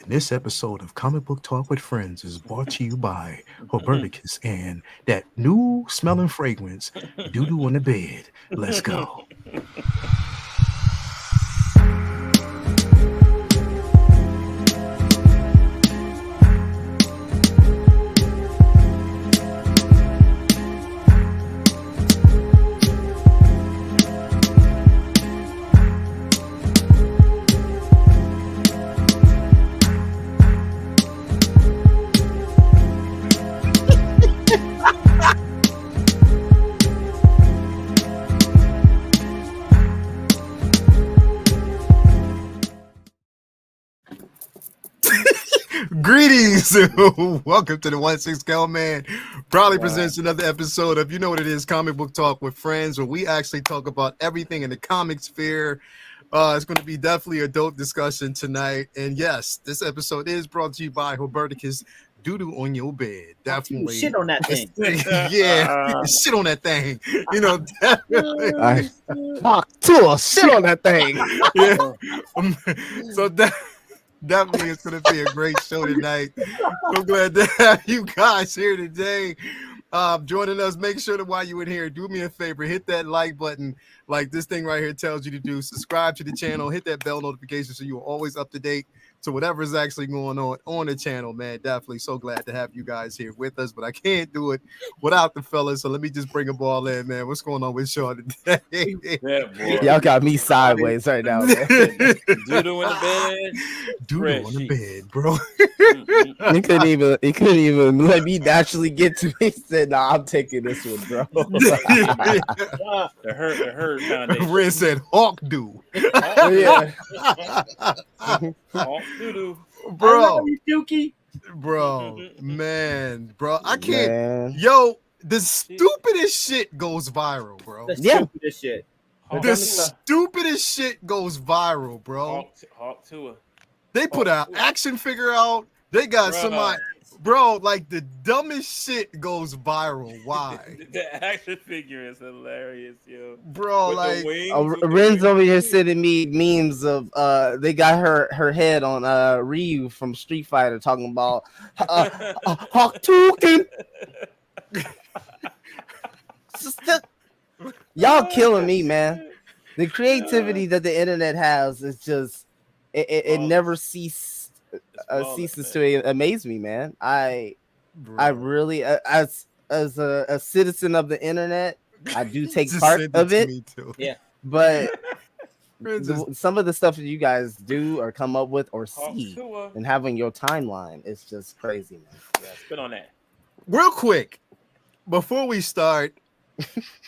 And this episode of Comic Book Talk with Friends is brought to you by Roberticus and that new smelling fragrance, Doo Doo on the Bed. Let's go. Greetings, welcome to the 1-6 Cal Man. Proudly presents another episode of you know what it is, Comic Book Talk with Friends, where we actually talk about everything in the comic sphere. It's going to be definitely a dope discussion tonight, and yes, this episode is brought to you by Roberticus. Doo-doo on your bed, definitely. Shit on that thing. Yeah, shit on that thing. You know, definitely. Talk to us, shit on that thing. Yeah. So that. Definitely, it's going to be a great show tonight. So glad to have you guys here today. Joining us. Make sure that while you're in here, do me a favor, hit that like button like this thing right here tells you to do. Subscribe to the channel, hit that bell notification so you're always up to date to whatever is actually going on the channel, man. Definitely so glad to have you guys here with us, but I can't do it without the fellas, so let me just bring them all in, man. What's going on with Sean today? Y'all got me sideways right now, man. Doo-doo in the bed. Doo-doo on the bed, bro. He couldn't even let me naturally get to me. He said, "Nah, I'm taking this one, bro." The hurt foundation. Red said Hawk do. Yeah. Hawk doo-doo. Bro, Dookie. bro, man, bro, I can't. Man. Yo, the stupidest shit goes viral, bro. The Yeah. stupidest shit. The stupidest shit goes viral, bro. Hawk to her. They put an action figure out. They got somebody, bro, like the dumbest shit goes viral. Why? The action figure is hilarious, yo. Bro, With like, the wings, with the Ren's wings. over here sending me memes of they got her head on Ryu from Street Fighter talking about Hawk Tuken. Y'all killing me, man. The creativity that the internet has is just it never ceases to amaze me, man. I really as a citizen of the internet, I do take just part send of to it. me too. Yeah. But Just- some of the stuff that you guys do or come up with or Hawk see to her. and having your timeline is just crazy, man. Yeah, spit on that. Real quick, before we start,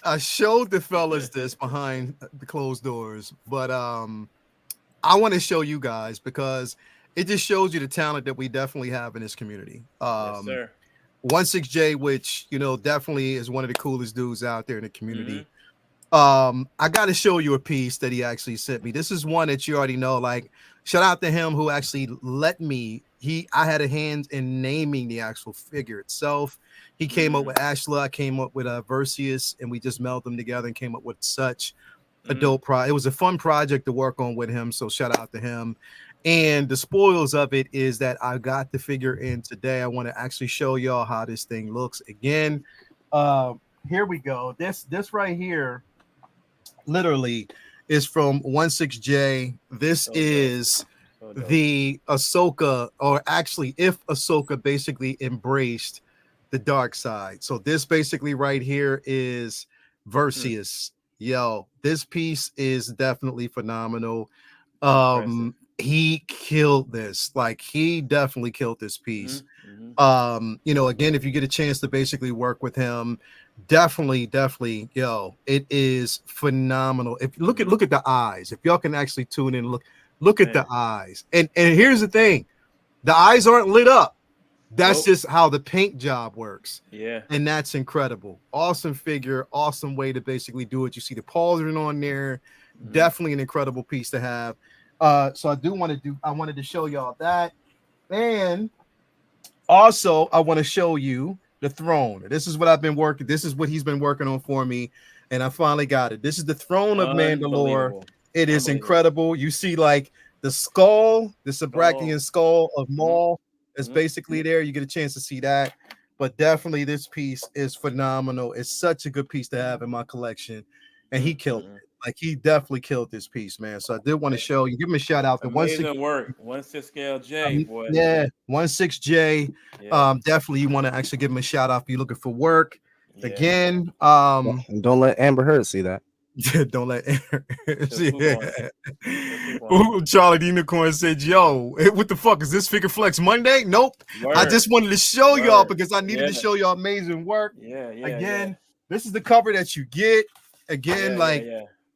I showed the fellas this behind the closed doors, but I want to show you guys because it just shows you the talent that we definitely have in this community. Yes, sir. 16J, which you know definitely is one of the coolest dudes out there in the community. Mm-hmm. I got to show you a piece that he actually sent me. This is one that you already know. Like, shout out to him who actually let me. I had a hand in naming the actual figure itself. He came up with Ashla. I came up with Versius, and we just melded them together and came up with such a dope project. It was a fun project to work on with him. So shout out to him. And the spoils of it is that I got the figure in today. I want to actually show y'all how this thing looks again. Here we go. This right here, literally, is from 16J. This is the Ahsoka, or actually, if Ahsoka basically embraced the dark side. So this basically right here is Versius. Yo, this piece is definitely phenomenal. He killed this. Like, he definitely killed this piece. You know, again, if you get a chance to basically work with him, definitely, yo, it is phenomenal. If look at the eyes. If y'all can actually tune in, look at the eyes. And here's the thing, the eyes aren't lit up. That's just how the paint job works. Yeah. And that's incredible. Awesome figure, awesome way to basically do it. You see the pauldron on there. Definitely an incredible piece to have. So I wanted to show y'all that. And also I want to show you the throne. This is what I've been working. This is what he's been working on for me. And I finally got it. This is the throne of Mandalore. It is incredible. You see, like, the skull, the Sabrakian skull of Mm-hmm. Maul is basically there. You get a chance to see that. But definitely this piece is phenomenal. It's such a good piece to have in my collection. And he killed it. Like he definitely killed this piece, man. So I did want to show you, give him a shout out. The Amazing work. 1/6 scale J, boy. Yeah, 16J. Yeah. Definitely you want to actually give him a shout out if you're looking for work. Yeah. Again, and don't let Amber Heard see that. don't let Yeah. Ooh, Charlie the Unicorn said, yo, what the fuck is this Figure Flex Monday? Nope. Word. I just wanted to show y'all because I needed to show y'all amazing work. Again, this is the cover that you get. Again,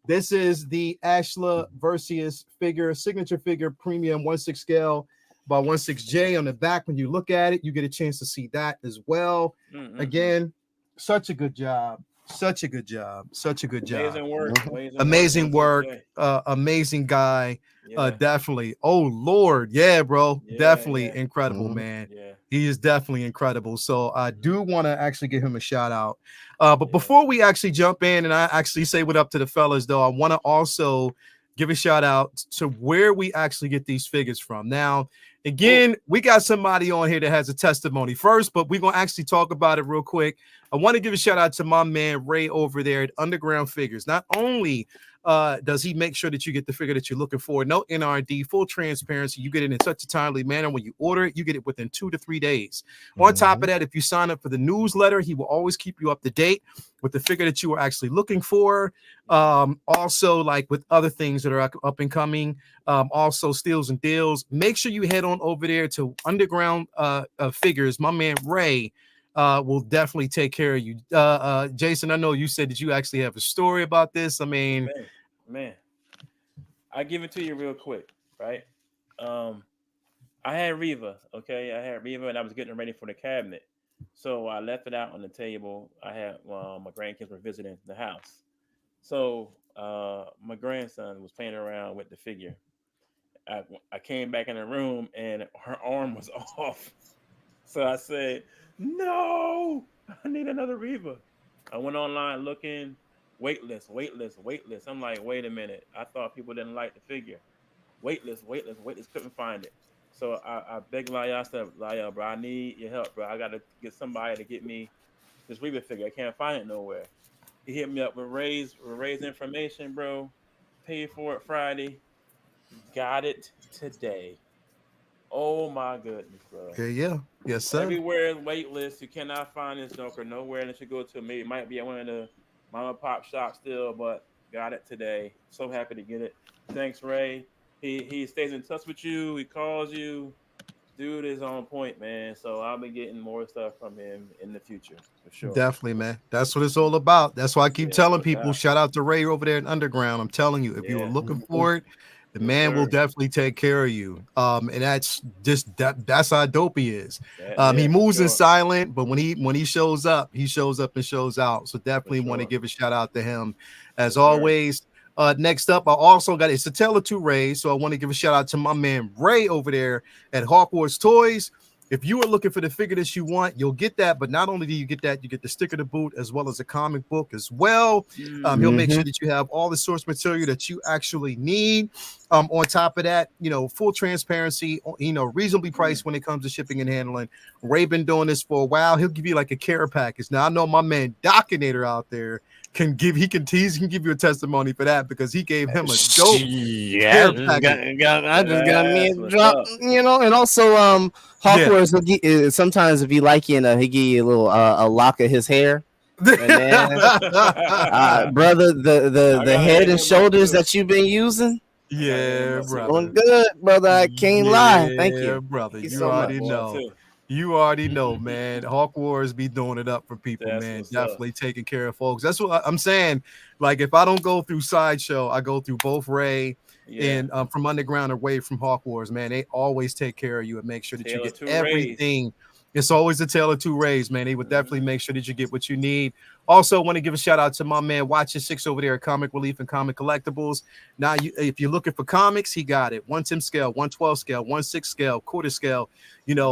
this is the Ashla Versius figure, signature figure, premium 1/6 scale by 16J on the back. When you look at it, you get a chance to see that as well. Again, such a good job. Such a good job. Such a good job. Amazing work. Amazing guy. Definitely. Oh Lord. Yeah, bro. Definitely incredible, man. He is definitely incredible. So I do want to actually give him a shout out. But before we actually jump in and I actually say what up to the fellas, though, I want to also give a shout out to where we actually get these figures from. Now, again, we got somebody on here that has a testimony first, but we're going to actually talk about it real quick. I want to give a shout out to my man Ray over there at Underground Figures. Not only does he make sure that you get the figure that you're looking for, no NRD, full transparency, you get it in such a timely manner. When you order it, you get it within 2 to 3 days. On top of that, if you sign up for the newsletter, he will always keep you up to date with the figure that you are actually looking for. Also, like with other things that are up and coming, also steals and deals. Make sure you head on over there to Underground Figures. My man Ray will definitely take care of you. Jason, I know you said that you actually have a story about this. I mean, man, I give it to you real quick, right? I had Reva, okay? I had Reva and I was getting ready for the cabinet. So I left it out on the table. I had my grandkids were visiting the house. So my grandson was playing around with the figure. I came back in the room and her arm was off. So I said, no, I need another Reva. I went online looking, waitlist. I'm like, wait a minute. I thought people didn't like the figure. Waitlist, couldn't find it. So I begged Lyle, I said, Lyle, bro, I need your help, bro. I got to get somebody to get me this Reva figure. I can't find it nowhere. He hit me up with Ray's information, bro. Paid for it Friday. Got it today. Oh my goodness, bro. Yeah. Yes, sir. Everywhere is waitlist. You cannot find this Joker nowhere unless you go to maybe it might be at one of the mom and pop shops still, but got it today. So happy to get it. Thanks, Ray. He stays in touch with you. He calls you. Dude is on point, man. So I'll be getting more stuff from him in the future for sure. Definitely, man. That's what it's all about. That's why I keep telling people, shout out to Ray over there in Underground. I'm telling you, if you were looking for it, the man will definitely take care of you. And that's just that's how dope he is. He moves in silent, but when he shows up and shows out. So definitely want to give a shout out to him as always. Next up, I also got it's a tale of two Rays. So I want to give a shout out to my man Ray over there at Hawkwarts Toys. If you are looking for the figure that you want, you'll get that. But not only do you get that, you get the sticker to boot as well as a comic book as well. He'll make sure that you have all the source material that you actually need. On top of that, full transparency, reasonably priced when it comes to shipping and handling. Ray been doing this for a while. He'll give you like a care package. Now I know my man Docinator out there can give you a testimony for that because he gave him a dope care package. I just got me a drop, and also Hawkwarts sometimes if you like he give you a little a lock of his hair. And then, brother, the head and shoulders that you've been using. Yeah, brother. Doing good, brother. I can't lie. Thank you, brother. Thank You so already much. know. You already know, man. Hawk Wars be doing it up for people, man. Definitely taking care of folks. That's what I'm saying. Like, if I don't go through Sideshow, I go through both Ray and from Underground away from Hawk Wars, man. They always take care of you and make sure that you get everything. It's always a tale of two Rays, man. They would definitely make sure that you get what you need. Also, want to give a shout out to my man Watch Your Six over there at Comic Relief and Comic Collectibles. Now, if you're looking for comics, he got it. 1/10 scale, 1/12 scale, 1/6 scale, quarter scale,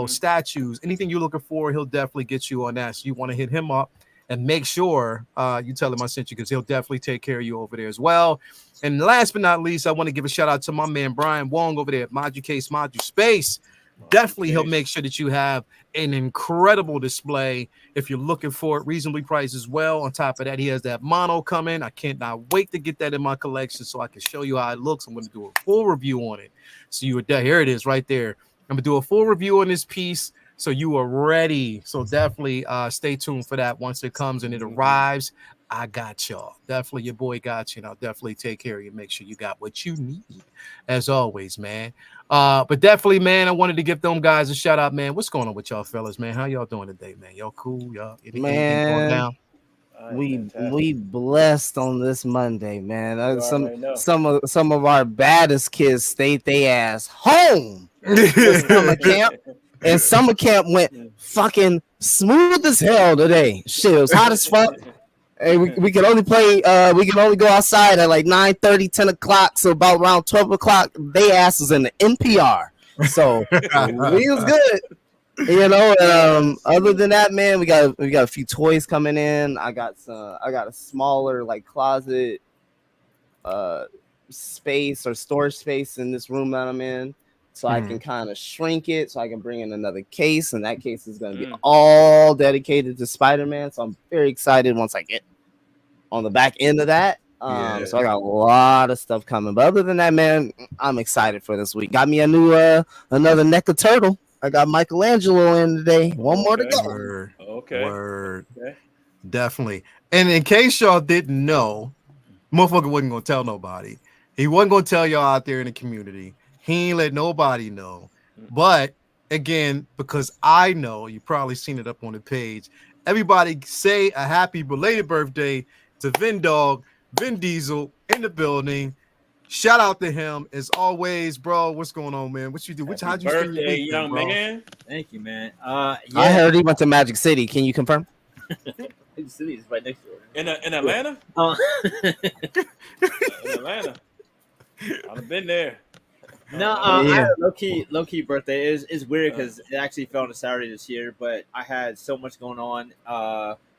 statues, anything you're looking for, he'll definitely get you on that. So you want to hit him up and make sure you tell him I sent you, because he'll definitely take care of you over there as well. And last but not least, I want to give a shout out to my man Brian Wong over there at Maju Case, Maju Space. Definitely, he'll make sure that you have an incredible display if you're looking for it, reasonably priced as well. On top of that, he has that mono coming. I cannot wait to get that in my collection so I can show you how it looks. I'm going to do a full review on it. So you would here it is right there. I'm gonna do a full review on this piece so you are ready. So definitely stay tuned for that once it comes and it arrives. I got y'all. Definitely your boy got you, and I'll definitely take care of you. Make sure you got what you need, as always, man. But definitely, man, I wanted to give them guys a shout out, man. What's going on with y'all fellas, man? How y'all doing today, man? Y'all cool? Y'all anything going Man, down? we blessed on this Monday, man. You Some of our baddest kids stayed they ass home for summer camp, and summer camp went fucking smooth as hell today. Shit, it was hot as fuck. Hey, we can only play. We can only go outside at like 9:30, 10 o'clock. So about around 12 o'clock, they asses in the NPR. So we was good. You know, and other than that, man, we got a few toys coming in. I got a smaller like closet space or storage space in this room that I'm in, so I can kind of shrink it so I can bring in another case, and that case is going to be all dedicated to Spider-Man. So I'm very excited once I get on the back end of that. So I got a lot of stuff coming, but other than that, man, I'm excited for this week. Got me a new another NECA turtle. I got Michelangelo in today. One more to go. Word. Definitely. And in case y'all didn't know, motherfucker wasn't gonna tell nobody. He wasn't gonna tell y'all out there in the community. He ain't let nobody know. But again, because I know, you probably seen it up on the page. Everybody say a happy belated birthday to Vin Diesel in the building. Shout out to him as always, bro. What's going on, man? What you do? How'd you spend your week, young bro? man? Thank you, man. I heard he went to Magic City. Can you confirm? Magic City is right next door. In Atlanta? Yeah. In Atlanta. I've been there. I had a low key birthday. It's weird because it actually fell on a Saturday this year, but I had so much going on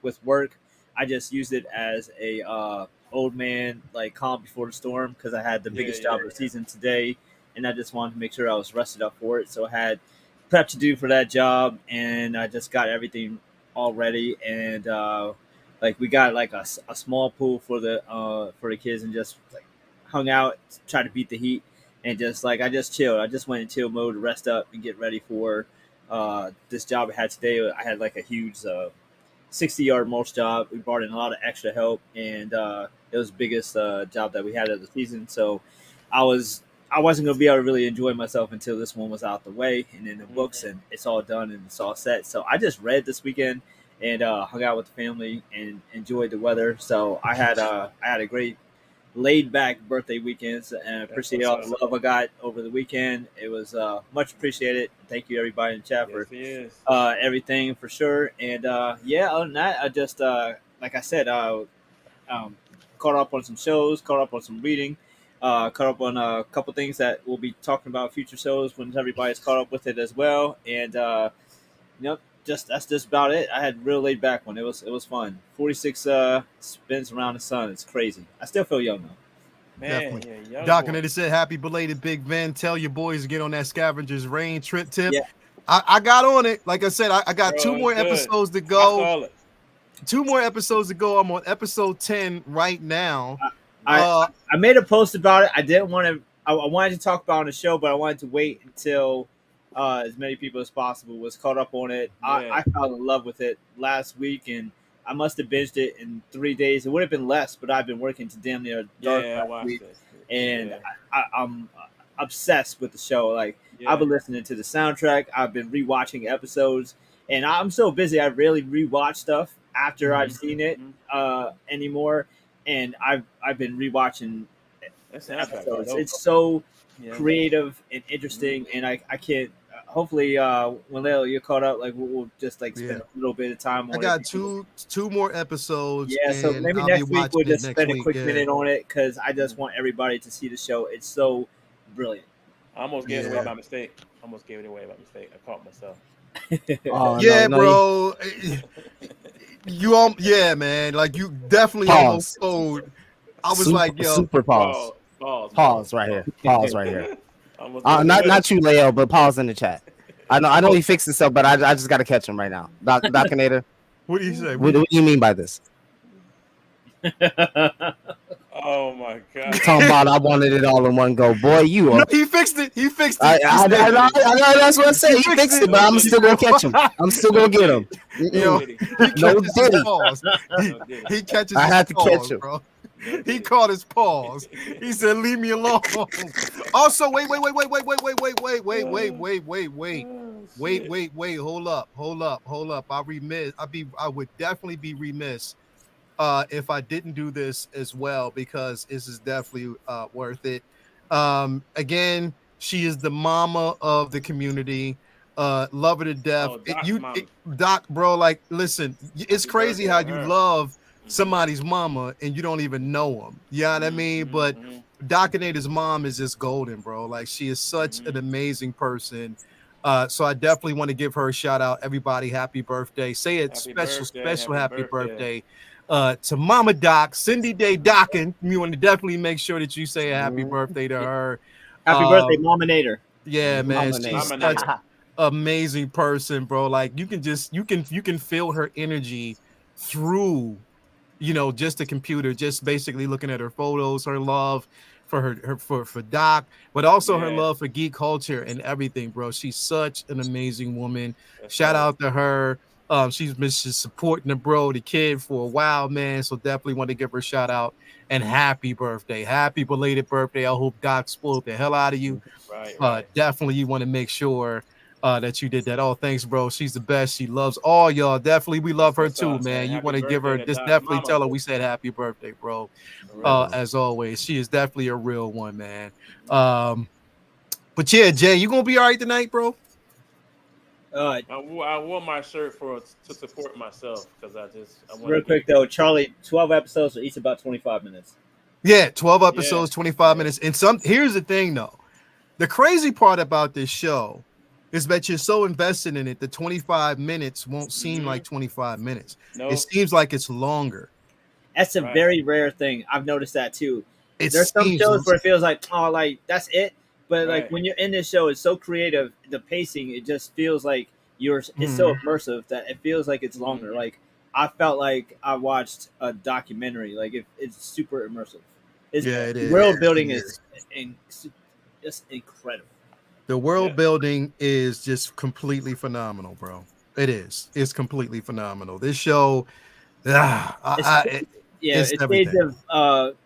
with work. I just used it as a old man like calm before the storm because I had the biggest job of the season today, and I just wanted to make sure I was rested up for it. So I had prep to do for that job, and I just got everything all ready. And like we got like a small pool for the kids, and just like hung out, tried to beat the heat. And just like I just chilled. I just went in chill mode to rest up and get ready for this job I had today. I had like a huge 60-yard mulch job. We brought in a lot of extra help, and it was the biggest job that we had of the season. So I wasn't gonna be able to really enjoy myself until this one was out the way and in the books, and it's all done and it's all set. So I just read this weekend and hung out with the family and enjoyed the weather. So I had a great laid back birthday weekends, and appreciate all the love I got over the weekend. It was much appreciated. Thank you everybody in the chat for everything for sure. And other than that, I just like I said, caught up on some shows, caught up on some reading, caught up on a couple things that we'll be talking about future shows when everybody's caught up with it as well. And that's just about it. I had a real laid back one. It was fun. 46 spins around the sun. It's crazy. I still feel young though. Man, definitely. Doc, and it said happy belated Big Ben. Tell your boys to get on that Scavenger's Rain trip tip. Yeah. I got on it. Like I said, I got two more episodes to go. 2 more episodes to go. I'm on episode 10 right now. I made a post about it. I didn't want to. I wanted to talk about it on the show, but I wanted to wait until as many people as possible was caught up on it. I fell in love with it last week, and I must have binged it in 3 days. It would have been less, but I've been working to damn near dark last week, and I'm obsessed with the show. Like I've been listening to the soundtrack. I've been rewatching episodes, and I'm so busy. I rarely rewatch stuff after I've seen it anymore. And I've been rewatching episodes. It's so creative and interesting, and I can't. Hopefully, when Leo you're caught up, like we'll just like spend a little bit of time on it. I got two more episodes. Yeah, so maybe next week we'll just spend a quick minute on it because I just want everybody to see the show. It's so brilliant. I almost gave it away by mistake. I caught myself. Bro. You yeah, man. Like you definitely almost Pause. told. I was like, yo, Super pause. Pause right here. Pause right here. Not you, Leo, but pause in the chat. I know he fixed himself, but I just got to catch him right now. Docinator, what do you say? what do you mean by this? Oh my god! Talking about I wanted it all in one go, boy. You No, are. he fixed it. He fixed it. I know. That's what I said. He fixed it, but I'm still gonna catch him. I'm still gonna get him. Yo, he No catches his Diddy. paws. He catches I his had to paws, catch him. bro. He caught his paws. He said, "Leave me alone." Also, wait. Hold up. I would definitely be remiss if I didn't do this as well, because this is definitely worth it. Again, she is the mama of the community. Love her to death. Oh, Doc, bro, like, listen, it's Happy crazy birthday how to you her. love somebody's mama and you don't even know them. You know what I mean? But Docinator's mom is just golden, bro. Like, she is such an amazing person. So I definitely want to give her a shout out. Everybody, happy birthday. Say it special happy birthday to Mama Doc, Cindy Day Dockin. You want to definitely make sure that you say a happy birthday to her. Happy birthday, Mominator. Yeah, man. She's such amazing person, bro. Like, you can feel her energy through, just the computer, just basically looking at her photos, her love for for Doc, but also her love for geek culture and everything, bro. She's such an amazing woman. Shout out to her. She's been supporting the kid for a while, man. So definitely want to give her a shout out and happy birthday, happy belated birthday. I hope Doc spoiled the hell out of you. Right. Definitely you want to make sure that you did that. Oh, thanks, bro. She's the best. She loves all y'all. Definitely, we love her too, man. You want to give her just definitely tell her we said happy birthday, bro. As always, she is definitely a real one, man. But yeah, Jay, you gonna be all right tonight, bro? I wore my shirt to support myself because I real quick though, Charlie, 12 episodes are each about 25 minutes. Yeah, 12 episodes, 25 minutes. And here's the thing though. The crazy part about this show is that you're so invested in it, the 25 minutes won't seem like 25 minutes. Nope. It seems like it's longer. That's a very rare thing. I've noticed that too. There's some shows where it feels like, oh, like that's it. But like when you're in this show, it's so creative. The pacing, it just feels like it's so immersive that it feels like it's longer. Like I felt like I watched a documentary. Like it's super immersive. It is. World building is just incredible. The world building is just completely phenomenal, bro. It is. It's completely phenomenal. This show, it's shades of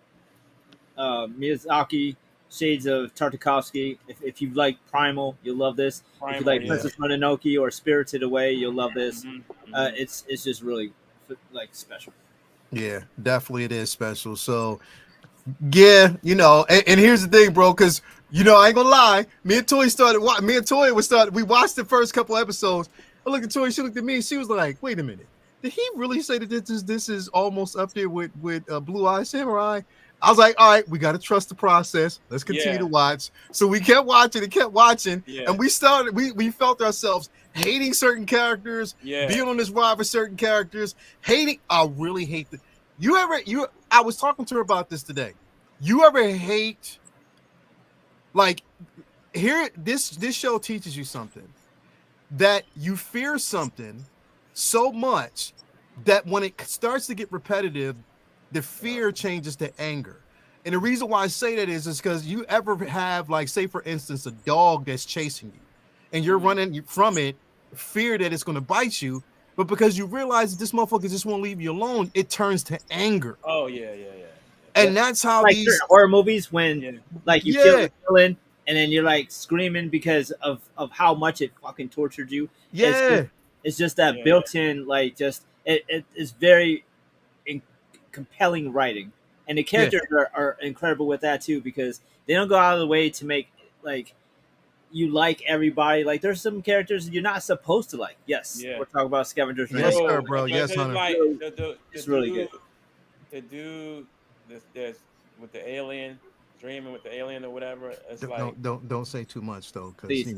Miyazaki, shades of Tartakovsky. If you like Primal, you'll love this. If you like Princess Mononoke or Spirited Away, you'll love this. It's just really like special. Yeah, definitely it is special. So yeah, and here's the thing, bro, because I ain't gonna lie, we watched the first couple episodes. I looked at Toy, she looked at me, she was like, wait a minute, did he really say that this is almost up there with Blue Eye Samurai? I was like, all right, we got to trust the process. Let's continue to watch. So we kept watching and we felt ourselves hating certain characters, being on this ride for certain characters, I really hate I was talking to her about this today. You ever hate, like, this show teaches you something, that you fear something so much that when it starts to get repetitive, the fear changes to anger. And the reason why I say that is because you ever have, like, say for instance, a dog that's chasing you and you're running from it, fear that it's going to bite you, but because you realize that this motherfucker just won't leave you alone, it turns to anger. Oh yeah. And that's how like these horror movies when like you kill the villain and then you're like screaming because of how much it fucking tortured you. It's just that built-in, like, just it is very compelling writing, and the characters are incredible with that too, because they don't go out of the way to make like you like everybody. Like there's some characters you're not supposed to like. We're talking about Scavengers. Yes, sir, bro. Yes, Hunter. Like, it's really good. The dude that's with the alien, dreaming with the alien or whatever. It's don't say too much though, because these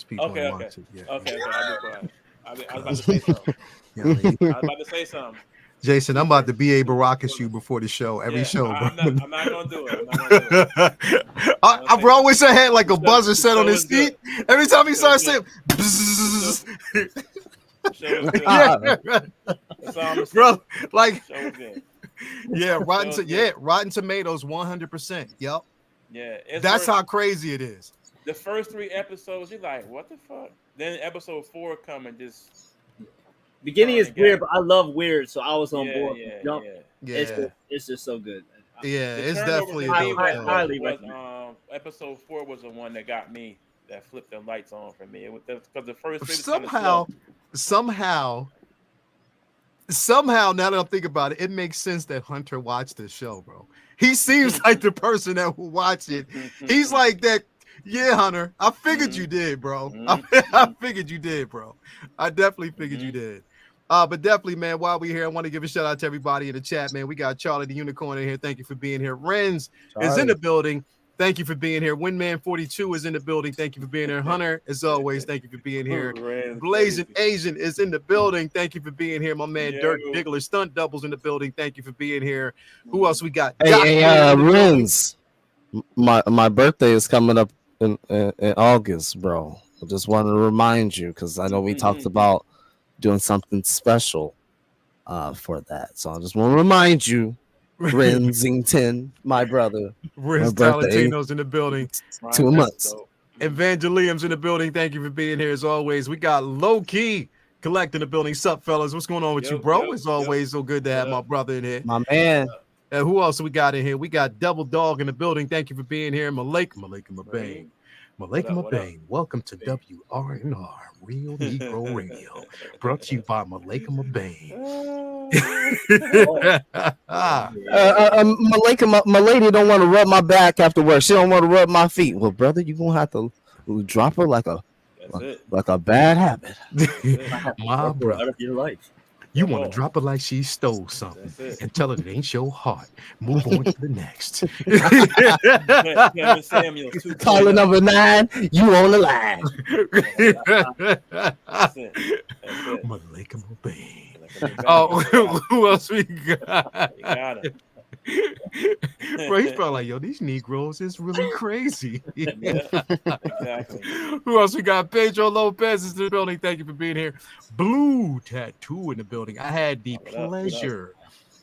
people want it. Okay, I'll be quiet. I was about to say something. Yeah, I was about to say something. Jason, I'm about to be able to Baracus you before the show, every show, bro. I'm not gonna do it. I'm not gonna do it. I bro, wish I had like a buzzer set on his was good. seat. Every time he starts saying, The show was good. yeah, That's all I'm saying. bro, like, The show was good. yeah, Rotten Tomatoes, 100%. Yep, Yeah, that's how crazy it is. The first 3 episodes, you're like, what the fuck? Then episode 4 come and just. Beginning is weird, but I love weird, so I was on board. Yeah. It's just so good. Yeah, it's turnover definitely for me highly was, recommend. episode 4 was the one that got me, that flipped the lights on for me. Because the first 3 was somehow, now that I'm thinking about it, it makes sense that Hunter watched this show, bro. He seems like the person that will watch it. He's like that. Yeah, Hunter, I figured you did, bro. I figured you did, bro. I definitely figured you did. But definitely, man, while we're here, I want to give a shout out to everybody in the chat, man. We got Charlie the Unicorn in here. Thank you for being here. Renz is in the building. Thank you for being here. Windman42 is in the building. Thank you for being here. Hunter, as always, thank you for being here. Blazing Asian is in the building. Thank you for being here. My man Dirk Diggler, Stunt Doubles in the building. Thank you for being here. Who else we got? Hey, Renz, my birthday is coming up in August, bro. I just want to remind you because I know we talked about doing something special for that. So I just want to remind you, Renzington, my brother. Renz Talentino's in the building. 2 months. Evangelium's in the building. Thank you for being here as always. We got Low Key Collect in the building. Sup, fellas? What's going on with you, bro? It's always so good to have my brother in here. My man. Who else we got in here? We got Double Dog in the building. Thank you for being here. Malaikum Mabane. Welcome to WRNR, Real Negro Radio. Brought to you by Malaikum Mabane. My lady don't want to rub my back after work. She don't want to rub my feet. Well, brother, you're going to have to drop her like a bad habit. My brother. Out of your life. You want to drop it like she stole something and tell her it ain't your heart. Move on to the next. Caller number 9, you on the line. Malaikum Mabane. Oh, who else we got? Bro, he's probably like, yo, these Negroes is really crazy. Exactly. Who else we got? Pedro Lopez is in the building. Thank you for being here. Blue Tattoo in the building. I had the pleasure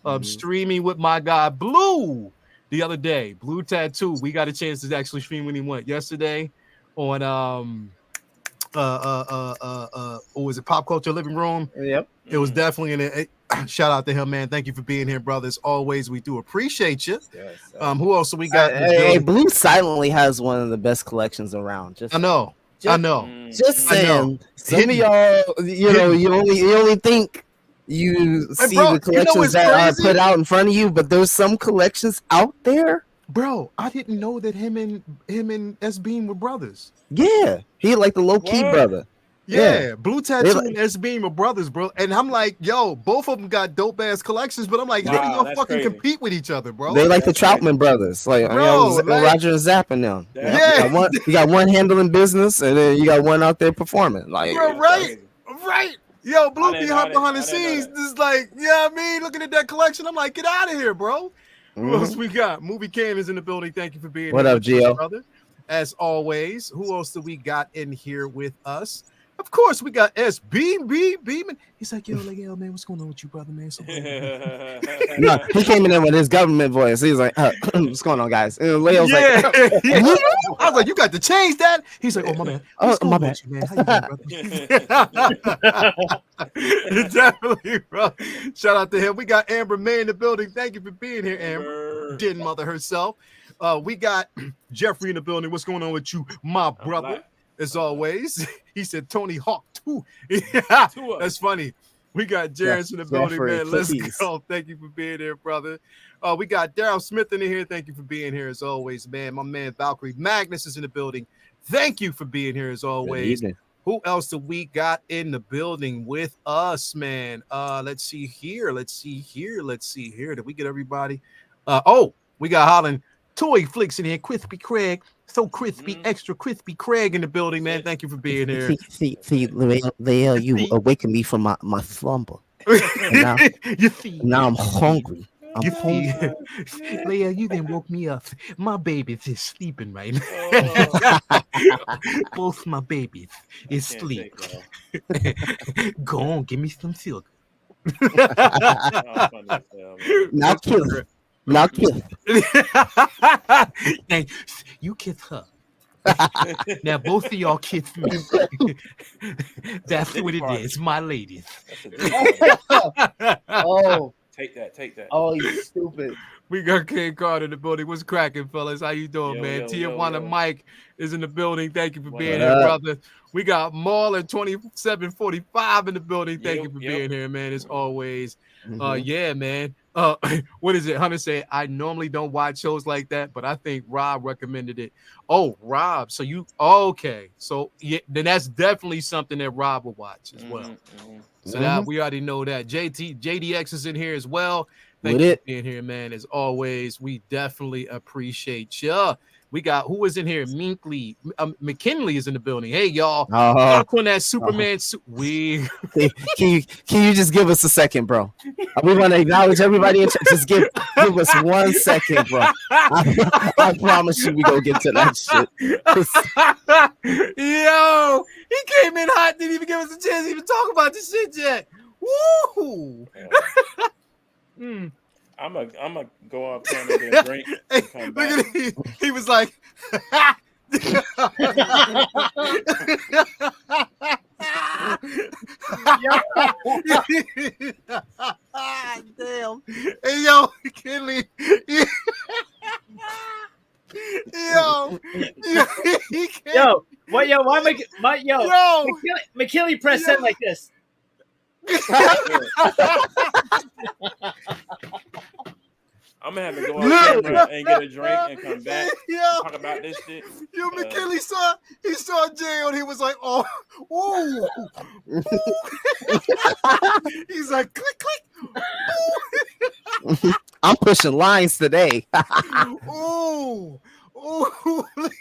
of streaming with my guy Blue the other day. Blue Tattoo. We got a chance to actually stream when he went yesterday on was it Pop Culture Living Room? Yep. It was definitely in a shout out to him, man. Thank you for being here, brothers. Always, we do appreciate you. Yes, who else we got? Hey, Blue silently has one of the best collections around. I know. Just saying. Some of y'all, you only think you see the collections that are put out in front of you, but there's some collections out there. Bro, I didn't know that him and S Beam were brothers. Yeah, he like the low key brother. Yeah, Blue Tattoo and S Beam are brothers, bro. And I'm like, yo, both of them got dope ass collections, but I'm like, how do y'all fucking compete with each other, bro? They like the Troutman brothers, like, Roger and Zapp and them. Yeah, you got one handling business, and then you got one out there performing. Like, bro, right. Yo, Blue behind the scenes, just like, I mean, looking at that collection, I'm like, get out of here, bro. Who else we got? Movie Cam is in the building. Thank you for being here. What up, Gio? Brother? As always, who else do we got in here with us? Of course, we got S Beeman. He's like, yo, man, what's going on with you, brother, man? No, he came in there with his government voice. He was like, what's going on, guys? And Leo's like, I was like, you got to change that. He's like, oh, my bad. My bad. You, man? How you doing, brother? Definitely, bro. Shout out to him. We got Amber May in the building. Thank you for being here, Amber. Didn't mother herself. We got Jeffrey in the building. What's going on with you, my brother? As always, he said Tony Hawk 2. That's funny. We got Jarris in the building, man. Let's go. Thank you for being here, brother. We got Daryl Smith in here. Thank you for being here as always, man. My man Valkyrie Magnus is in the building. Thank you for being here as always. Who else do we got in the building with us, man? Let's see here. Did we get everybody? We got Holland Toy Flicks in here. Crispy Craig. So crispy, extra crispy. Craig in the building, man. Thank you for being here. See, Leo, you awakened me from my slumber. And now, You see, now I'm hungry. I'm you hungry. see, Leah, you then woke me up. My baby's is sleeping right now. Both my babies is sleep. Go on, give me some sugar. Now kill her. Now kill her. Hey, you kiss her. Now both of y'all kiss me. That's what it is, my ladies. Oh, take that. Oh, you stupid. We got King Carter in the building. What's cracking, fellas? How you doing, man? Tijuana Mike is in the building. Thank you for being here, brother. We got Marlon 2745 in the building. Thank you for being here, man. As always. Yeah, man. What is it? Hunter said, I normally don't watch shows like that, but I think Rob recommended it. Oh, Rob. So you okay. So yeah, then that's definitely something that Rob will watch as well. So that we already know that. JDX is in here as well. Thank you for being here, man. As always, we definitely appreciate you. We got who is in here? McKinley is in the building. Hey, y'all. Talk on that Superman suit. Can you just give us a second, bro? We want to acknowledge everybody. Just give us 1 second, bro. I promise you we gonna get to that shit. Yo, he came in hot, didn't even give us a chance to even talk about this shit yet. Woo! I'm a go off camera and get a drink. And come back. Look at it. He was like, damn. Hey, yo, Kinley. Why McKinley press send like this? I'm gonna have to go on camera and get a drink and come back and talk about this shit. Yo, McKinley saw Jay and he was like, oh, ooh. He's like, click, click. I'm pushing lines today. Ooh.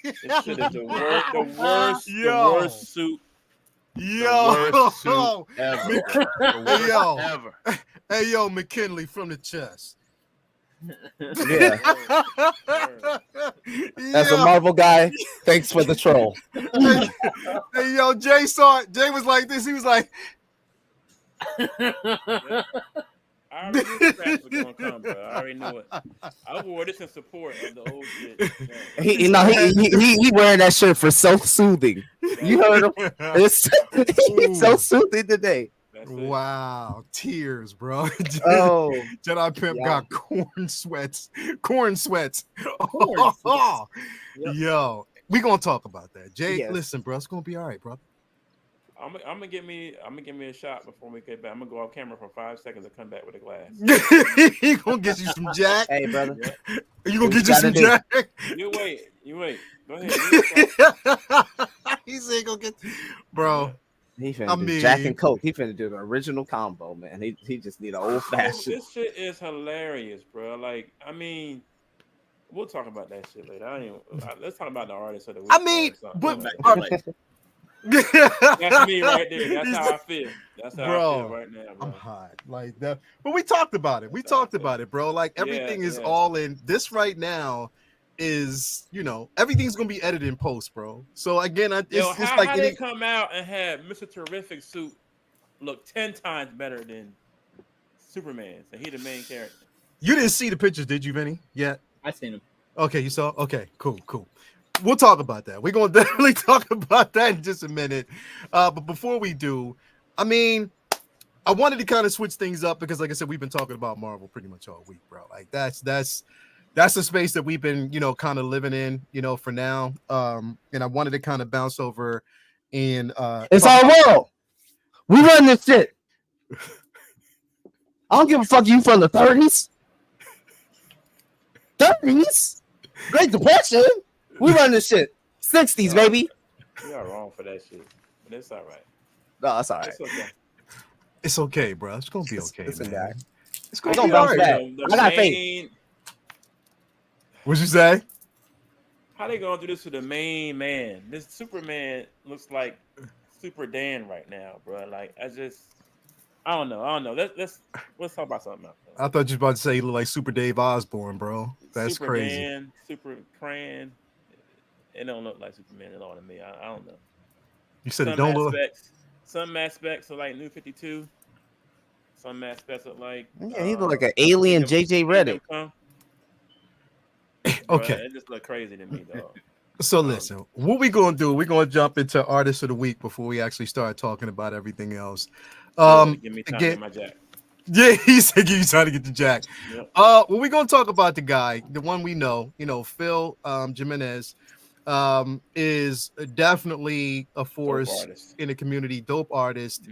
This shit is the worst suit. Yo, ever. Hey, yo, McKinley from the chest. Yeah. As a Marvel guy, thanks for the troll. Hey, yo, Jay saw it. Jay was like this. He was like, I already knew the crash was gonna come, bro. I already knew it. I wore this in support of the old shit. He wearing that shirt for self-soothing. You heard him? It's so soothing today. Wow, tears, bro. Oh, Jedi Pimp got corn sweats. Yo, we gonna talk about that. Jay, listen, bro, it's gonna be all right, bro. I'm gonna give me a shot before we get back. I'm gonna go off camera for 5 seconds and come back with a glass. He gonna get you some Jack. Hey, brother. You gonna get you some Jack? You wait. Go ahead. He said go get, bro. He finna do Jack and Coke. He finna do the original combo, man. He just need an old fashioned. This shit is hilarious, bro. Like, I mean, we'll talk about that shit later. Let's talk about the artist of the week. I mean, but that's me right there. That's how I feel. That's how I feel right now, bro. I'm hot like that. But we talked about it. Bro. Like everything is all in this right now. Is everything's gonna be edited in post, bro. So again, how they come out and have Mr. Terrific suit look 10 times better than Superman's, and he the main character. You didn't see the pictures, did you, Vinny? Yeah, I seen them. Okay, you saw. Okay, cool. We'll talk about that. We're gonna definitely talk about that in just a minute. But before we do, I mean, I wanted to kind of switch things up because, like I said, we've been talking about Marvel pretty much all week, bro. Like that's the space that we've been, kind of living in, for now. And I wanted to kind of bounce over and it's our world. We run this shit. I don't give a fuck. You from the 30s? 30s? Great Depression. We run this shit. 60s, baby. You are wrong for that shit, but it's all right. No, it's all right. It's okay, bro. It's gonna be okay, man. It's gonna bounce back. I got faith. What'd you say? how they gonna do this to the main man? This Superman looks like Super Dan right now, bro. Like I don't know. I don't know. Let's talk about something else. I thought you were about to say he looked like Super Dave Osborne, bro. That's Super crazy. Dan, Super Cran. It don't look like Superman at all to me. I don't know. You said it Some don't look. aspects are like New 52. Some aspects are like Yeah, he looked like an alien JJ Kingdom Reddick. Come. Bro, Okay. it just look crazy to me, dog. So listen, what we gonna do? We're gonna jump into artist of the week before we actually start talking about everything else. Give me time to Again, get my jack. yeah, he said you trying to get the jack. Yep. Well, we're gonna talk about the guy, the one we know, Phil Jimenez, is definitely a force in the community, dope artist.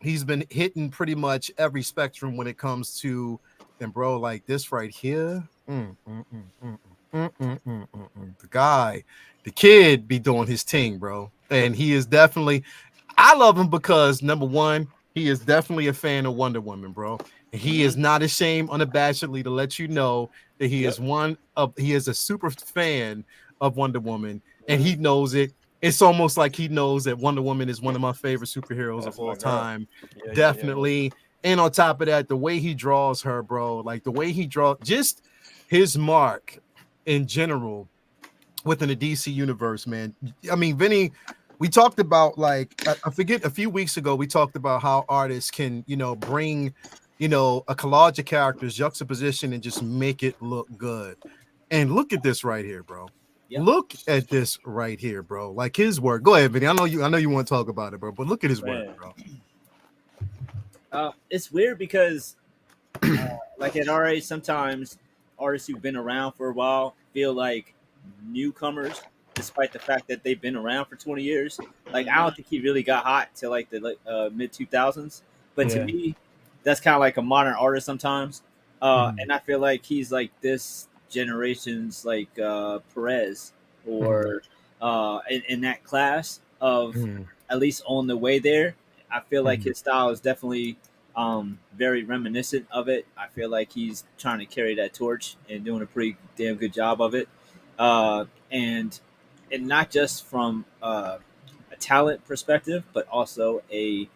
He's been hitting pretty much every spectrum when it comes to, and bro, like this right here. The guy, the kid be doing his thing, bro. And he is definitely, I love him because number one, he is definitely a fan of Wonder Woman, bro. And he is not ashamed unabashedly to let you know that he is a super fan of Wonder Woman, and he knows it. It's almost like he knows that Wonder Woman is one of my favorite superheroes of all time. Definitely. And on top of that, the way he draws her, bro, like the way he draws, just his mark in general within the DC universe, man. I mean, Vinny, we talked about, like, I forget, a few weeks ago, we talked about how artists can, bring, a collage of characters, juxtaposition, and just make it look good. And look at this right here, bro. Yep. Look at this right here, bro. Like his work. Go ahead, Vinny. I know you want to talk about it, bro. But look at his work, bro. It's weird because, like at our age, sometimes artists who've been around for a while feel like newcomers, despite the fact that they've been around for 20 years. Like, I don't think he really got hot till like the mid 2000s. But to me, that's kind of like a modern artist sometimes. And I feel like he's like this generation's like Perez, or in that class of at least on the way there. I feel like his style is definitely very reminiscent of it. I feel like he's trying to carry that torch and doing a pretty damn good job of it. And not just from a talent perspective, but also a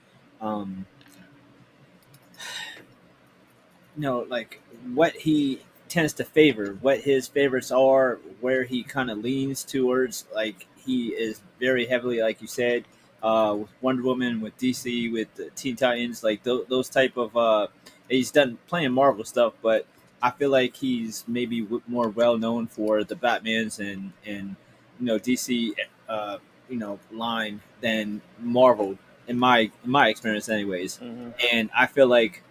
like what he tends to favor, what his favorites are, where he kind of leans towards. Like, he is very heavily, like you said, with Wonder Woman, with DC, with the Teen Titans, like those type of. He's done playing Marvel stuff, but I feel like he's maybe more well known for the Batmans and DC line than Marvel in my experience, anyways. And I feel like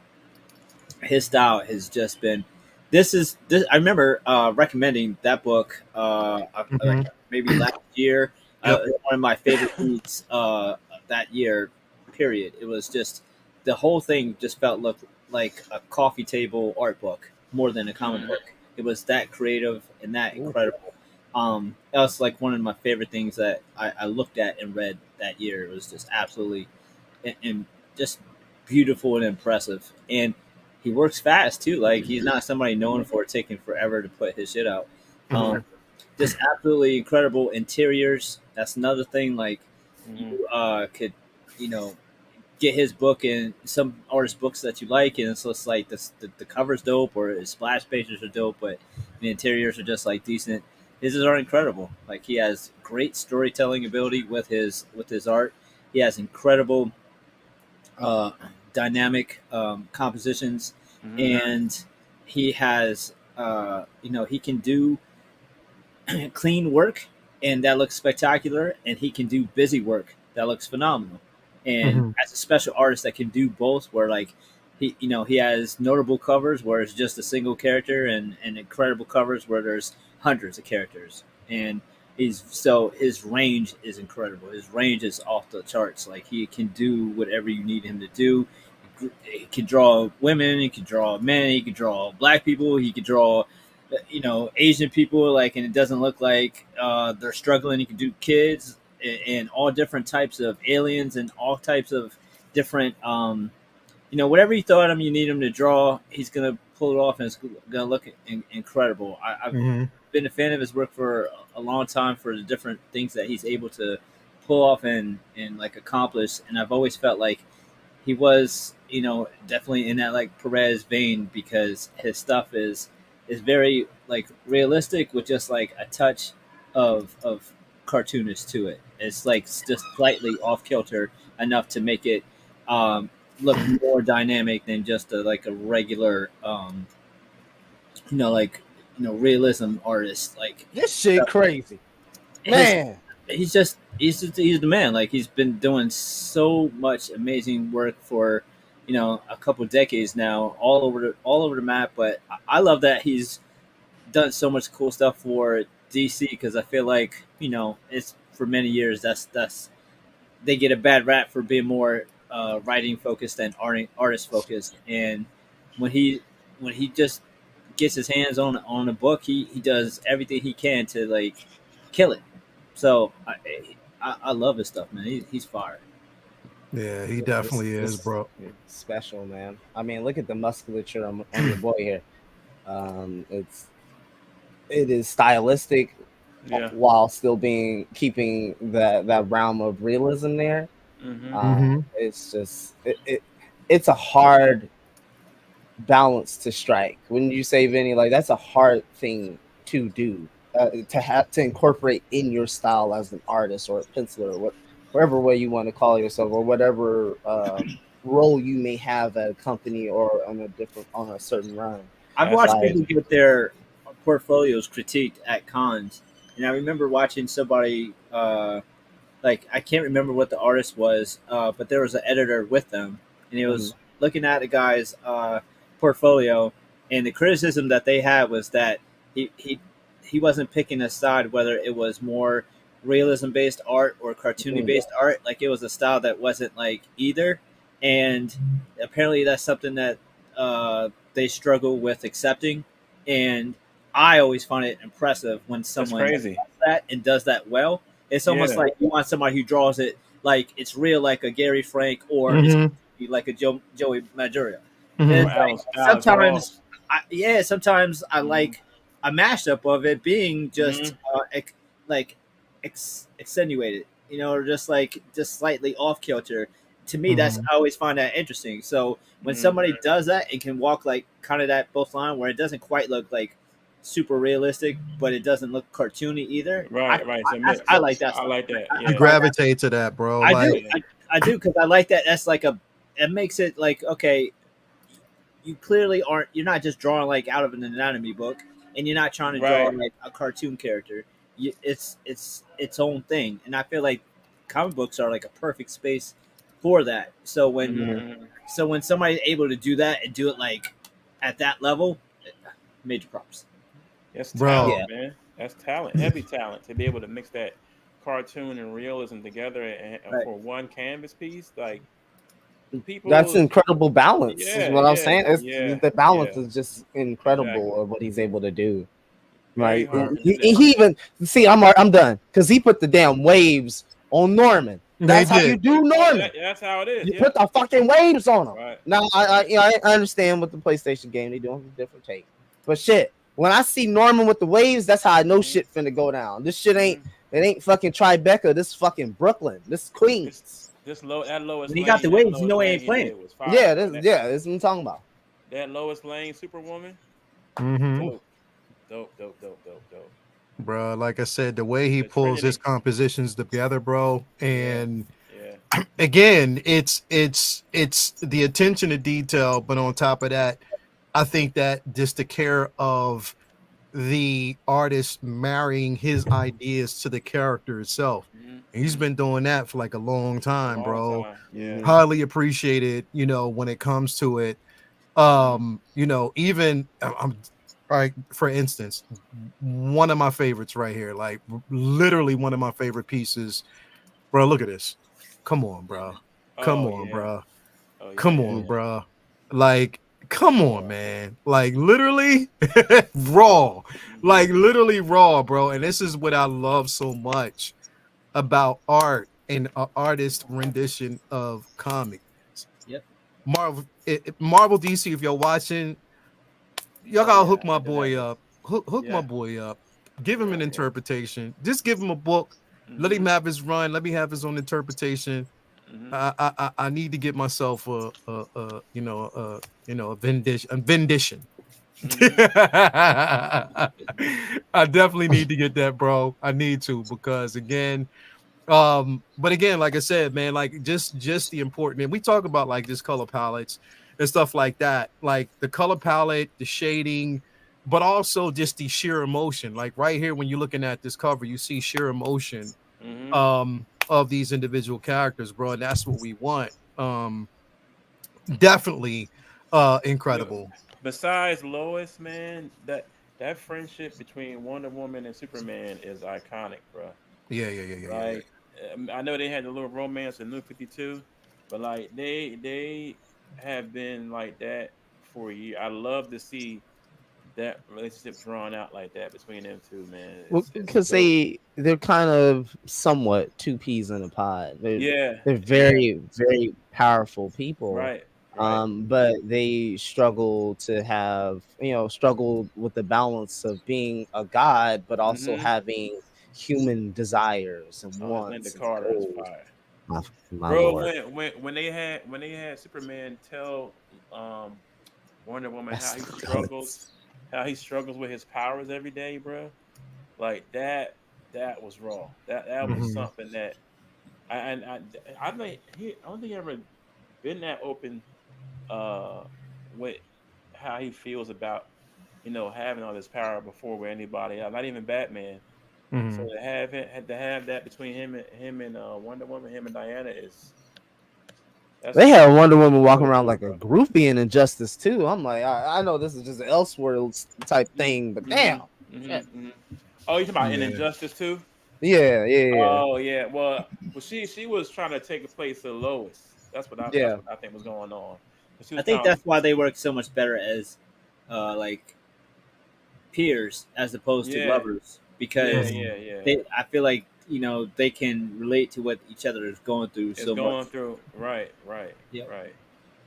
his style has just been. This. I remember recommending that book like maybe last year. One of my favorite reads that year. Period. It was just the whole thing just looked like a coffee table art book more than a comic book. It was that creative and that incredible. That was like one of my favorite things that I looked at and read that year. It was just absolutely and just beautiful and impressive. And he works fast too. Like, he's not somebody known for taking forever to put his shit out. Just absolutely incredible interiors. That's another thing. Like, you could, get his book and some artist books that you like, and it's just like the cover's dope or his splash pages are dope, but the interiors are just like decent. His are incredible. Like, he has great storytelling ability with his art. He has incredible dynamic compositions, and he has he can do clean work and that looks spectacular, and he can do busy work that looks phenomenal. And as a special artist that can do both, where like he has notable covers where it's just a single character, and incredible covers where there's hundreds of characters, and his range is incredible. His range is off the charts. Like, he can do whatever you need him to do. He can draw women, he can draw men, he can draw black people, he can draw Asian people, like, and it doesn't look like they're struggling. He can do kids and all different types of aliens and all types of different whatever you thought you need him to draw, he's gonna pull it off, and it's gonna look incredible. been a fan of his work for a long time for the different things that he's able to pull off and like accomplish. And I've always felt like he was, definitely in that like Perez vein because his stuff is very like realistic with just like a touch of cartoonish to it. It's like just slightly off kilter enough to make it look more dynamic than just like a regular like realism artist. Like This shit crazy, his man. he's the man. Like he's been doing so much amazing work for a couple decades now, all over the map. But I love that he's done so much cool stuff for DC because I feel like it's for many years that's they get a bad rap for being more writing focused than artist focused. And when he just gets his hands on a book, he does everything he can to like kill it. So I love his stuff, man. He's fire. Yeah, he definitely is, This bro. special, man. I mean, look at the musculature on your boy here. It is stylistic while still keeping that realm of realism there. It's just it's a hard balance to strike. Wouldn't you say, Vinny? Like that's a hard thing to do, to have to incorporate in your style as an artist or a penciler or whatever way you want to call yourself, or whatever role you may have at a company or on a certain run. I've watched people get their portfolios critiqued at cons, and I remember watching somebody like I can't remember what the artist was, but there was an editor with them, and he was looking at the guy's portfolio, and the criticism that they had was that he wasn't picking a side whether it was more realism based art or cartoony based art. Like it was a style that wasn't like either, and apparently that's something that they struggle with accepting. And I always find it impressive when someone does that and does that well. It's almost like you want somebody who draws it like it's real, like a Gary Frank, or it's like a Joey Madureira. Like, sometimes I like a mashup of it being just extenuated, or just slightly off kilter. To me, I always find that interesting. So when somebody does that and can walk like kind of that both line where it doesn't quite look like super realistic, but it doesn't look cartoony either. Right. I like that. I like that. You gravitate to that, bro. I do because I like that. That's like it makes it like, okay, you clearly aren't. You're not just drawing like out of an anatomy book, and you're not trying to draw like a cartoon character. It's its own thing, and I feel like comic books are like a perfect space for that. So when somebody's able to do that and do it like at that level, major props. That's talent, man. That's talent, heavy talent, to be able to mix that cartoon and realism together and for one canvas piece. Like people, that's incredible balance. Is what I'm saying. The balance is just incredible of what he's able to do. Right? He even see. I'm done because he put the damn waves on Norman. That's how you do Norman. That's how it is. You put the fucking waves on him. Right. Now I understand what the PlayStation game they doing a different take, but shit. When I see Norman with the waves, that's how I know shit finna go down. This shit ain't fucking Tribeca. This is fucking Brooklyn. This is Queens. That lowest. When he got the waves, he ain't playing. Yeah, that's what I'm talking about. That Lois Lane Superwoman. Dope. Bro, like I said, the way he pulls his compositions together, bro, and again, it's the attention to detail, but on top of that, I think that just the care of the artist marrying his ideas to the character itself. He's been doing that for like a long time, bro. Highly appreciated, when it comes to it. Even like for instance, one of my favorites right here, like literally one of my favorite pieces, bro. Look at this. Come on, bro. Come on, bro. Like, come on, man. Like literally raw. Like literally raw, bro. And this is what I love so much about art and an artist rendition of comics. Yep. Marvel DC, if you're watching, y'all gotta hook my boy up. Hook my boy up. Give him an interpretation. Just give him a book. Let him have his run. Let me have his own interpretation. I need to get myself a vindication. I definitely need to get that, bro. I need to, because again, but again, like I said, man, like just the important, and we talk about like just color palettes and stuff like that, like the color palette, the shading, but also just the sheer emotion. Like right here, when you're looking at this cover, you see sheer emotion of these individual characters, bro, and that's what we want. Definitely incredible. Besides Lois, man, that friendship between Wonder Woman and Superman is iconic, bro. Yeah. Like, I know they had a little romance in New 52, but like they have been like that for a year. I love to see that relationship drawn out like that between them two, man. Well, It's because dope. they're kind of somewhat two peas in a pod. Yeah, They're yeah, very very powerful people, right, right. but they struggle to have struggle with the balance of being a god, but also Mm-hmm. having human desires and Oh, this Linda wants and Carter is goals. fire. My Bro, lord, when they had Superman tell Wonder Woman that's nuts. how he struggles with his powers every day, bro. Like that was raw. That was Mhm. something that I think I don't think he ever been that open uh with how he feels about having all this power before with anybody else, not even Batman. So Mhm. to have it, had to have that between him and Wonder Woman, him and Diana is They that's had Wonder Woman walking real around cool, like a bro. groupie in Injustice too. I'm like, I know this is just an Elseworlds type thing, but Mm-hmm. damn, shit. Mm-hmm. Oh, you talking about in Yeah. Injustice too? Yeah. Oh yeah. Well, she was trying to take a place of Lois. That's Yeah. what I think was going on. She I was think kind of that's why they work so much better as like peers as opposed to yeah, lovers, yeah, because Mhm. yeah, yeah. I feel like they can relate to what each other is going through It's so much. going through right, right, Yep. right.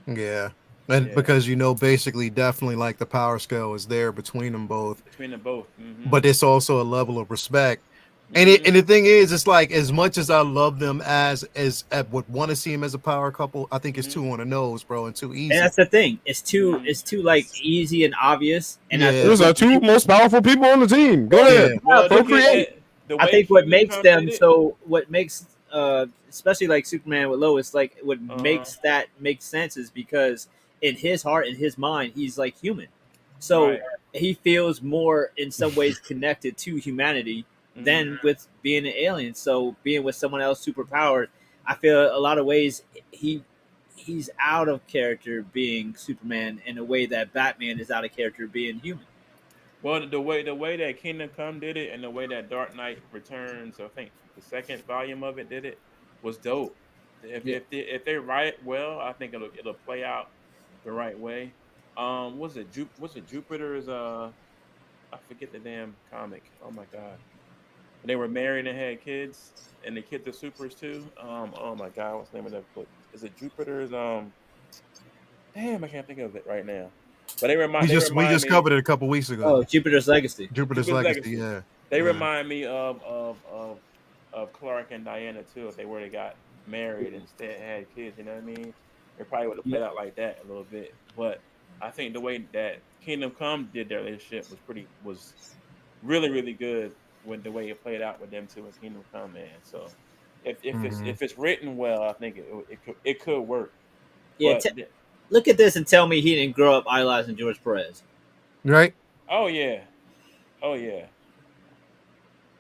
Yeah. And Yeah, because basically definitely like the power scale is there between them both, between them both. Mm-hmm. but it's also a level of respect. Mm-hmm. And the thing is, it's like as much as I love them as I would want to see them as a power couple, I think it's Mm-hmm. too on the nose, bro, and too And easy. that's the thing. It's too Mm-hmm. it's too like easy and obvious. And I think Yeah. Those are two most powerful people on the team. Go well, ahead, Yeah. yeah, Well, but you know, procreate. the I way think what Kingdom makes Come did them it. so what makes especially like Superman with Lois, like what Uh huh. makes that make sense is because in his heart, in his mind, he's like human. So Right. he feels more in some ways connected to humanity Mm-hmm. than with being an alien. So being with someone else super powered, I feel a lot of ways he he's out of character being Superman in a way that Batman is out of character being human. Well, the way that Kingdom Come did it, and the way that Dark Knight Returns, I think the second volume of it did it, was dope. Yeah. If they write well, I think it'll play out the right way. Was it Jupiter's? I forget the damn comic. Oh my god, and they were married and had kids, and the kids are supers too. Oh my god, what's the name of that book? Is it Jupiter's? Damn, I can't think of it right now. But they We remind just me. covered it a couple weeks ago. Oh, Jupiter's Legacy. Jupiter's Jupiter's Legacy. Legacy. Yeah. They Yeah. remind me of Clark and Diana too. If they were to got married and instead had kids, you know what I mean? It probably would have Yeah. played out like that a little bit. But I think the way that Kingdom Come did their relationship was really really good with the way it played out with them two in Kingdom Come, man. So Mhm. if it's written well, I think it could work. Yeah, But look at this and tell me he didn't grow up idolizing George Perez. Right. oh yeah, oh yeah,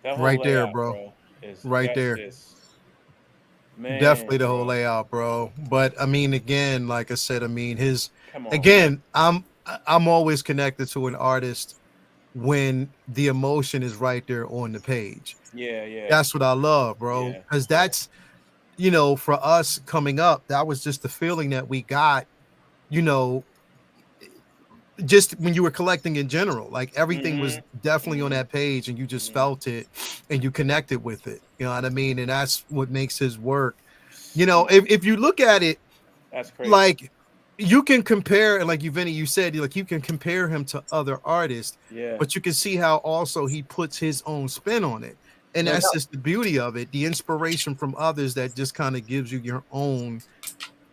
that whole Right there, layout, bro. bro, is Right that's there. just Definitely man, the whole bro. layout, bro. But I mean, again, like I said, I mean, his Come on, man. again, I'm always connected to an artist when the emotion is right there on the page. Yeah, yeah, That's what I love, bro. yeah, Because yeah. that's, for us coming up, that was just the feeling that we got, you know, just when you were collecting in general. Like everything was Mhm, definitely on mhm, that page and you just mhm. felt it and you connected with it. You know what I mean? And that's what makes his work. Come on, If you look at it, that's crazy. like, you can compare, and like you, Vinny, you said, like you can compare him to other artists, Yeah. but you can see how also he puts his own spin on it, and No that's doubt. just the beauty of it. The inspiration from others that just kind of gives you your own,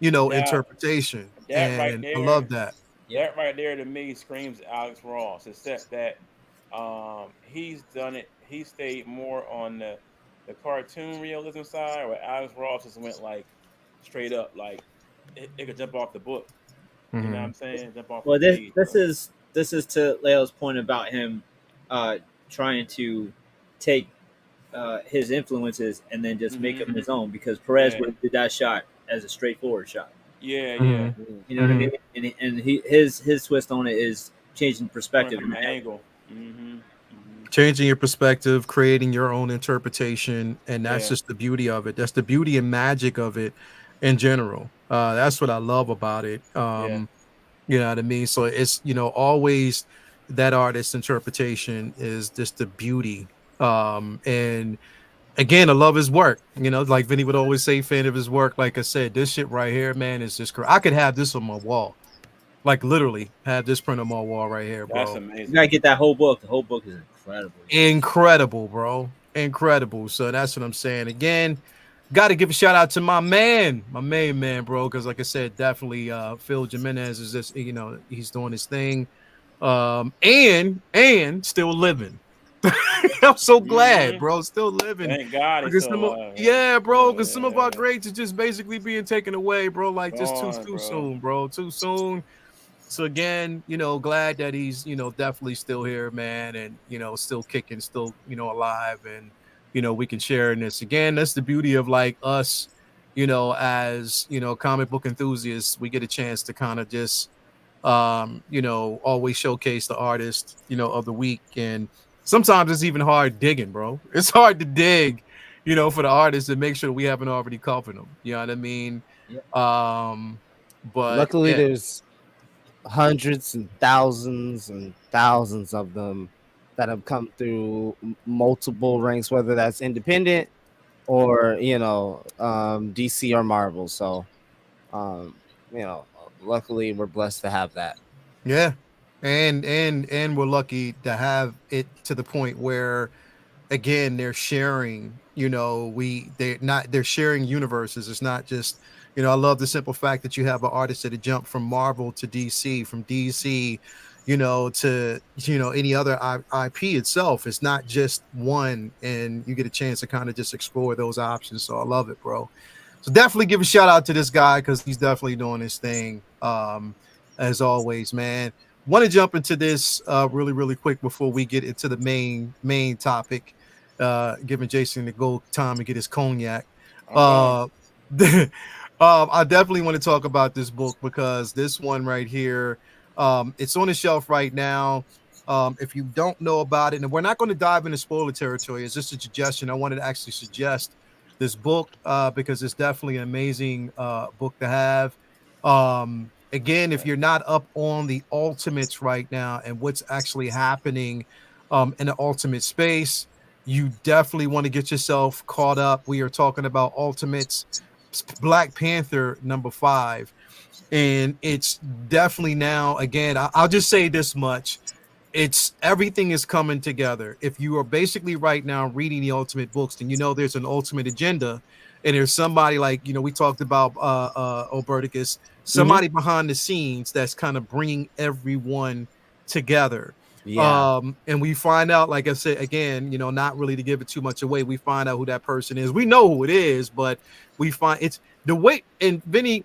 you know, Now interpretation, that right and I there, love that. Yeah. that right there to me screams Alex Ross, except that he's done it. He stayed more on the cartoon realism side, where Alex Ross just went like straight up, like it could jump off the book. You know what Mhm. I'm saying? Jump off the Well, this page. this So is this is to Leo's point about him uh, trying to take his influences and then just make hmm them his own. Because Perez yeah, would have did that shot as a straightforward shot. yeah, yeah. Mhm. You know what I Mhm. mean? And his twist on it is changing Coming perspective. from an angle. Hmm. Changing your perspective, creating your own interpretation, and that's Yeah, just the beauty of it. That's the beauty and magic of it in general. That's what I love about it. yeah. You know what I mean? So it's, you know, always that artist's interpretation is just the beauty. And again, I love his work. You know, like Vinny would always say, fan of his work. Like I said, this shit right here, man, is just I could have this on my wall. Like literally have this print on my wall right here, That's bro. You amazing. gotta get that whole book. The whole book is incredible. Incredible, bro. Incredible. So that's what I'm saying. Again, got to give a shout out to my man, my main man, bro. Because like I said, definitely Phil Jimenez is just, you know, he's doing his thing. And still living. I'm so glad, Hmm. bro. Still living. Thank God he's Because still some of, alive. Yeah, yeah, bro, yeah, because some yeah, of yeah, our yeah. greats are just basically being taken away, bro. Like just too Gone, too bro. soon, bro. Too soon. So again, you know, glad that he's, you know, definitely still here, man, and you know, still kicking, still, you know, alive, and you know, we can share in this again. That's the beauty of like us, you know, as you know, comic book enthusiasts. We get a chance to kind of just you know, always showcase the artist, you know, of the week. And sometimes it's even hard digging, bro. It's hard to dig, you know, for the artists to make sure we haven't already covered them. You know what I mean? Yep. But Luckily, yeah, there's hundreds and thousands of them that have come through multiple ranks, whether that's independent or DC or Marvel. So um, luckily we're blessed to have that. yeah. And we're lucky to have it to the point where again they're sharing, you know, they're sharing universes. It's not just, you know, I love the simple fact that you have an artist that had jumped from Marvel to DC, from DC, you know, to, you know, any other IP itself. It's not just one, and you get a chance to kind of just explore those options. So I love it, bro. So definitely give a shout out to this guy because he's definitely doing his thing. As always, man. Want to jump into this really, really quick before we get into the main topic. Giving Jason the go time to get his cognac. I'm going. Uh, I definitely want to talk about this book because this one right here, it's on the shelf right now. If you don't know about it, and we're not going to dive into spoiler territory, it's just a suggestion. I wanted to actually suggest this book because it's definitely an amazing book to have. Again, if Okay. you're not up on the ultimates right now and what's actually happening in the ultimate space, you definitely want to get yourself caught up. We are talking about Ultimates Black Panther #5. And it's definitely now, again, I'll just say this much. It's everything is coming together. If you are basically right now reading the ultimate books, then you know there's an ultimate agenda, and there's somebody like, you know, we talked about Oberticus, Hmm. somebody behind the scenes that's kind of bringing everyone together. Yeah, And we find out, like I said, again, you know, not really to give it too much away, we find out who that person is. We know who it is, but we find it's the way. And Vinny,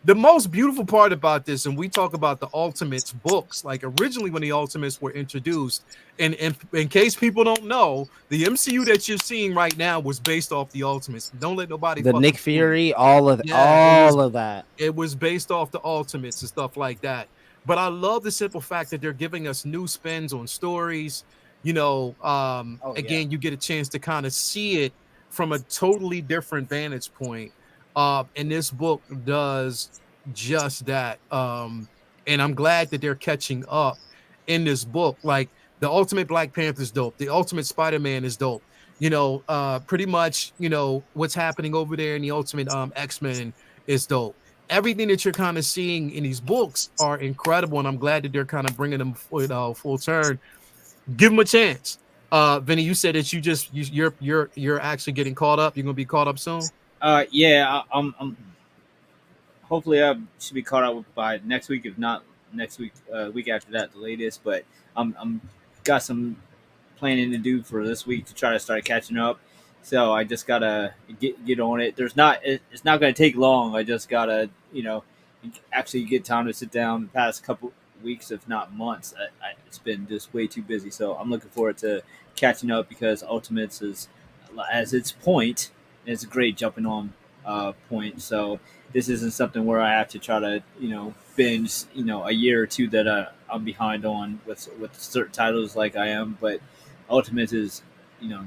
the most beautiful part about this, and we talk about the Ultimates books, like originally when the Ultimates were introduced, and in case people don't know, the MCU that you're seeing right now was based off the Ultimates. Don't let nobody the Nick fucking fool you. Fury, all of Yeah, all of that. it was based off the Ultimates and stuff like that. But I love the simple fact that they're giving us new spins on stories. You know, Oh yeah. again, you get a chance to kind of see it from a totally different vantage point. And this book does just that. And I'm glad that they're catching up in this book. Like the Ultimate Black Panther is dope. The Ultimate Spider-Man is dope. You know, pretty much, you know, what's happening over there in the Ultimate X-Men is dope. everything that you're kind of seeing in these books are incredible, and I'm glad that they're kind of bringing them full turn. Give them a chance. Vinny, you said that you're actually getting caught up. You're gonna be caught up soon. Yeah, I'm hopefully I should be caught up by next week. If not next week, week after that, the latest. But I'm got some planning to do for this week to try to start catching up. So I just gotta get on it. It's not gonna take long. I just gotta actually get time to sit down. The past couple weeks, if not months, it's been just way too busy. So I'm looking forward to catching up because Ultimates is as its point. It's a great jumping on point. So this isn't something where I have to try to binge a year or two that I'm behind on with certain titles like I am, but Ultimate is a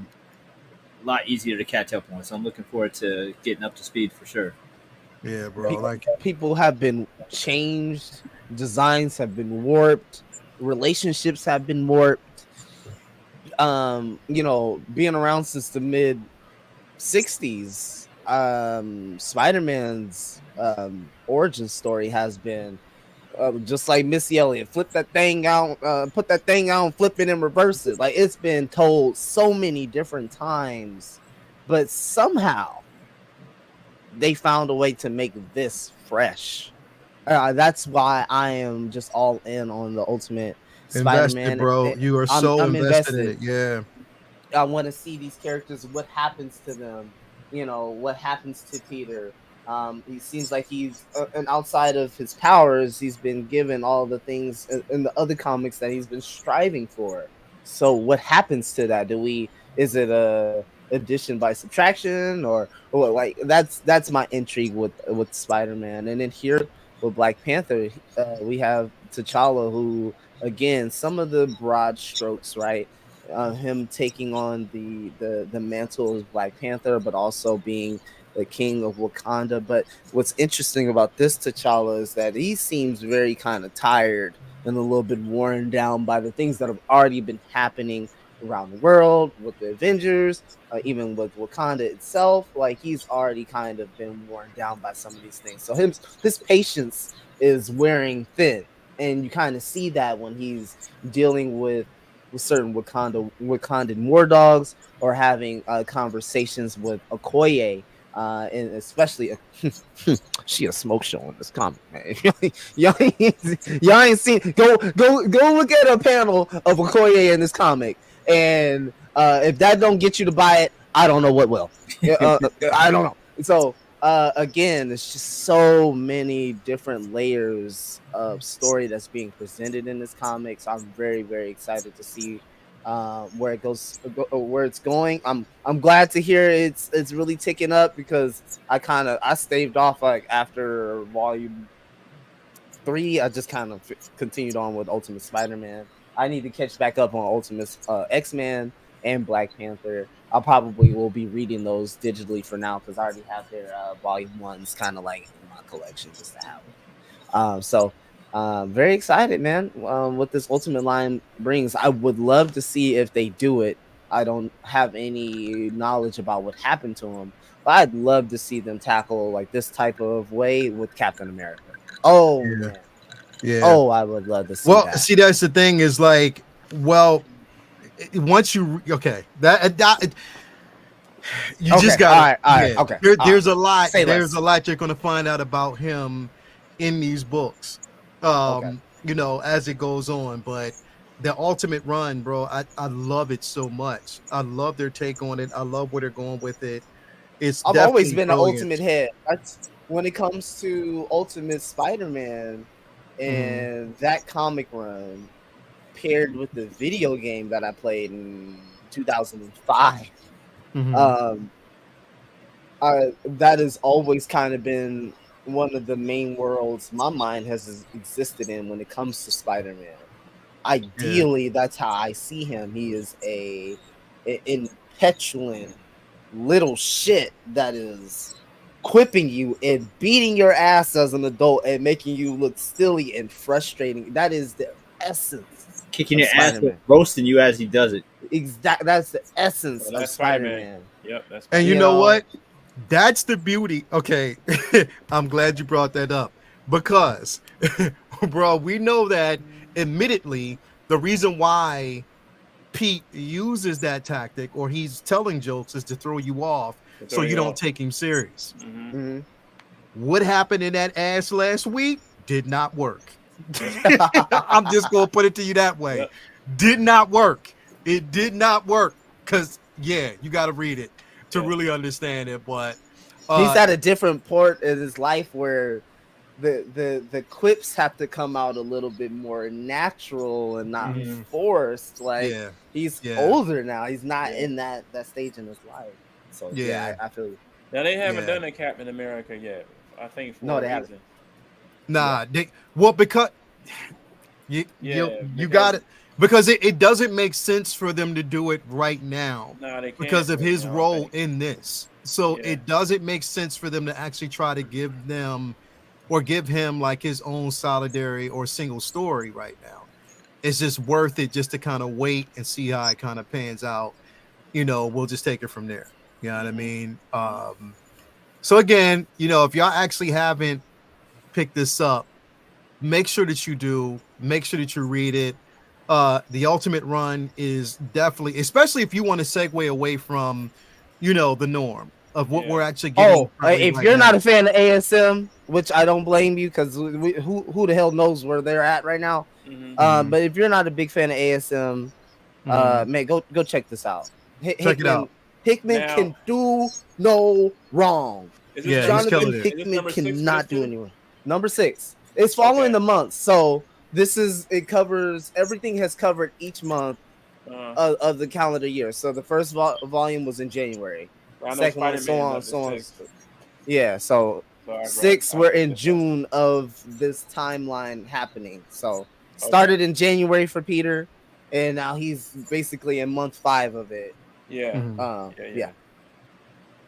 lot easier to catch up on. So I'm looking forward to getting up to speed for sure. Yeah, bro. Like People have been changed, designs have been warped, relationships have been warped. Being around since the mid 60s, Spider-Man's origin story has been just like Missy Elliott, flip that thing out, put that thing out, flip it and reverse it. Like, it's been told so many different times, but somehow they found a way to make this fresh. That's why I am just all in on the Ultimate invested, Spider-Man. bro. You are so I'm invested in it. Yeah. I want to see these characters, what happens to them, what happens to Peter. He seems like he's and outside of his powers, he's been given all the things in the other comics that he's been striving for. So what happens to that? Is it a addition by subtraction, or like that's my intrigue with Spider-Man. And then here with Black Panther, we have T'Challa, who, again, some of the broad strokes, right? Him taking on the mantle as Black Panther, but also being the king of Wakanda. But what's interesting about this T'Challa is that he seems very kind of tired and a little bit worn down by the things that have already been happening around the world with the Avengers, even with Wakanda itself. Like, he's already kind of been worn down by some of these things. So his patience is wearing thin, and you kind of see that when he's dealing with certain Wakandan war dogs, or having conversations with Okoye, and especially she a smoke show in this comic, man. y'all ain't seen, go look at a panel of Okoye in this comic, and if that don't get you to buy it, I don't know what will. I don't know. So again, it's just so many different layers of story that's being presented in this comic. So I'm very, very excited to see where it goes, where it's going. I'm glad to hear it's really ticking up, because I staved off like after volume 3. I just kind of continued on with Ultimate Spider-Man. I need to catch back up on Ultimate X-Men and Black Panther. I probably will be reading those digitally for now, because I already have their volume 1s kind of like in my collection just to have them. Very excited, man. What this Ultimate line brings. I would love to see if they do it. I don't have any knowledge about what happened to him, but I'd love to see them tackle like this type of way with Captain America. Oh, Yeah. man. Yeah. Oh, I would love to see Well, that. see, that's the thing is like, well, once you you Okay, just got all right, okay. There's a lot. Say There's less. a lot you're going to find out about him in these books. Okay. As it goes on. But the Ultimate Run, bro, I love it so much. I love their take on it. I love where they're going with it. It's I've always definitely been an brilliant. Ultimate head. That's when it comes to Ultimate Spider-Man and that comic run paired with the video game that I played in 2005. That has always kind of been one of the main worlds my mind has existed in when it comes to Spider-Man. Ideally, that's how I see him. He is a petulant little shit that is quipping you and beating your ass as an adult and making you look silly and frustrating. That is the essence. Kicking your ass, but roasting you as he does it. That's the essence of Spider-Man. Yep, that's and you know what? That's the beauty. Okay, I'm glad you brought that up because, bro, we know that admittedly the reason why Pete uses that tactic or he's telling jokes is to throw you off To so throw you you don't off. take him serious. Mm-hmm. Mm-hmm. What happened in that ass last week did not work. I'm just gonna put it to you that way. Yep. Did not work. It did not work because yeah, you got to read it to Yep. really understand it. But He's at a different port in his life where the quips have to come out a little bit more natural and not Mhm. forced. Like Yeah, he's yeah, older now. He's not Yeah. in that stage in his life. So yeah, I feel you. Now they haven't yeah. done a Captain America yet. I think No, for a they haven't. reason. Yeah. Nah, well, because Yeah, you because got it because it doesn't make sense for them to do it right now no, they can't because of really. his I don't role think. in this. So Yeah. it doesn't make sense for them to actually try to give them or give him like his own solitary or single story right now. It's just worth it just to kind of wait and see how it kind of pans out. We'll just take it from there. You know what I Mm-hmm. mean? Mm-hmm. So again, if y'all actually haven't picked this up, make sure that you do. Make sure that you read it. The Ultimate Run is definitely, especially if you want to segue away from, the norm of what Yeah. we're actually getting Oh, currently if right you're now. not a fan of ASM, which I don't blame you because who the hell knows where they're at right now. Mm-hmm. Mhm, But if you're not a big fan of ASM, mhm. man, go check this out. Check it out. Hickman Now, can do no wrong. is this Yeah, number he's Jonathan killing six? it. Is this Hickman number six for this cannot do too? anyone. Number 6. It's following Okay. the months, so it covers everything has covered each month Uh, of the calendar year. So the first volume was in January, I know second one, Spider so Man is on, up to so on. six, Yeah, so so six I we're picked in this up. June of this timeline happening. So Okay. started in January for Peter, and now he's basically in month 5 of it. Yeah. Mhm. Yeah. Yeah. Yeah.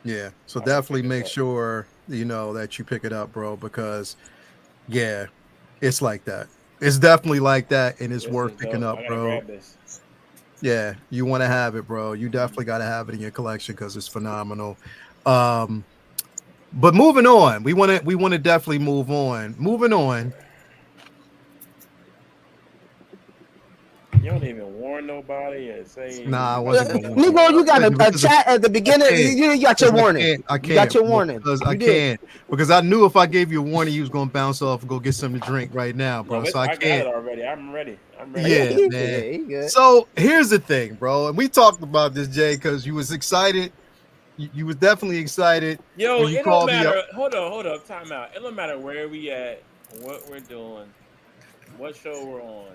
Yeah. So I gotta pick definitely this make up. sure that you pick it up, bro, because yeah, it's like that. It's definitely like that, and it's This worth is picking dope. up, I gotta bro. grab this. Yeah, you want to have it, bro. You Mm-hmm. definitely got to have it in your collection because it's phenomenal. Um, but moving on, we want to definitely move on. Moving on. You don't even warn nobody and say Nah, I you about to wasn't pick gonna up warn some you. Negro, you more. got a Because chat at the I beginning. can't. You got your Because warning. I You got can't. your warning. Because I You did. can't. Because I knew if I gave you a warning, you was gonna bounce off and go get something to drink right now, No, bro. So I I got it can't. already. I'm ready. I'm ready. Yeah, Yeah, he man. good. He good. So here's the thing, bro. And we talked about this, Jay, because you was excited. You was definitely excited Yo, when you it don't called me up. matter. Hold up. Time out. It don't matter where we at, what we're doing, what show we're on,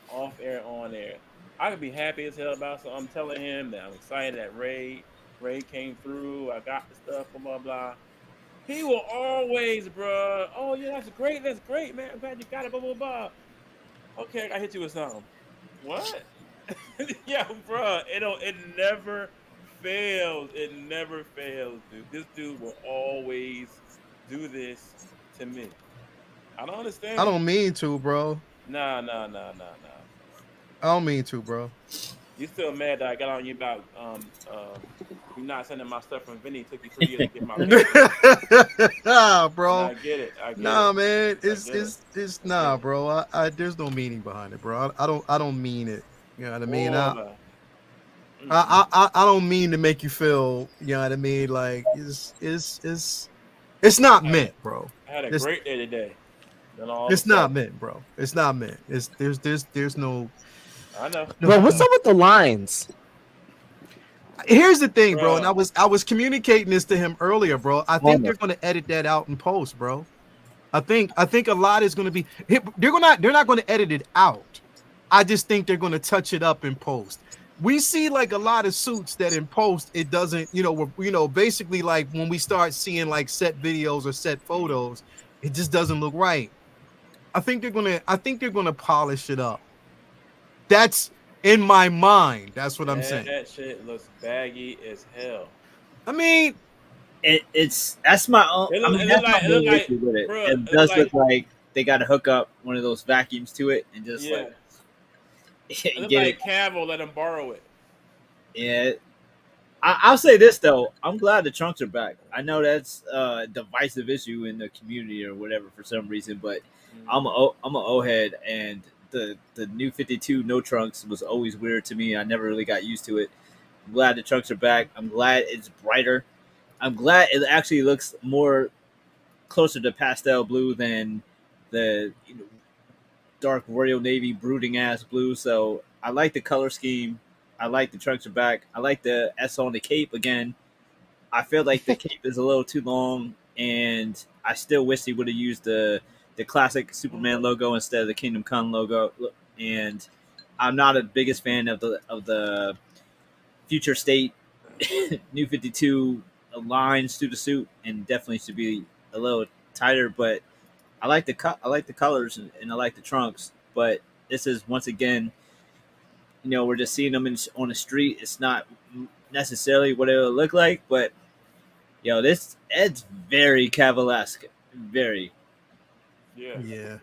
off air, on air. I could be happy as hell about so I'm telling him that I'm excited that Ray came through. I got the stuff, blah blah blah. He will always, bro. Oh yeah, that's great. That's great, man. I'm glad you got it. Blah blah blah. Okay, I hit you with something. What? Yeah, bro. It never fails. It never fails, dude. This dude will always do this to me. I don't I understand. don't mean to, bro. Nah. I don't mean to, bro. You still mad that I got on you about you not sending my stuff from Vinny? Took you 3 years to get my paper, Nah, and bro. I get it. I get Nah, it. man. I It's get it. it's it's I get nah, it. bro. I there's no meaning behind it, bro. I don't mean it. You know what I mean? Boy, I don't mean to make you feel, you know what I mean? Like it's not I had a meant, bro. I had a It's great day today. Then all of a it's not sudden, meant, bro. It's not meant. It's there's no I know, no. Bro, I what's know, up with the lines? Here's the thing, bro, and bro. I was communicating this to him earlier, bro. I think Oh, they're gonna edit that out in post, bro. I think a lot is gonna be they're not gonna edit it out. I just think they're gonna touch it up in post. We see like a lot of suits that in post it doesn't, basically like when we start seeing like set videos or set photos, it just doesn't look right. I think they're gonna polish it up. That's in my mind. That's what I'm saying. That shit looks baggy as hell. I mean, It's that's my own. I mean, that's my It look main like, issue with it. bro. It It look does like, look like they got to hook up one of those vacuums to it and just yeah. like It look get it. like Cavill let him borrow it. Yeah, I'll say this though. I'm glad the trunks are back. I know that's a divisive issue in the community or whatever for some reason, but I'm a O head, and the new 52 no trunks was always weird to me. I never really got used to it. I'm glad the trunks are back. I'm glad it's brighter. I'm glad it actually looks more closer to pastel blue than the dark royal navy brooding ass blue. So I like the color scheme. I like the trunks are back. I like the S on the cape again. I feel like the cape is a little too long, and I still wish they would have used the classic Superman logo instead of the Kingdom Come logo. And I'm not a biggest fan of the future state new 52 lines through the suit, and definitely should be a little tighter. But I like the colors, and I like the trunks. But this is once again, we're just seeing them on the street. It's not necessarily what it'll look like, but this Ed's very Cavalesque, very. Yeah.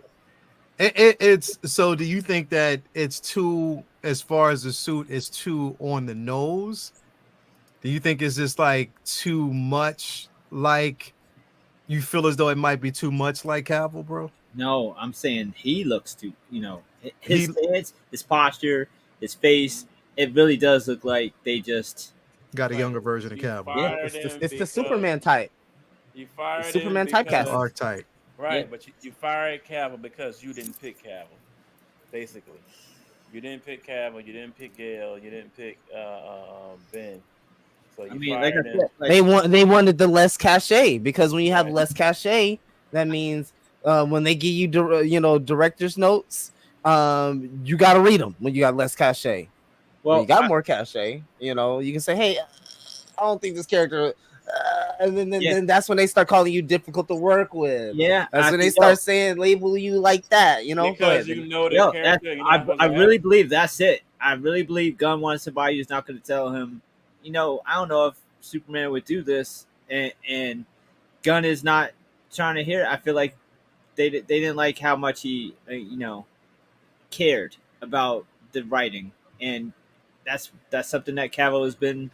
It's so. Do you think that it's too, as far as the suit is too on the nose? Do you think it's just like too much? Like you feel as though it might be too much like Cavill, bro? No, I'm saying he looks too. His stance, his posture, his face. It really does look like they just got a younger version of Cavill. Yeah, it's the Superman type. You fired him Superman typecast. Archetype. Right, Yeah. but you fired Cavill because you didn't pick Cavill. Basically, you didn't pick Cavill, you didn't pick Gale, you didn't pick Ben. So you fired him. They wanted the less cachet, because when you have less cachet, that means when they give you director's notes, you got to read them when you got less cachet. Well, when you got more cachet, you can say, hey, I don't think this character. And then that's when they start calling you difficult to work with. Yeah, that's when they start saying label you like that. Because the character. I really believe that's it. I really believe Gunn wants somebody who's not going to tell him, I don't know if Superman would do this, and Gunn is not trying to hear it. I feel like they didn't like how much he cared about the writing, and that's something that Cavill has been.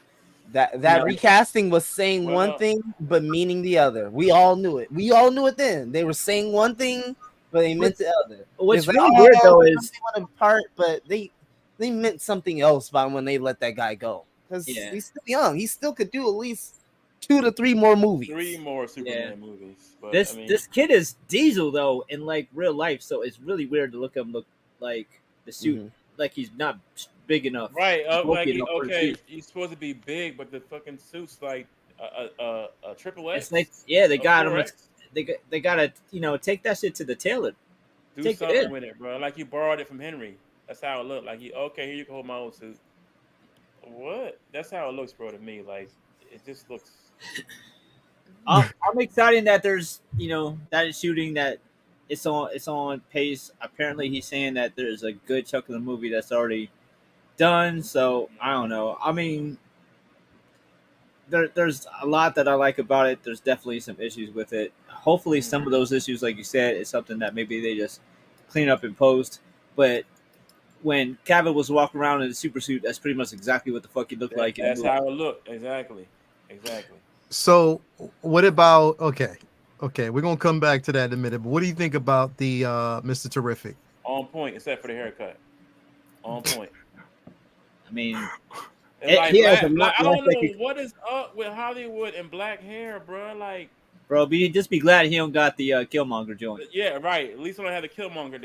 That recasting was saying one thing but meaning the other. We all knew it. We all knew it then. They were saying one thing but they meant the other. What's really weird though is they want to part, but they meant something else by when they let that guy go. Because he's still young. He still could do at least 2 to 3 more movies. 3 more Superman movies. But, this kid is Diesel though in like real life, so it's really weird to look him look like the suit, like he's not big enough. Right. He's supposed to be big, but the fucking suit's like a triple X. It's like they got him. They gotta take that shit to the tailor. Do something with it, bro. Like you borrowed it from Henry. That's how it looked. Like here you can hold my old suit. What? That's how it looks, bro, to me. Like it just looks. I'm excited that there's that is shooting, that it's on pace. Apparently he's saying that there's a good chunk of the movie that's already done. So I don't know. I mean, there's a lot that I like about it. There's definitely some issues with it. Hopefully some of those issues, like you said, is something that maybe they just clean up in post. But when Cavill was walking around in a super suit, that's pretty much exactly what the fuck he looked like. That's how it looked. Exactly. So what about okay, we're gonna come back to that in a minute. But what do you think about the Mr. Terrific? On point, except for the haircut. On point. I mean, I don't know what is up with Hollywood and black hair, bro. Like, bro, just be glad he don't got the Killmonger joint. Yeah, right. At least we don't have the Killmonger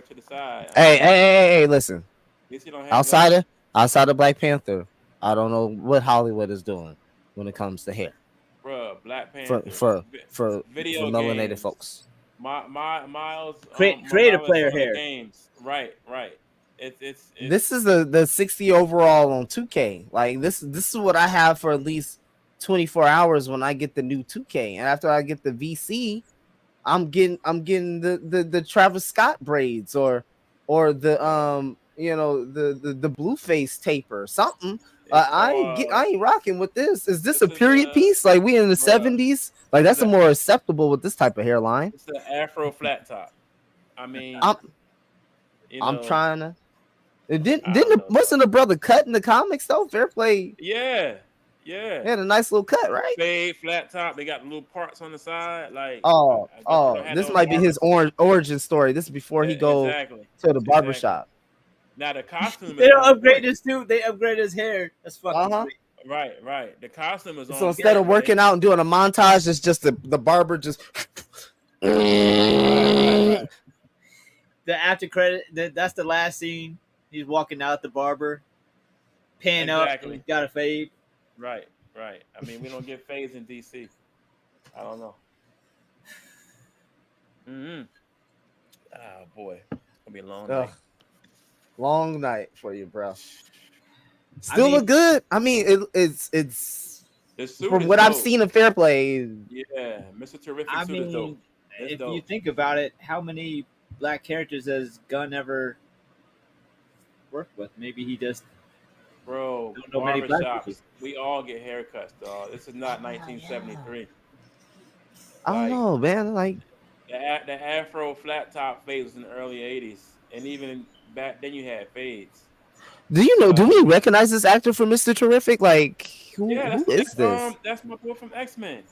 to the side. Hey, listen. At least you don't have outside of Black Panther, I don't know what Hollywood is doing when it comes to hair. Bro, Black Panther for melanated folks. Miles creator player hair. Games. Right. It's this is the 60 overall on 2K. Like this is what I have for at least 24 hours when I get the new 2K, and after I get the VC, I'm getting the Travis Scott braids or the the Blueface taper something. I ain't rocking with this. Is this a period piece? Like we in the 70s? Like that's more acceptable with this type of hairline. It's the Afro flat top. I mean, I'm trying to. Wasn't the brother cut in the comics though? Fair play. Yeah. Yeah. They had a nice little cut, right? Fade, flat top. They got little parts on the side. Like, I guess they don't have This no might be his barber. origin story. This is before he go Exactly. to the barber Exactly. shop. Now the costume They is don't on upgrade point. his suit. They upgrade his hair. That's fucking sweet. Right. The costume is So on instead point, of working right? out and doing a montage, it's just the barber just. Right. The after credit. That's the last scene. He's walking out the barber, pan up, and he's Exactly. got a fade. Right. I mean, we don't get fades in DC. I don't know. Oh boy, it's gonna be a long night. Long night for you, bro. I Still mean, look good. I mean, it's The suit from is what I've dope. seen in Fair Play. Yeah, Mr. Terrific I suit is dope. mean, It's if dope. you think about it, how many black characters has Gunn ever worked with? Maybe he just Bro, don't know many black people. barbershops, we all get haircuts, dog. This is not 1973. I don't Like know, man. Like, the Afro flat top fade was in the early '80s, and even back then you had fades. do you know? Do we Like, recognize this actor from Mr. Terrific? Like, yeah, who is this? that's my boy from X-Men.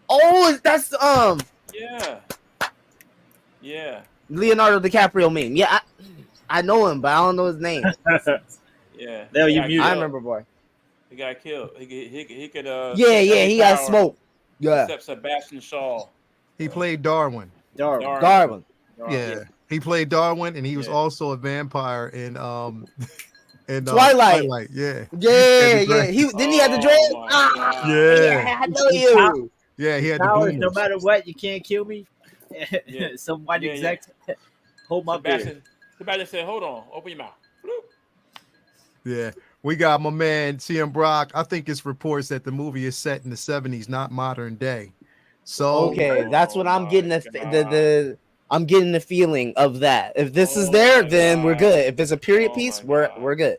Oh, that's Yeah, Leonardo DiCaprio meme. Yeah, I know him, but I don't know his name. yeah. Leo, He you got muted. I killed. remember, boy. He got killed. He could Yeah, send every he got power smoked. Yeah, except Sebastian Shaw. He played Darwin. Darwin. Yeah, he played Darwin, and he was Yeah. also a vampire in Twilight. Twilight. Yeah, Yeah. dread. He didn't he have the dread? Oh, my God. Yeah. I know you. Yeah, he had the Powers, no boomers. matter what, you can't kill me. Yeah. Some white Yeah, exec hold my beer. Sebastian said, "Hold on, open your mouth." Bloop. Yeah, we got my man CM Brock. I think it's reports that the movie is set in the 70s, not modern day. So Okay, that's what I'm getting. God. I'm getting the feeling of that. If this is Oh there, my then we're God. good. If it's a period Oh piece, my God. we're good.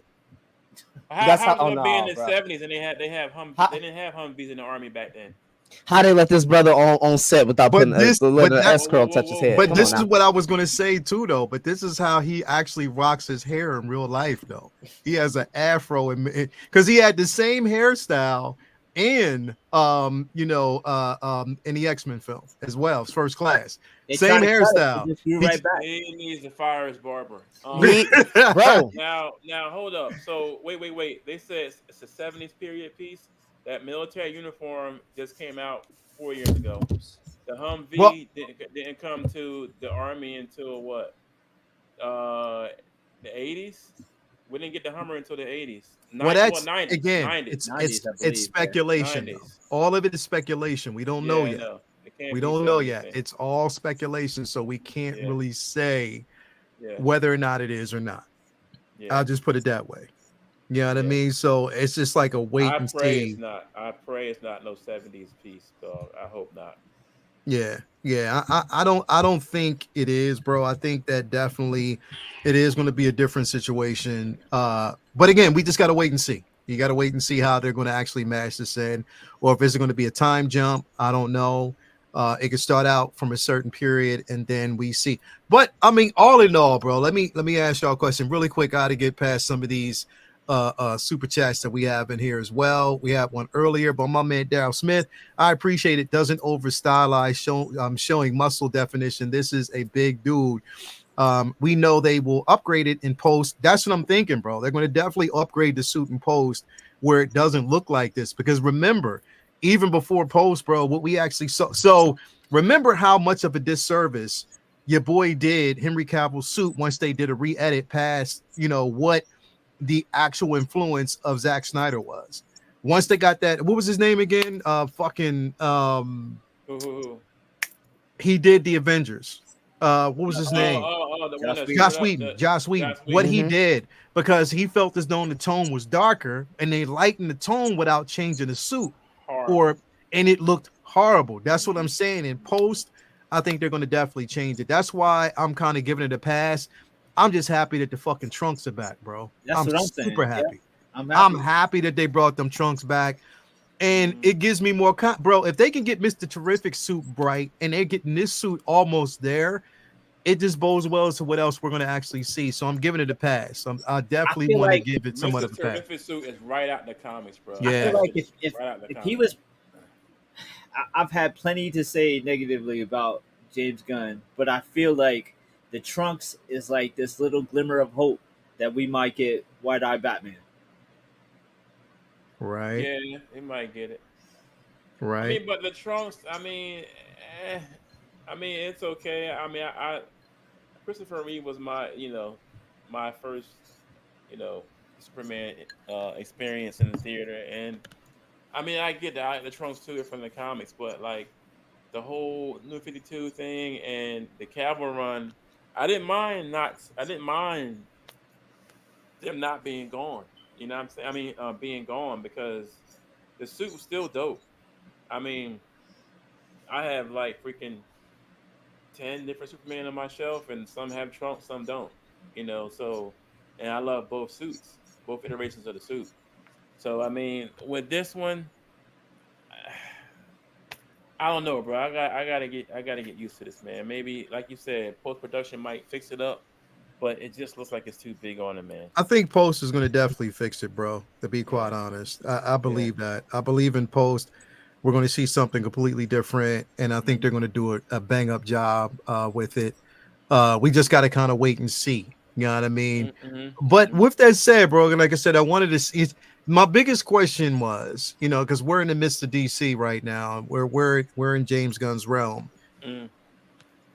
How was it oh, gonna be in no, the bro. '70s and they didn't have Humvees in the army back then? How they let this brother on set without But putting this- but letting an that- S curl touch his head? But Come this on is now. what I was going to say too, though. But this is how he actually rocks his hair in real life, though. He has an afro, because he had the same hairstyle in in the X-Men film as well, First Class. They Same tried to cut it, hairstyle. it just grew right back. He needs to fire his barber. Bro, Now hold up. So wait. They said it's a '70s period piece. That military uniform just came out 4 years ago. The Humvee Well- didn't come to the army until what? The '80s. We didn't get the Hummer until the '80s. Well, that's 90s. again, 90s. 90s, I believe, it's speculation. yeah. though. 90s. All of it is speculation. We don't know yet. No, it can't We be don't know 70s yet. then. It's all speculation, so we can't Yeah. really say Yeah. whether or not it is or not. Yeah. I'll just put it that way. You know what I Yeah. mean? So it's just like a wait and see. I pray it's not no '70s piece, dog. I hope not. Yeah. I don't think it is, bro. I think that definitely it is going to be a different situation. But again, we just got to wait and see. You got to wait and see how they're going to actually match this in, or if it's going to be a time jump. I don't know. It could start out from a certain period and then we see. But I mean, all in all, bro, let me ask y'all a question really quick. I got to get past some of these super chats that we have in here as well. We had one earlier, but my man Daryl Smith, I appreciate it. Doesn't over stylize, showing muscle definition. This is a big dude. We know they will upgrade it in post. That's what I'm thinking, bro. They're going to definitely upgrade the suit in post where it doesn't look like this. Because remember, even before post, bro, what we actually saw. So remember how much of a disservice your boy did Henry Cavill's suit once they did a re-edit past, what the actual influence of Zack Snyder was. Once they got that, what was his name again? He did the Avengers. What was his name? Joss Whedon. Joss Whedon. What he did, because he felt as though the tone was darker, and they lightened the tone without changing the suit, and it looked horrible. That's what I'm saying. In post, I think they're going to definitely change it. That's why I'm kind of giving it a pass. I'm just happy that the fucking trunks are back, bro. That's what I'm super saying. happy. Yeah, I'm happy that they brought them trunks back. And it gives me more bro. If they can get Mr. Terrific suit bright and they're getting this suit almost there, it just bodes well to what else we're going to actually see. So I'm giving it a pass. I I definitely feel want to like give it somewhat Mr. of a pass. Terrific suit is right out the comics, bro. I feel Yeah. like That is right out the if he comics. was, I've had plenty to say negatively about James Gunn, but I feel like the Trunks is like this little glimmer of hope that we might get White Eye Batman. Right. Yeah, he might get it. I Right. mean, but the trunks. Eh, I mean, it's okay. I Christopher Reeve was my, my first, you know, Superman experience in the theater, and I mean, I get that the trunks too from the comics, but like the whole New 52 thing and the Cavill run, I didn't mind them not being gone. You know what I'm saying? Being gone because the suit was still dope. I mean, I have like freaking 10 different Superman on my shelf, and some have trunks, some don't. So and I love both suits, both iterations of the suit. So I mean, with this one, I don't know, bro. I gotta get used to this, man. Maybe like you said, post production might fix it up, but it just looks like it's too big on it, man. I think Post is going to definitely fix it, bro. To be Yeah, quite honest, I yeah. believe that. I believe in Post. We're going to see something completely different, and I think Mm-hmm. they're going to do a bang up job with it. We just got to kind of wait and see. You know what I mean? But Mm-hmm. with that said, bro, and like I said, I wanted to see. My biggest question was, because we're in the midst of DC right now. We're in James Gunn's realm. Mm-hmm.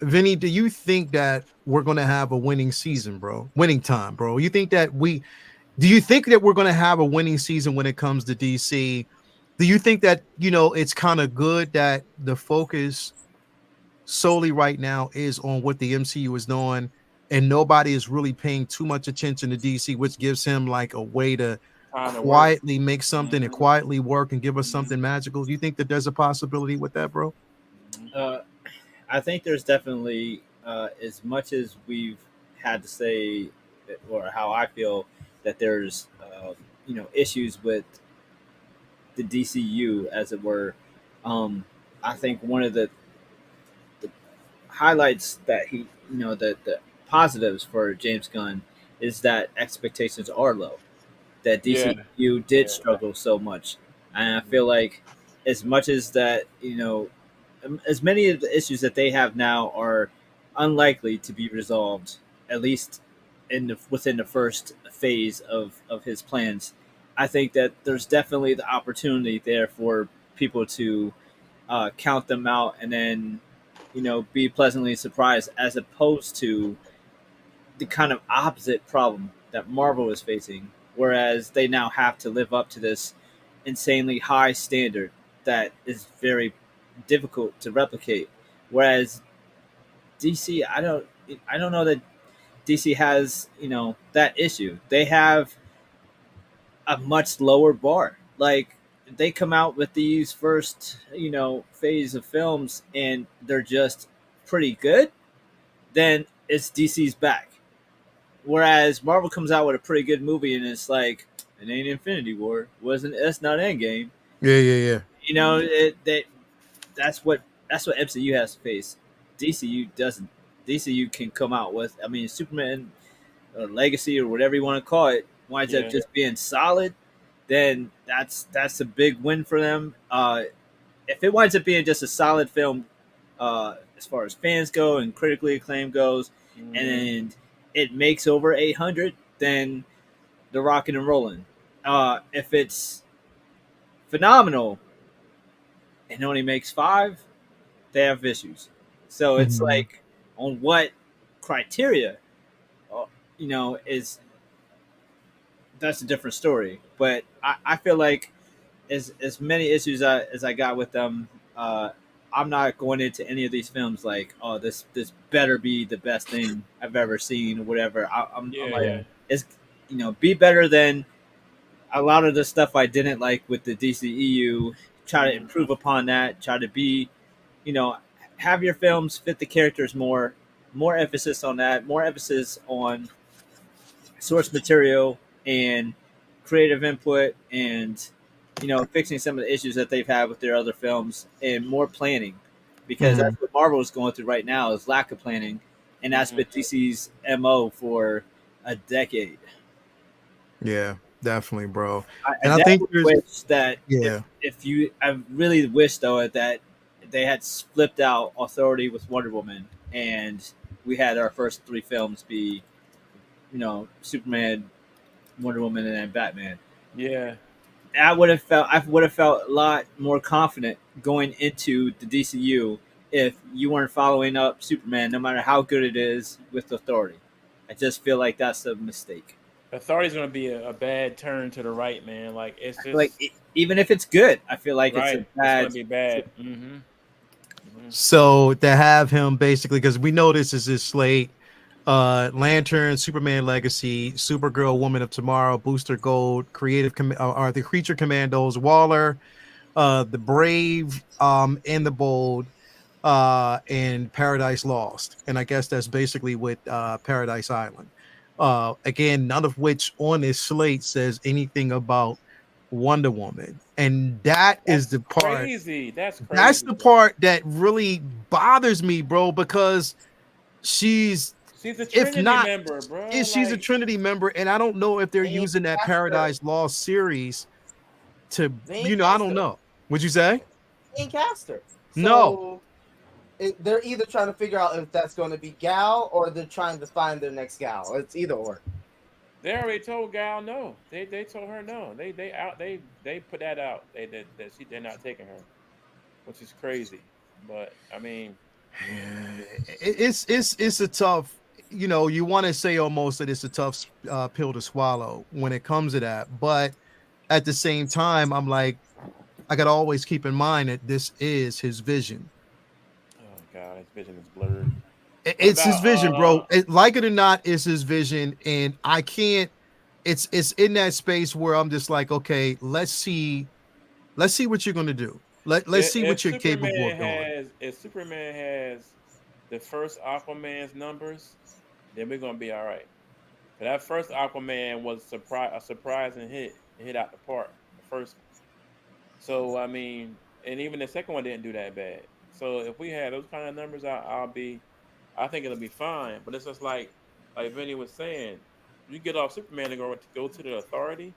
Vinny, do you think that we're going to have a winning season, bro? Winning time, bro? Do you think that we're going to have a winning season when it comes to DC? Do you think that, it's kind of good that the focus solely right now is on what the MCU is doing and nobody is really paying too much attention to DC, which gives him like a way to Time to work. quietly make something and Mm-hmm. quietly work and give us Mm-hmm. something magical? Do you think that there's a possibility with that, bro? Mm-hmm. Uh, I think there's definitely, as much as we've had to say, or how I feel that there's, issues with the DCU, as it were. Um, I think one of the highlights that the positives for James Gunn is that expectations are low. That Yeah, DCU did yeah. struggle so much, and I feel like as much as that, as many of the issues that they have now are unlikely to be resolved, at least within the first phase of his plans. I think that there's definitely the opportunity there for people to count them out and then be pleasantly surprised, as opposed to the kind of opposite problem that Marvel is facing, whereas they now have to live up to this insanely high standard that is very difficult to replicate. Whereas DC, I don't know that DC has that issue. They have a much lower bar. Like, they come out with these first phase of films and they're just pretty good, then it's DC's back. Whereas Marvel comes out with a pretty good movie and it's like, it ain't Infinity War, wasn't that's not Endgame. Yeah, yeah, yeah. That's what MCU has to face. DCU doesn't. DCU can come out with, I mean, Superman Legacy or whatever you want to call it winds up Yeah. just being solid. Then that's a big win for them. If it winds up being just a solid film, as far as fans go and critically acclaim goes, Mm-hmm. and it makes over 800, then they're rocking and rolling. If it's phenomenal and only makes five, they have issues. So it's Mhm. like, on what criteria, uh, is that's a different story. But I feel like as many issues as I got with them, I'm not going into any of these films like, oh, this better be the best thing I've ever seen or whatever. I'm Yeah, like, yeah. Yeah. it's be better than a lot of the stuff I didn't like with the DCEU. Try to Mm-hmm. improve upon that. Try to be, you know, have your films fit the characters more. More emphasis on that. More emphasis on source material and creative input, and fixing some of the issues that they've had with their other films, and more planning, because that's Mhm. what Marvel is going through right now, is lack of planning. and that's been DC's MO for a decade. Yeah, definitely, bro. I And I think definitely there's wish that yeah. if you, I really wish though that they had flipped out Authority with Wonder Woman, and we had our first three films be, Superman, Wonder Woman, and then Batman. Yeah. I would have felt a lot more confident going into the DCU if you weren't following up Superman, no matter how good it is with Authority. I just feel like that's a mistake. Authority's gonna be a bad turn to the right, man. Like it's I feel like just even if it's good, I feel like it's a right. It's gonna bad. be bad. Mm-hmm. So to have him basically, because we know this is his slate, Lantern, Superman Legacy, Supergirl, Woman of Tomorrow, Booster Gold, are the Creature Commandos, Waller, the Brave, and the Bold, and Paradise Lost. And I guess that's basically with Paradise Island. Again, none of which on this slate says anything about Wonder Woman. And that is That's the part crazy. That's that's crazy. the part that really bothers me, bro, because she's She's a if Trinity not member, bro. if she's a Like Trinity member, and I don't know if they're They ain't using that cast her. Paradise Lost series to, They ain't I cast don't her. know. What'd you say? They ain't cast her. No. So they're either trying to figure out if that's going to be Gal or they're trying to find their next Gal. It's either or. they already told Gal no. They told her no. They put that out. They're not taking her, which is crazy. But I mean, It's a tough, you want to say almost that it's a tough pill to swallow when it comes to that, but at the same time, I'm like, I gotta always keep in mind that this is his vision. oh god, his vision is blurred. What It's his about vision, bro. Like it or not, it's his vision, and I can't. It's in that space where I'm just like, okay, let's see what you're gonna do. Let's see what you're capable of doing. If Superman has the first Aquaman's numbers, then we're gonna be all right. But that first Aquaman was a surprising hit. It hit out the park, the first one. So I mean, and even the second one didn't do that bad. So if we had those kind of numbers, I think it'll be fine. But it's just like Vinny was saying, you get off Superman and go to the Authority.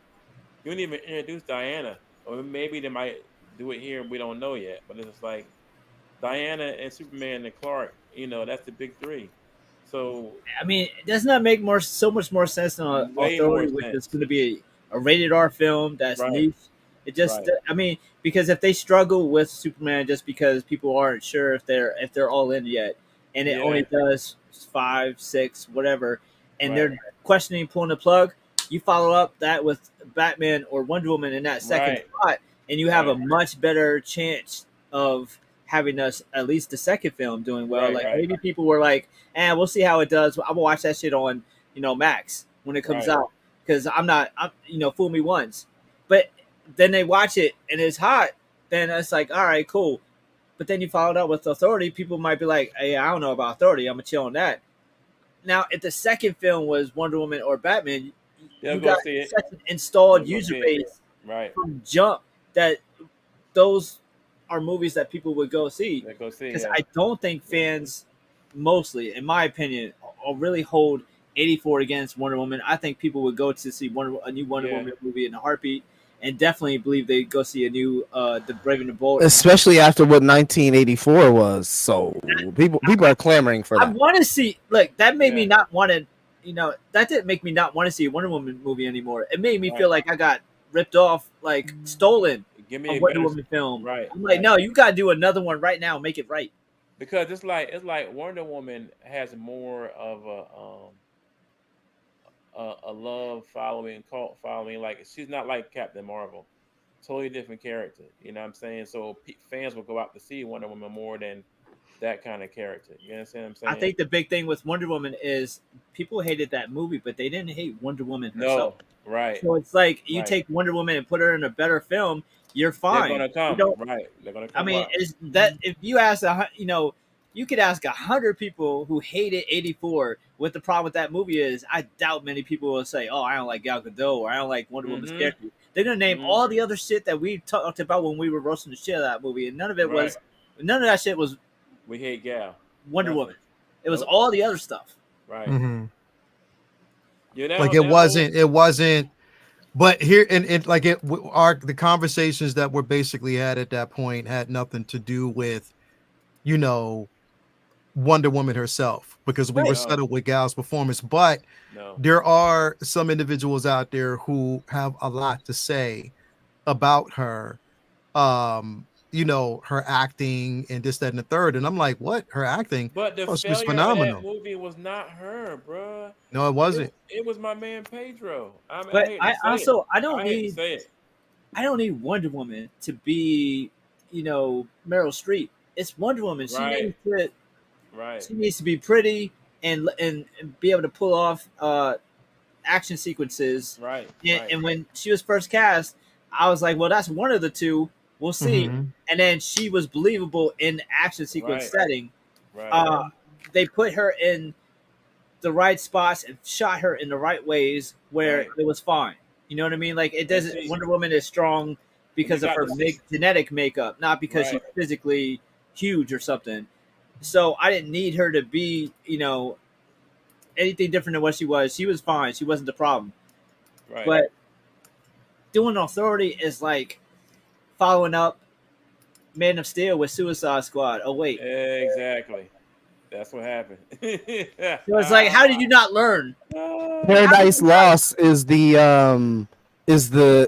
You don't even introduce Diana, or maybe they might do it here. We don't know yet. But it's just like Diana and Superman and Clark. That's the big three. So I mean, doesn't that make so much more sense than way more Authority, which is sense. going to be a rated R film that's Right. niche? It just, Right. I mean, because if they struggle with Superman just because people aren't sure if they're all in yet, and it Yeah. only does 5, 6, whatever, and Right. they're questioning pulling the plug, you follow up that with Batman or Wonder Woman in that second Right. spot, and you have a Right. much better chance of having us at least the second film doing well. Right. Like Right. maybe people were like, and we'll see how it does. I'm gonna watch that shit on Max when it comes Right. out because I'm fool me once, but then they watch it and it's hot. Then it's like all right, cool. But then you follow it up with Authority. People might be like, hey, I don't know about Authority. I'm gonna chill on that. Now, if the second film was Wonder Woman or Batman, They'll you go got see it. such an installed They'll go user see it. base Right. from jump that those are movies that people would go see They'll go see it. because Yeah. I don't think fans, mostly, in my opinion, will really hold 84 against Wonder Woman. I think people would go to see a new Wonder Yeah. Woman movie in a heartbeat, and definitely believe they go see a new The Brave and the Bold. Especially after what 1984 was. So people are clamoring for I that. want to see. Look, that made me Yeah. not want to. That didn't make me not want to see a Wonder Woman movie anymore. It made me Right. feel like I got ripped off, like stolen Give a me a Wonder better. Woman film. Right. I'm like, Right. no, you gotta do another one right now. Make it right. Because it's like Wonder Woman has more of a love following, cult following. Like she's not like Captain Marvel, totally different character. You know what I'm saying? So fans will go out to see Wonder Woman more than that kind of character. You understand what I'm I saying? think the big thing with Wonder Woman is people hated that movie, but they didn't hate Wonder Woman herself. No. Right. So it's like you Right. take Wonder Woman and put her in a better film, you're They're fine. gonna You come. don't. Right. They're gonna I come mean, up. is that if you ask you could ask 100 people who hated 84 what the problem with that movie is. I doubt many people will say, "Oh, I don't like Gal Gadot," or "I don't like Wonder Woman's Mm-hmm. character." They're gonna name Mhm. all the other shit that we talked about when we were roasting the shit out of that movie, and none of Right. that shit was We hate Gal. Wonder Nothing. Woman. It was all the other stuff. Right. Mm-hmm. Yeah, Like it wasn't. But here and like the conversations that were basically had at that point had nothing to do with, you know, Wonder Woman herself, because we were settled with Gal's performance. But there are some individuals out there who have a lot to say about her, you know, her acting and this, that, and the third. And I'm like, what? Her acting? But the She was failure of that phenomenal. movie was not her, bro. No, it wasn't. It was my man Pedro. But I hate to need say it. I don't need Wonder Woman to be, you know, Meryl Streep. It's Wonder Woman. She needs to be pretty and be able to pull off action sequences. Right. And when she was first cast, I was like, well, that's one of the two. We'll see. Mm-hmm. And then she was believable in the action sequence setting. Right. They put her in the right spots and shot her in the right ways where it was fine. You know what I mean? Like it doesn't. Wonder Woman is strong because of her genetic makeup, not because she's physically huge or something. So I didn't need her to be, you know, anything different than what she was. She was fine. She wasn't the problem. Right. But doing Authority is like following up Man of Steel with Suicide Squad. Oh wait, exactly. That's what happened. So it's like, how did you not learn? Paradise Lost is the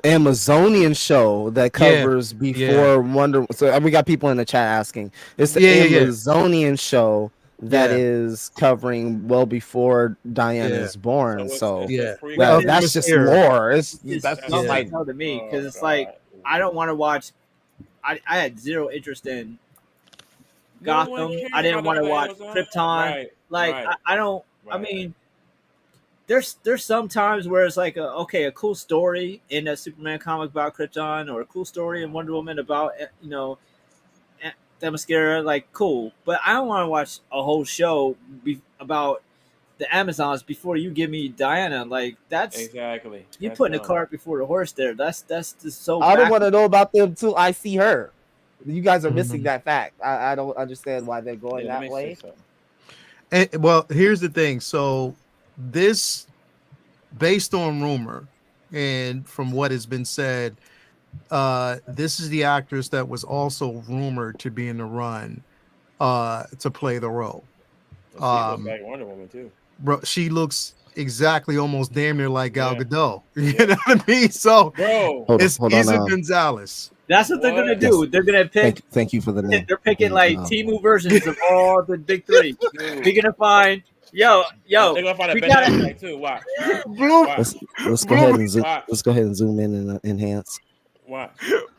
Amazonian show that covers before Wonder. So we got people in the chat asking. It's the Amazonian show that is covering well before Diana is born. So that's just lore. That's like to me because it's like I don't want to watch. I had zero interest in Gotham. I didn't want to watch Krypton. I don't. I mean, there's some times where it's like a cool story in a Superman comic about Krypton, or a cool story in Wonder Woman about, you know, Themyscira. Like, cool, but I don't want to watch a whole show about the Amazons before you give me Diana. Like, that's exactly you putting the cart before the horse. There, that's just so. I don't want to know about them till I see her. You guys are missing that fact. I don't understand why they're going that way. And, well, here's the thing. So this, based on rumor and from what has been said, this is the actress that was also rumored to be in the run to play the role. She looks like Wonder Woman too. Bro, she looks exactly, almost damn near like Gal Gadot. You know what I mean? So it's Isa Gonzalez. That's what they're gonna do. They're gonna pick. Thank you for the name. They're picking like Temu versions of all the big three. We're gonna find they're gonna find a Ben too. Watch. Let's go ahead and zoom. Let's go ahead and zoom in and enhance. Watch.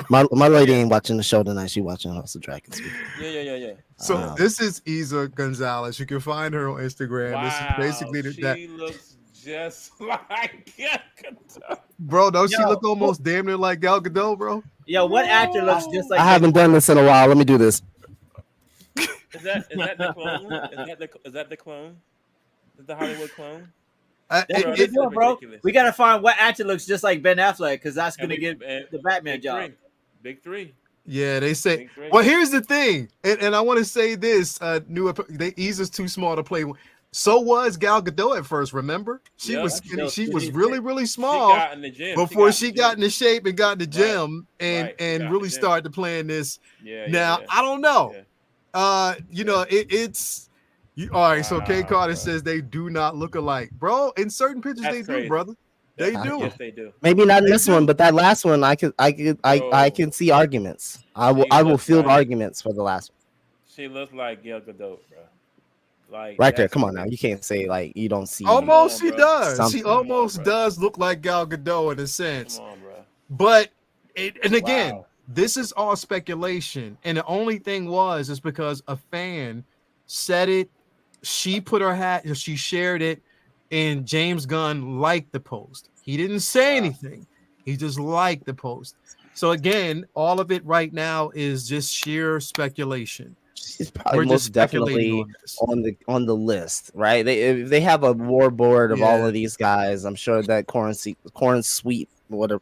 My lady ain't watching the show tonight. She watching House of Dragons. Yeah. So this is Isa Gonzalez. You can find her on Instagram. Wow, this is basically she looks just like Gal Gadot. Bro, don't she look almost damn near like Gal Gadot, bro? Yo, what actor looks just like? I haven't done this in a while. Let me do this. Is that the clone? Is that the clone? Is the Hollywood clone? Bro. We gotta find what actor looks just like Ben Affleck, because that's gonna get the Batman job. Big three. Yeah, they say. Well, here's the thing, and I want to say this: Isa's too small to play. So was Gal Gadot at first. Remember, she was skinny. She was really small before she got into shape and got in the gym and really started playing this. Now I don't know. You know, it's. All right, so K Carter says they do not look alike, bro. In certain pictures, they do, brother. They do. Yes, they do. Maybe not in this one, but that last one, I can see arguments. I will field arguments for the last one. She looks like Gal Gadot, bro. Like right there. Come on now, you can't say like you don't see. Almost, she does. She almost does look like Gal Gadot in a sense. Come on, bro. But and again, this is all speculation, and the only thing is because a fan said it. She put her hat, she shared it, and James Gunn liked the post. He didn't say anything. He just liked the post. So again, all of it right now is just sheer speculation. She's probably most definitely on the list, right? They have a war board of all of these guys. I'm sure that Corn Sweet, whatever.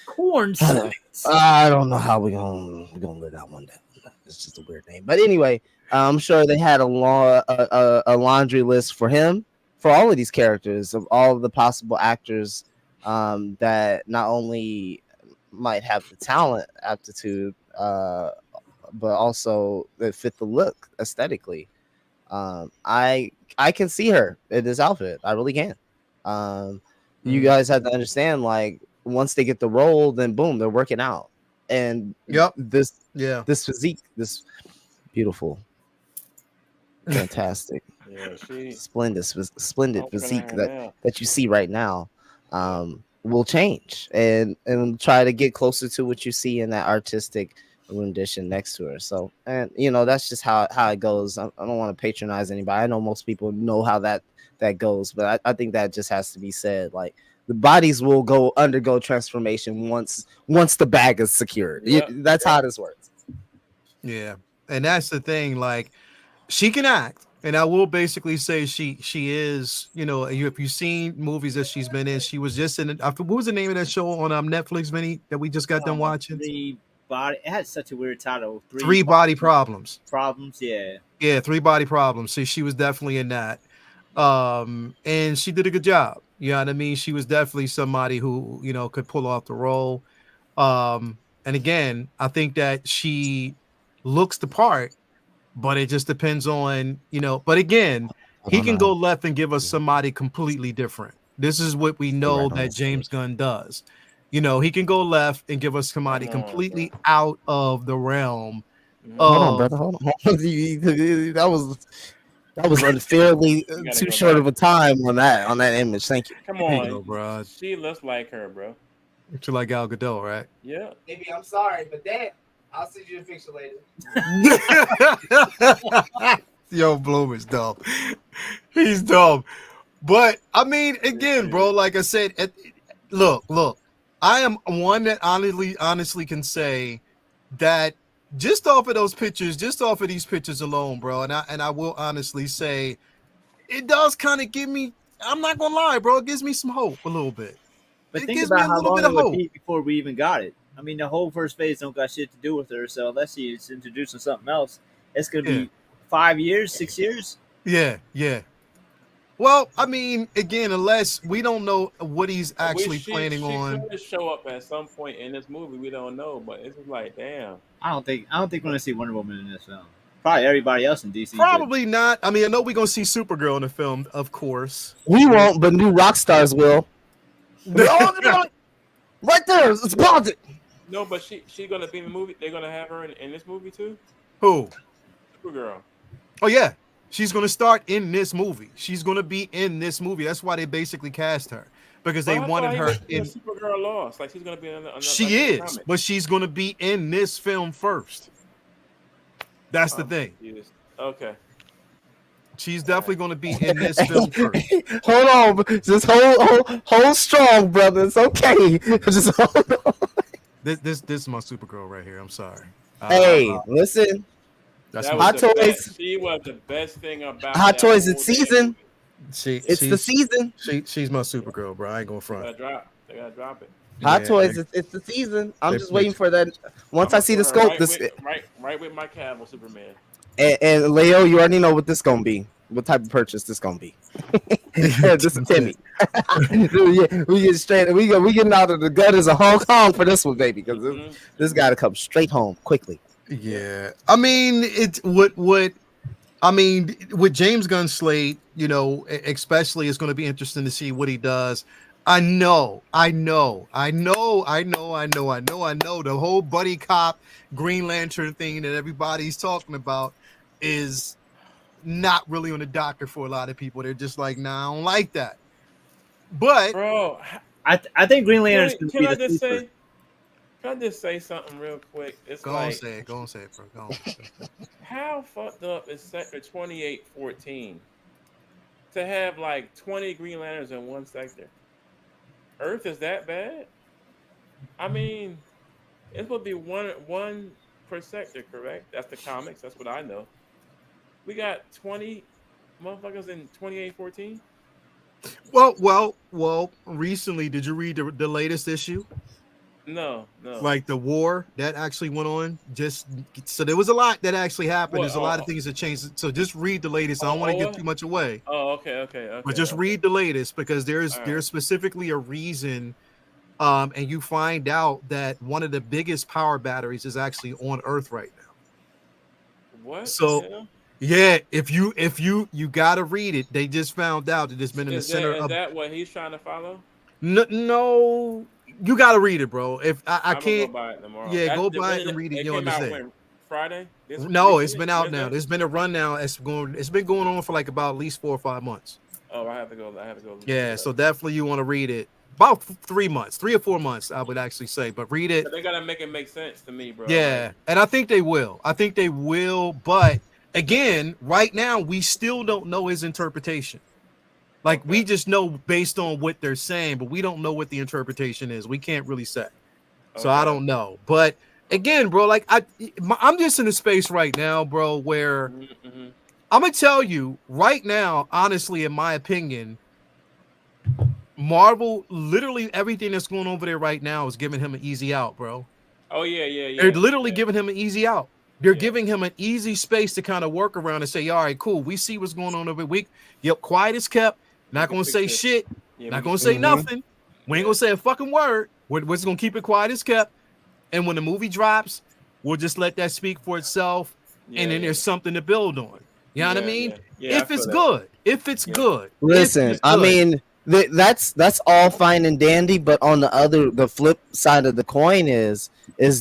Corn Sweet. I don't know how we're gonna let that one down. It's just a weird name, but anyway. I'm sure they had a laundry list for him for all of these characters of all of the possible actors that not only might have the talent aptitude, but also that fit the look aesthetically. I can see her in this outfit. I really can. You guys have to understand, like once they get the role, then boom, they're working out, and Yep. this Yeah. this physique, this beautiful, fantastic, Yeah, she. splendid I'm looking at physique her that now. you see right now, Yeah. will change and try to get closer to what you see in that artistic rendition next to her. So, and that's just how it goes. I don't want to patronize anybody. I know most people know how that goes, but I think that just has to be said. Like the bodies will undergo transformation once the bag is secured. Yep. That's how this works. Yeah. And that's the thing. Like, she can act, and I will basically say she is. If you've seen movies that she's been in, she was just in. What was the name of that show on Netflix, Vinny, that we just got done watching? Three body. It had such a weird title. Three Body Problems. Problems. Yeah. Yeah, Three Body Problems. So she was definitely in that. And she did a good job. You know what I mean? She was definitely somebody who could pull off the role. And again, I think that she looks the part, but it just depends on, but again, he can go left and give us somebody completely different. This is what we know that James Gunn does. He can go left and give us somebody completely out of the realm. Hold on, brother. Hold on. That was unfairly too short of a time on that image. Thank you. Come on, go, bro. She looks like her, bro. You like Gal Gadot, right? Yeah. Maybe I'm sorry, but damn, I'll send you a picture later. Yo, Bloom is dumb. He's dumb. But I mean, again, bro, like I said, look, I am one that honestly can say that just off of those pictures, just off of these pictures alone, bro, and I will honestly say it does kind of give me, I'm not gonna lie, bro, it gives me some hope a little bit. But It think gives about me a how little long bit it of would hope. be before we even got it. I mean, the whole first phase don't got shit to do with her. So unless she's introducing something else, it's gonna be 5 years, 6 years. Yeah. Well, I mean, again, unless we don't know what he's actually planning on. She could show up at some point in this movie. We don't know, but it's just like, damn. I don't think we're gonna see Wonder Woman in this film. Probably everybody else in DC. Probably not. I mean, I know we're gonna see Supergirl in the film, of course. We won't, but new rock stars will. Right there, it's positive. No, but she gonna be in the movie. They're gonna have her in this movie too. Who? Supergirl. Oh yeah, she's gonna start in this movie. She's gonna be in this movie. That's why they basically cast her, because they wanted her in. Supergirl lost. Like she's gonna be in. She is, but she's gonna be in this film first. That's the thing. Okay. She's definitely going to be in this film first. Hold on, just hold strong, brother. It's okay. Just hold on. This is my Supergirl right here. I'm sorry. Hey, listen. That's Hot Toys. She was the best thing about Hot Toys. It's season. It's the season. She's my Supergirl, bro. I ain't going front. They gotta drop it. Hot Toys. It's the season. I'm just waiting for that. Once I see the scope, right with my Cavill Superman. And Leo, you already know what this gonna be. What type of purchase this gonna be? This is Timmy. We get straight. We getting out of the gutters of Hong Kong for this one, baby. Because this got to come straight home quickly. Yeah, I mean it's what. I mean, with James Gunn slate, especially, it's going to be interesting to see what he does. I know. The whole buddy cop Green Lantern thing that everybody's talking about is not really on the docket for a lot of people. They're just like, nah, I don't like that. But bro, I think Green Lantern's going to be the super. Can I just say something real quick? It's Go on, say it, bro. Go on. How fucked up is Sector 2814 to have like 20 Green Lanterns in one sector? Earth is that bad? I mean, it would be one per sector, correct? That's the comics. That's what I know. We got 20 motherfuckers in 2814. Well. Recently, did you read the latest issue? No, no. Like the war that actually went on. Just so there was a lot that actually happened. What? There's a lot of things that changed. So just read the latest. I don't want to give Oa? too much away, Oh, okay, okay, but okay, just okay. read the latest because All right. there's specifically a reason. And you find out that one of the biggest power batteries is actually on Earth right now. What the So hell? yeah, if you gotta read it. They just found out that it's been in the center Is of that what he's trying to follow? no, you gotta read it, bro. If I I'm gonna go can't, buy it tomorrow. yeah, That go buy it and read it. it You'll came out understand. when Friday. This No, it's recently been out now. Wednesday. There's been a run now. It's been going on for like about at least 4 or 5 months. Oh, I have to go. I have to go look Yeah, it so up. definitely you want to read it. About 3 months, 3 or 4 months, I would actually say. But read it. But they gotta make it make sense to me, bro. Like, Yeah, and I think they will. I think they will. But again, right now we still don't know his interpretation. Like we okay, just know based on what they're saying, but we don't know what the interpretation is. We can't really say. So I okay, don't know. But okay. again, bro, like I'm just in a space right now, bro, where Mm-hmm. I'm gonna tell you right now, honestly, in my opinion, Marvel, literally everything that's going over there right now is giving him an easy out, bro. Oh yeah, yeah, They're yeah, literally yeah, giving him an easy out. They're yeah. giving him an easy space to kind of work around and say, all right, cool. We see what's going on over week. Yep, quiet is kept. We Not can gonna fix say this. shit. Yeah, we Not can gonna fix say this. nothing. We ain't Yeah, gonna say a fucking word. We're just gonna keep it quiet as kept. And when the movie drops, we'll just let that speak for itself. And yeah, then yeah, there's something to build on. You know what I yeah, mean? yeah, yeah. I If it's feel that. good, if it's Yeah. good, if Listen, it's I good. mean that's all fine and dandy, but on the flip side of the coin is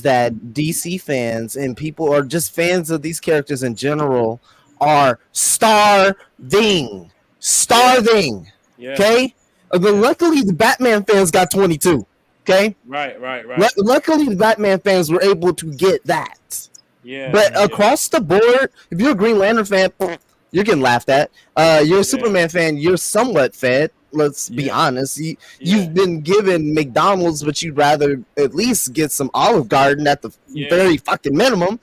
that DC fans and people or just fans of these characters in general are starving, Yeah, starving. yeah, Okay, but yeah. luckily the Batman fans got 22. Okay, Right, right, right. luckily the Batman fans were able to get that. Yeah, But yeah, across the board, if you're a Green Lantern fan, you're getting laughed at. You're a yeah, Superman fan, you're somewhat fed. Let's be yeah, honest. yeah, You've been given McDonald's, but you'd rather at least get some Olive Garden at the yeah, very fucking minimum.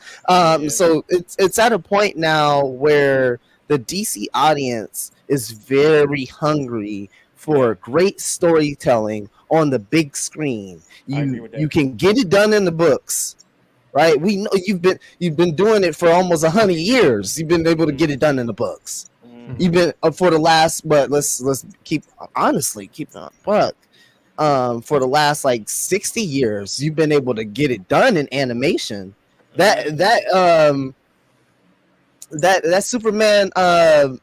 yeah. So it's at a point now where the DC audience is very hungry Yeah, for great storytelling on the big screen. I agree You with you that. can get it done in the books, right? We know you've been doing it for almost 100 years. You've been able to get Mm-hmm. it done in the books. Mm-hmm. You've Mhm. been for the last, but let's keep honestly keep it on buck. For the last like 60 years, you've been able to get it done in animation. Mm-hmm. That that that Superman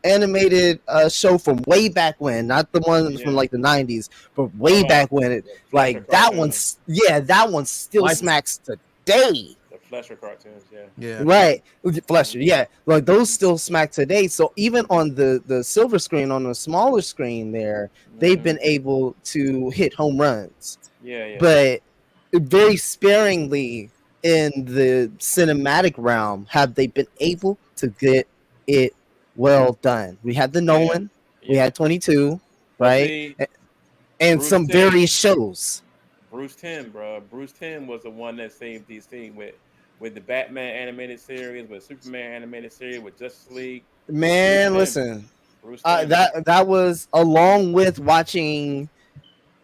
animated show from way back when, not the one from Yeah. like the 90s, but What way about back when it the Fleischer like that cartoons? one's yeah, that one still Like, smacks today. The Fleischer cartoons, yeah. yeah. Right, Fletcher. Mm-hmm. Yeah, like those still smack today. So even on the silver screen, on the smaller screen, there they've Mm-hmm. been able to hit home runs, Yeah, yeah, but very sparingly in the cinematic realm have they been able to get it well done. We had the yeah, Nolan, we yeah. had 22, But right, see, and Bruce some Tim, various shows. Bruce Tim, bro. Bruce Tim was the one that saved DC with the Batman animated series, with Superman animated series, with Justice League. Bruce Man, Tim, listen, Bruce Tim. that was along with watching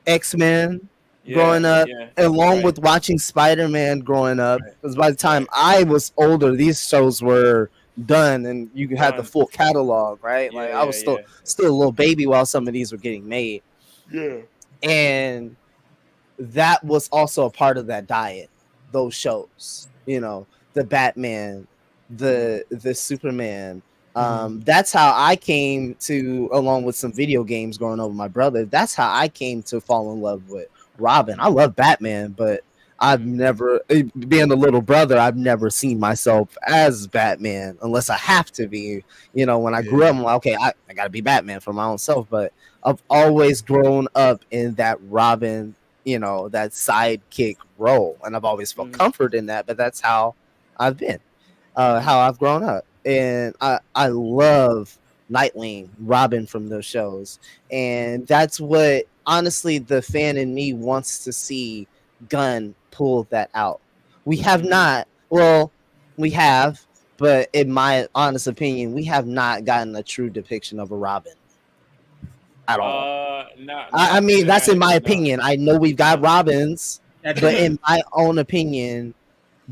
X-Men Yeah, growing up, yeah. along Right, with watching Spider-Man growing up. right, Because by the time right. I was older, these shows were done, and you had the Done. full catalog, right? Yeah, Like I yeah, was still yeah, still a little baby while some of these were getting made, yeah. and that was also a part of that diet. Those shows, the Batman, the Superman. Mhm. That's how I came to, along with some video games growing up with my brother. That's how I came to fall in love with Robin. I love Batman, but I've Mm-hmm. never, being a little brother, I've never seen myself as Batman unless I have to be. When I grew Yeah. up, I'm like, okay, I got to be Batman for my own self. But I've always grown up in that Robin, that sidekick role, and I've always felt Mm-hmm. comfort in that. But that's how I've been, Mm-hmm. how I've grown up, and I love Nightwing, Robin from those shows, and that's what honestly the fan in me wants to see Gunn pull that out. We have Mm-hmm. not. Well, we have, but in my honest opinion, we have not gotten a true depiction of a Robin at all. Not I not mean, that's in my cinematically, no, opinion. I know we've got no. Robins, But in my own opinion,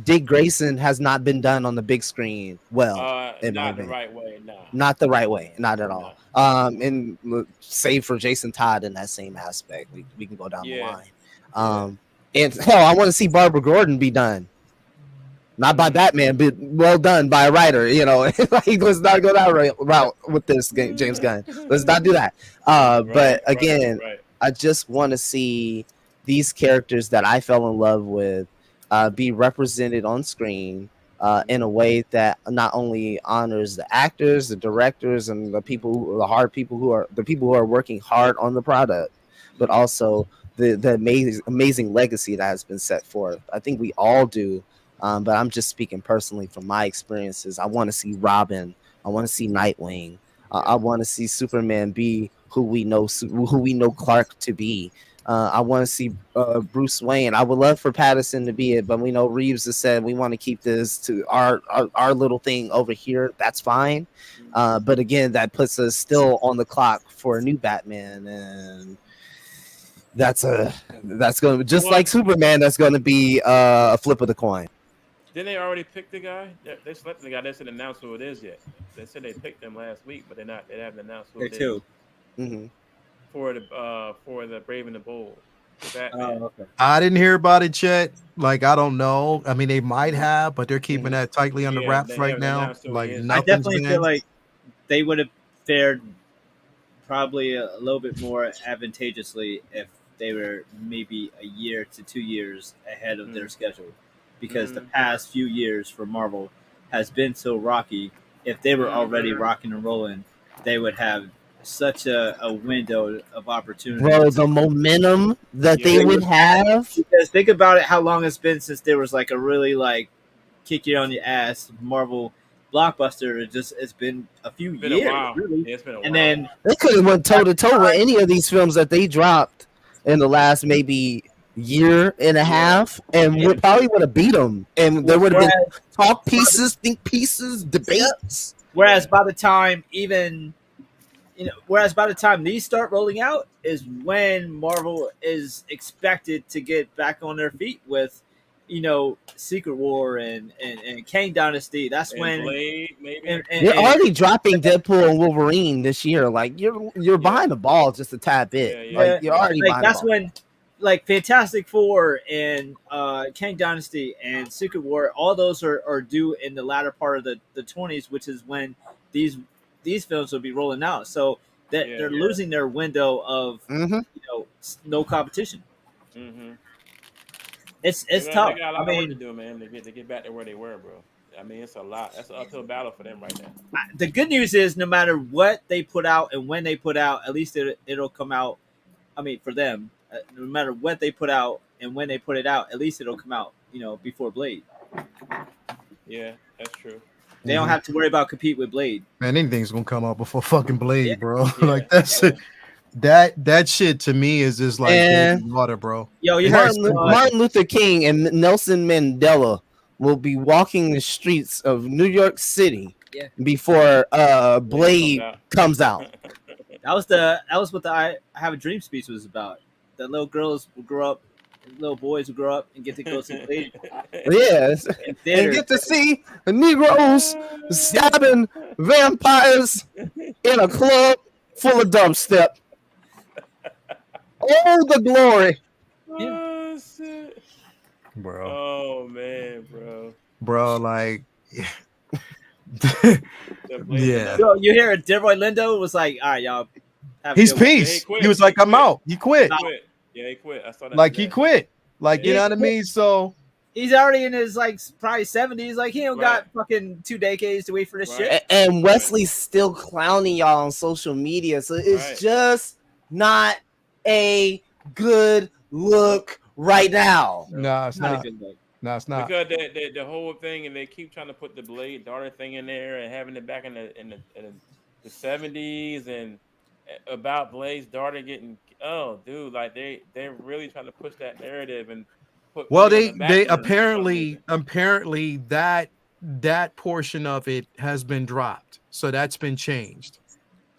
Dick Grayson has not been done on the big screen well. In my Not the opinion. right way. Nah. Not the right way, not at all. And save for Jason Todd in that same aspect, we can go down the line. And hell, I want to see Barbara Gordon be done. Not by Batman, but well done by a writer. You know, like, let's not go that route with this game, James Gunn. Let's not do that. But again, I just want to see these characters that I fell in love with be represented on screen in a way that not only honors the actors, the directors, and the people, the people who are working hard on the product, but also the amazing legacy that has been set forth. I think we all do. But I'm just speaking personally from my experiences. I want to see Robin. I want to see Nightwing. I want to see Superman be who we know Clark to be. I want to see Bruce Wayne. I would love for Pattinson to be it, but we know Reeves has said we want to keep this to our little thing over here. That's fine. But again, that puts us still on the clock for a new Batman, and that's going to just like Superman. That's going to be a flip of the coin. Didn't they already pick the guy? They selected the guy. They didn't announce who it is yet. They said they picked him last week, but they haven't announced who it is. Mm-hmm. For the Brave and the Bold. Okay. I didn't hear about it yet. Like, I don't know. I mean, they might have, but they're keeping that tightly under wraps right now. Like, I definitely feel like they would have fared probably a little bit more advantageously if they were maybe a year to 2 years ahead of their schedule, because the past few years for Marvel has been so rocky. If they were already rocking and rolling, they would have such a window of opportunity. Bro, the momentum that they would have. Because think about it, how long it's been since there was like a really like kick you on the ass Marvel blockbuster. It's been a few years. A while. Really. Yeah, it's been a while. And then they could have went toe to toe with any of these films that they dropped in the last maybe year and a half, and we probably would have beat them. And there would have been talk pieces, think pieces, debates. Whereas by the time these start rolling out is when Marvel is expected to get back on their feet with, Secret War and Kang Dynasty. That's when Blade, maybe. And already dropping Deadpool and Wolverine this year. Like you're behind the ball just a tad bit. Like you're already behind that's the ball. when like Fantastic Four and Kang Dynasty and Secret War, all those are due in the latter part of the 20s, which is when these films will be rolling out. So they're losing their window of no competition. Mm-hmm. It's tough. They got a lot of work to do, man. To get back to where they were, bro. I mean, it's a lot. That's an uphill battle for them right now. The good news is, no matter what they put out and when they put out, at least it'll come out. I mean, for them, no matter what they put out and when they put it out, at least it'll come out, before Blade. Yeah, that's true. They don't have to worry about compete with Blade. Man, anything's gonna come out before fucking Blade, bro. Like that's it. That shit to me is just like water, bro. Yo, you Martin Luther King and Nelson Mandela will be walking the streets of New York City before Blade comes out. That was what the I Have a Dream speech was about. That little girls will grow up, little boys will grow up and get to go see Blade. Yes, and get to see the Negroes stabbing vampires in a club full of dubstep. Oh, the glory! Oh shit, bro! Oh man, bro! Like, yeah. So you hear Delroy Lindo was like, "All right, y'all." He's peace. He was like, "I'm out." He quit. Yeah, he quit. I saw that. Like he quit. Like you know what I mean? So he's already in his like probably 70s. Like he don't got fucking 2 decades to wait for this shit. And Wesley's still clowning y'all on social media, so it's just not a good look right now. No, it's not. No, it's not. Because the whole thing, and they keep trying to put the Blade daughter thing in there and having it back in the 70s and about Blade's daughter getting like they're really trying to push that narrative and put. Well, they apparently that portion of it has been dropped, so that's been changed.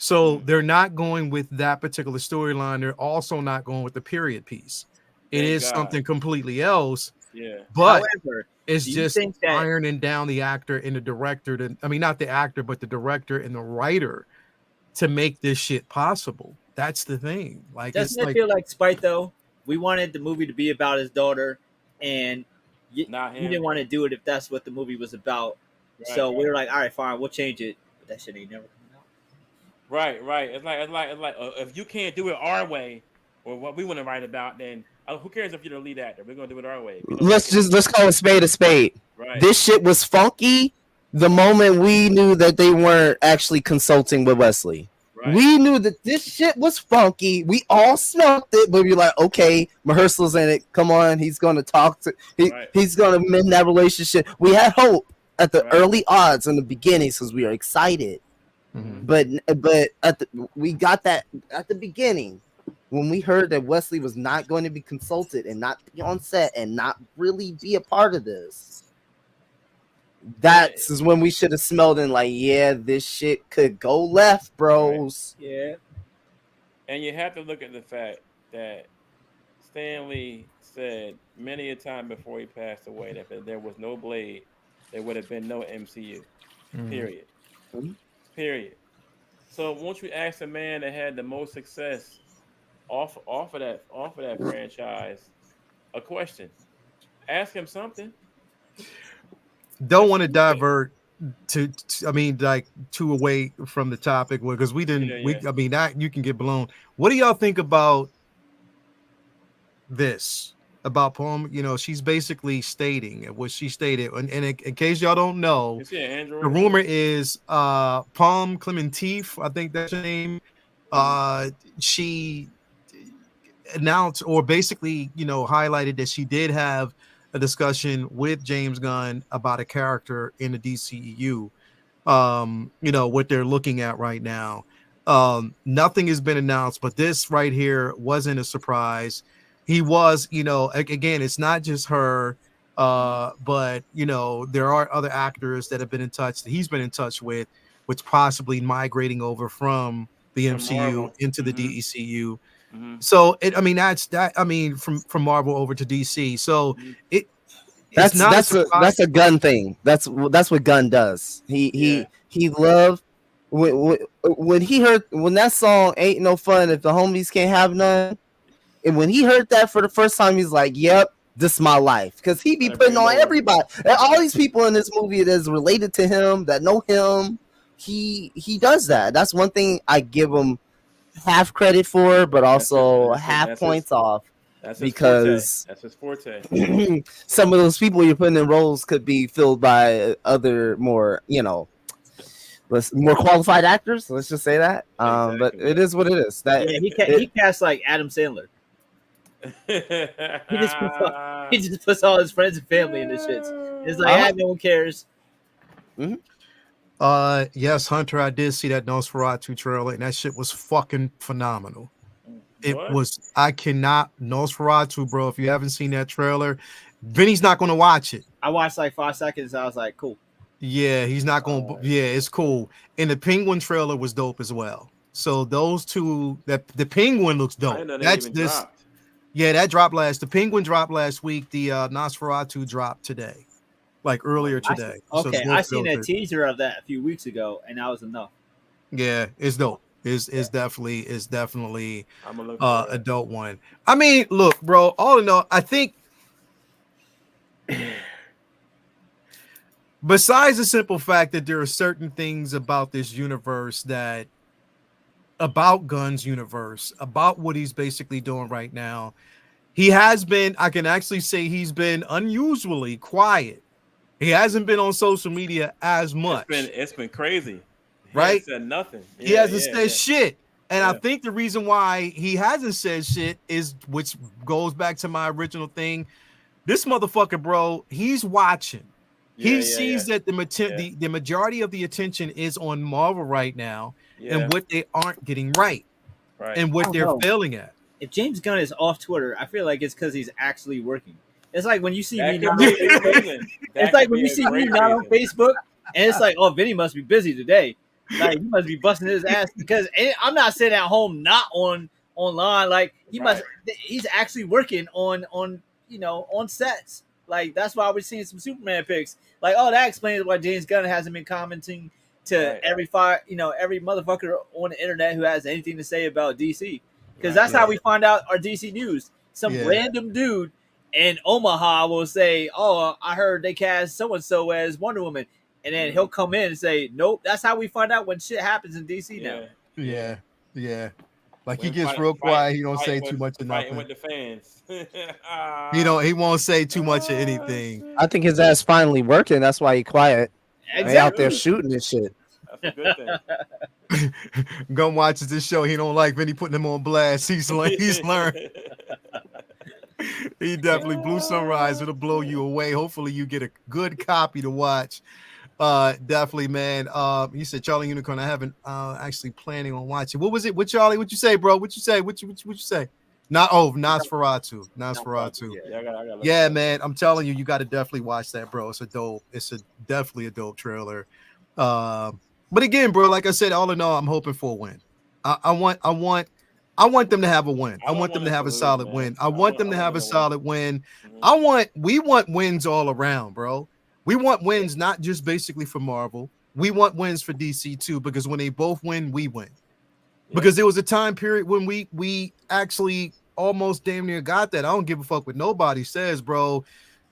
So they're not going with that particular storyline. They're also not going with the period piece. It Thank is God. something completely else. Yeah. But However, it's do you just think that ironing down the actor and the director I mean, not the actor, but the director and the writer to make this shit possible. That's the thing. Like, doesn't it's it like, feel like spite though? We wanted the movie to be about his daughter, and Not we didn't him. want to do it if that's what the movie was about. Right. So we were like, all right, fine, we'll change it. But that shit ain't never coming out. Right. It's like if you can't do it our way or what we want to write about, then who cares if you're the lead actor? We're gonna do it our way. If you don't like it, Let's call a spade a spade. right. This shit was funky the moment we knew that they weren't actually consulting with Wesley. Right. We knew that this shit was funky. We all smelt it, but we were like, okay, Mahersal's in it. Come on, he's gonna talk to Right. he's gonna mend that relationship. We had hope at the Right. early odds in the beginning because we were excited. Mhm. But we got that at the beginning when we heard that Wesley was not going to be consulted and not be on set and not really be a part of this. That's when we should have smelled in like, yeah, this shit could go left, bros. Yeah. And you have to look at the fact that Stan Lee said many a time before he passed away that if there was no Blade, there would have been no MCU. Mhm. Period. Mhm. Period. So once you ask the man that had the most success off of that franchise a question, ask him something. Don't want to divert I mean, like, too away from the topic because we didn't. Yeah. I mean, that you can get blown. What do y'all think about this? About Palm? You know, she's basically stating what she stated. And in case y'all don't know, You see an Android? the rumor is Palm Clementif, I think that's her name. She announced or basically, highlighted that she did have a discussion with James Gunn about a character in the DCEU. What they're looking at right now. Nothing has been announced, but this right here wasn't a surprise. He was, again, it's not just her, but there are other actors that have been in touch that he's been in touch with, which possibly migrating over from the MCU Marvel. into the Mhm. DCU. Mhm. So that's that. I mean, from Marvel over to DC. So Mhm. it's not a surprise. That's a Gunn thing. That's what Gunn does. He loved when he heard when that song "Ain't No Fun If the Homies Can't Have None," and when he heard that for the first time, he's like, "Yep, this is my life." Because he be Gotta putting bring him on over. everybody, and all these people in this movie that's related to him that know him. He does that. That's one thing I give him half credit for, but also half points off. That's because his forte. some of those people you're putting in roles could be filled by other more more qualified actors. Let's just say that. But Exactly. it is what it is. That he cast like Adam Sandler. He just puts all his friends and family in the shits. It's like, no one cares. Yes, Hunter, I did see that Nosferatu trailer, and that shit was fucking phenomenal. It was. I cannot Nosferatu, bro. If you haven't seen that trailer, Vinny's not going to watch it. I watched like 5 seconds. I was like, cool. Yeah, he's not going to. Yeah, it's cool. And the Penguin trailer was dope as well. So those two, that the Penguin looks dope. That's this. Dropped. Yeah, that dropped last. The Penguin dropped last week. The Nosferatu dropped today, like earlier today. I seen a teaser of that a few weeks ago, and that was enough. Yeah, it's dope. Is definitely a dope one. I mean, look, bro, all in all, I think besides the simple fact that there are certain things about this universe about Gunn's universe, about what he's basically doing right now, I can actually say he's been unusually quiet. He hasn't been on social media as much. It's been crazy. Right? He hasn't said nothing. He hasn't said shit. And I think the reason why he hasn't said shit is, which goes back to my original thing, this motherfucker, bro, he's watching. He sees that the majority of the attention is on Marvel right now and what they aren't getting right. And what they're failing at. If James Gunn is off Twitter, I feel like it's because he's actually working. It's like when you see me not on Facebook. It's like when you see me not on Facebook, and it's like, oh, Vinny must be busy today. Like, he must be busting his ass because I'm not sitting at home not on online. Like he's actually working on on sets. Like that's why we're seeing some Superman pics. Like, oh, that explains why James Gunn hasn't been commenting to every motherfucker on the internet who has anything to say about DC. Because that's how we find out our DC news. Some random dude in Omaha will say, "Oh, I heard they cast so and so as Wonder Woman," and then he'll come in and say, "Nope." That's how we find out when shit happens in DC now. Yeah. Like he gets real quiet. He don't say too much of nothing. With the fans. He won't say too much of anything. I think his ass finally working. That's why he quiet. Exactly. They out there shooting and shit. That's a good thing. Gunn watches this show. He don't like Vinny putting him on blast. He's learned. He definitely Blue Sunrise. It'll blow you away. Hopefully you get a good copy to watch. Definitely, man. You said Charlie Unicorn. I haven't actually planning on watching. What was it? What Charlie? What you say, bro? What you say? What you say? Nosferatu. Yeah, man. I'm telling you, you got to definitely watch that, bro. It's definitely a dope trailer. But again, bro, like I said, all in all, I'm hoping for a win. I want them to have a win. I want them to have a solid win. I want them to have a solid win. We want wins all around, bro. We want wins not just basically for Marvel. We want wins for DC too, because when they both win, we win. Because there was a time period when we actually almost damn near got that. I don't give a fuck what nobody says, bro.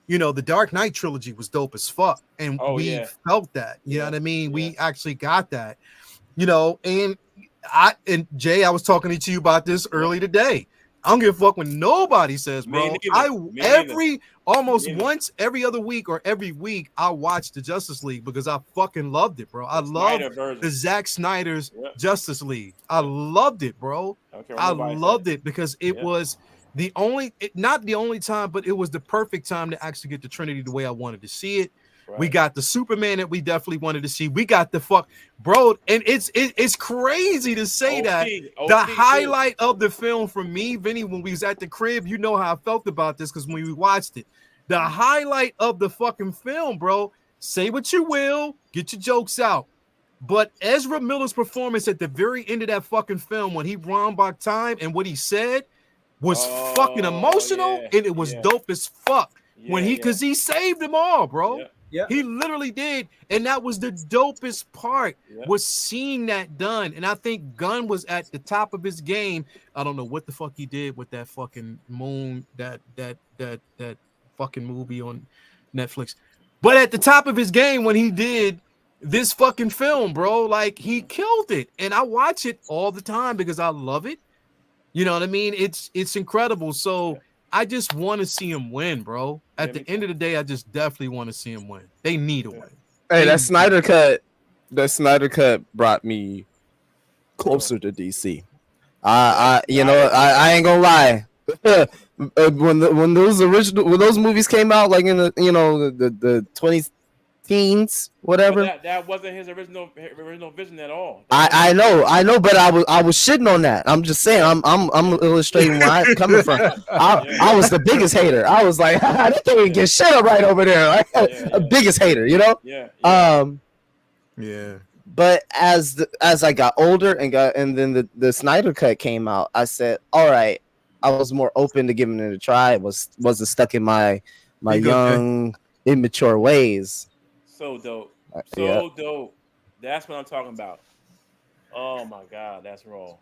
The Dark Knight trilogy was dope as fuck, and we felt that. You know what I mean? We actually got that. And Jay, I was talking to you about this early today. I don't give a fuck when nobody says, bro. Once every other week or every week, I watch the Justice League because I fucking loved it, bro. I love the Zack Snyder's Justice League. I loved it, bro. I loved it because it was not the only time, but it was the perfect time to actually get the Trinity the way I wanted to see it. Right. We got the Superman that we definitely wanted to see. We got the bro, and it's crazy to say that the highlight of the film for me, Vinny, when we was at the crib, you know how I felt about this because when we watched it, the highlight of the fucking film, bro. Say what you will, get your jokes out, but Ezra Miller's performance at the very end of that fucking film when he ran back time and what he said was fucking emotional, and it was dope as fuck because he saved them all, bro. Yeah, he literally did, and that was the dopest part was seeing that done. And I think Gunn was at the top of his game. I don't know what the fuck he did with that fucking moon, that fucking movie on Netflix, but at the top of his game when he did this fucking film, bro, like he killed it, and I watch it all the time because I love it. You know what I mean? It's incredible. So. I just want to see him win, bro. At the end of the day, I just definitely want to see him win. They need a win. Hey, that Snyder cut brought me closer to DC. I ain't gonna lie. when those movies came out, like in the 2010s, whatever. But that wasn't his original vision at all. I know, but I was shitting on that. I'm just saying, I'm illustrating where I'm coming from. I was the biggest hater. I was like, they can't even get shit up right over there. Like, biggest hater, But as I got older and then the Snyder cut came out, I said, all right, I was more open to giving it a try. It wasn't stuck in my young immature ways. So dope. Dope. That's what I'm talking about. Oh my God, that's raw.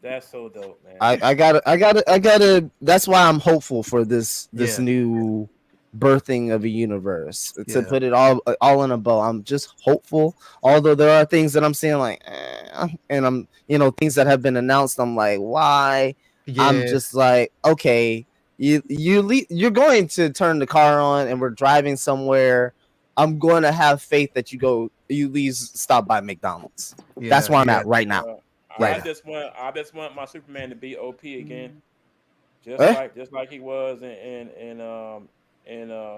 That's so dope, man. I gotta. That's why I'm hopeful for this new birthing of a universe. To put it all in a bow. I'm just hopeful. Although there are things that I'm seeing like, and I'm things that have been announced. I'm like, why? Yeah. I'm just like, okay. You're going to turn the car on and we're driving somewhere. I'm going to have faith that you at least stop by McDonald's. That's where I'm at right now. I just want my Superman to be OP again, just like he was in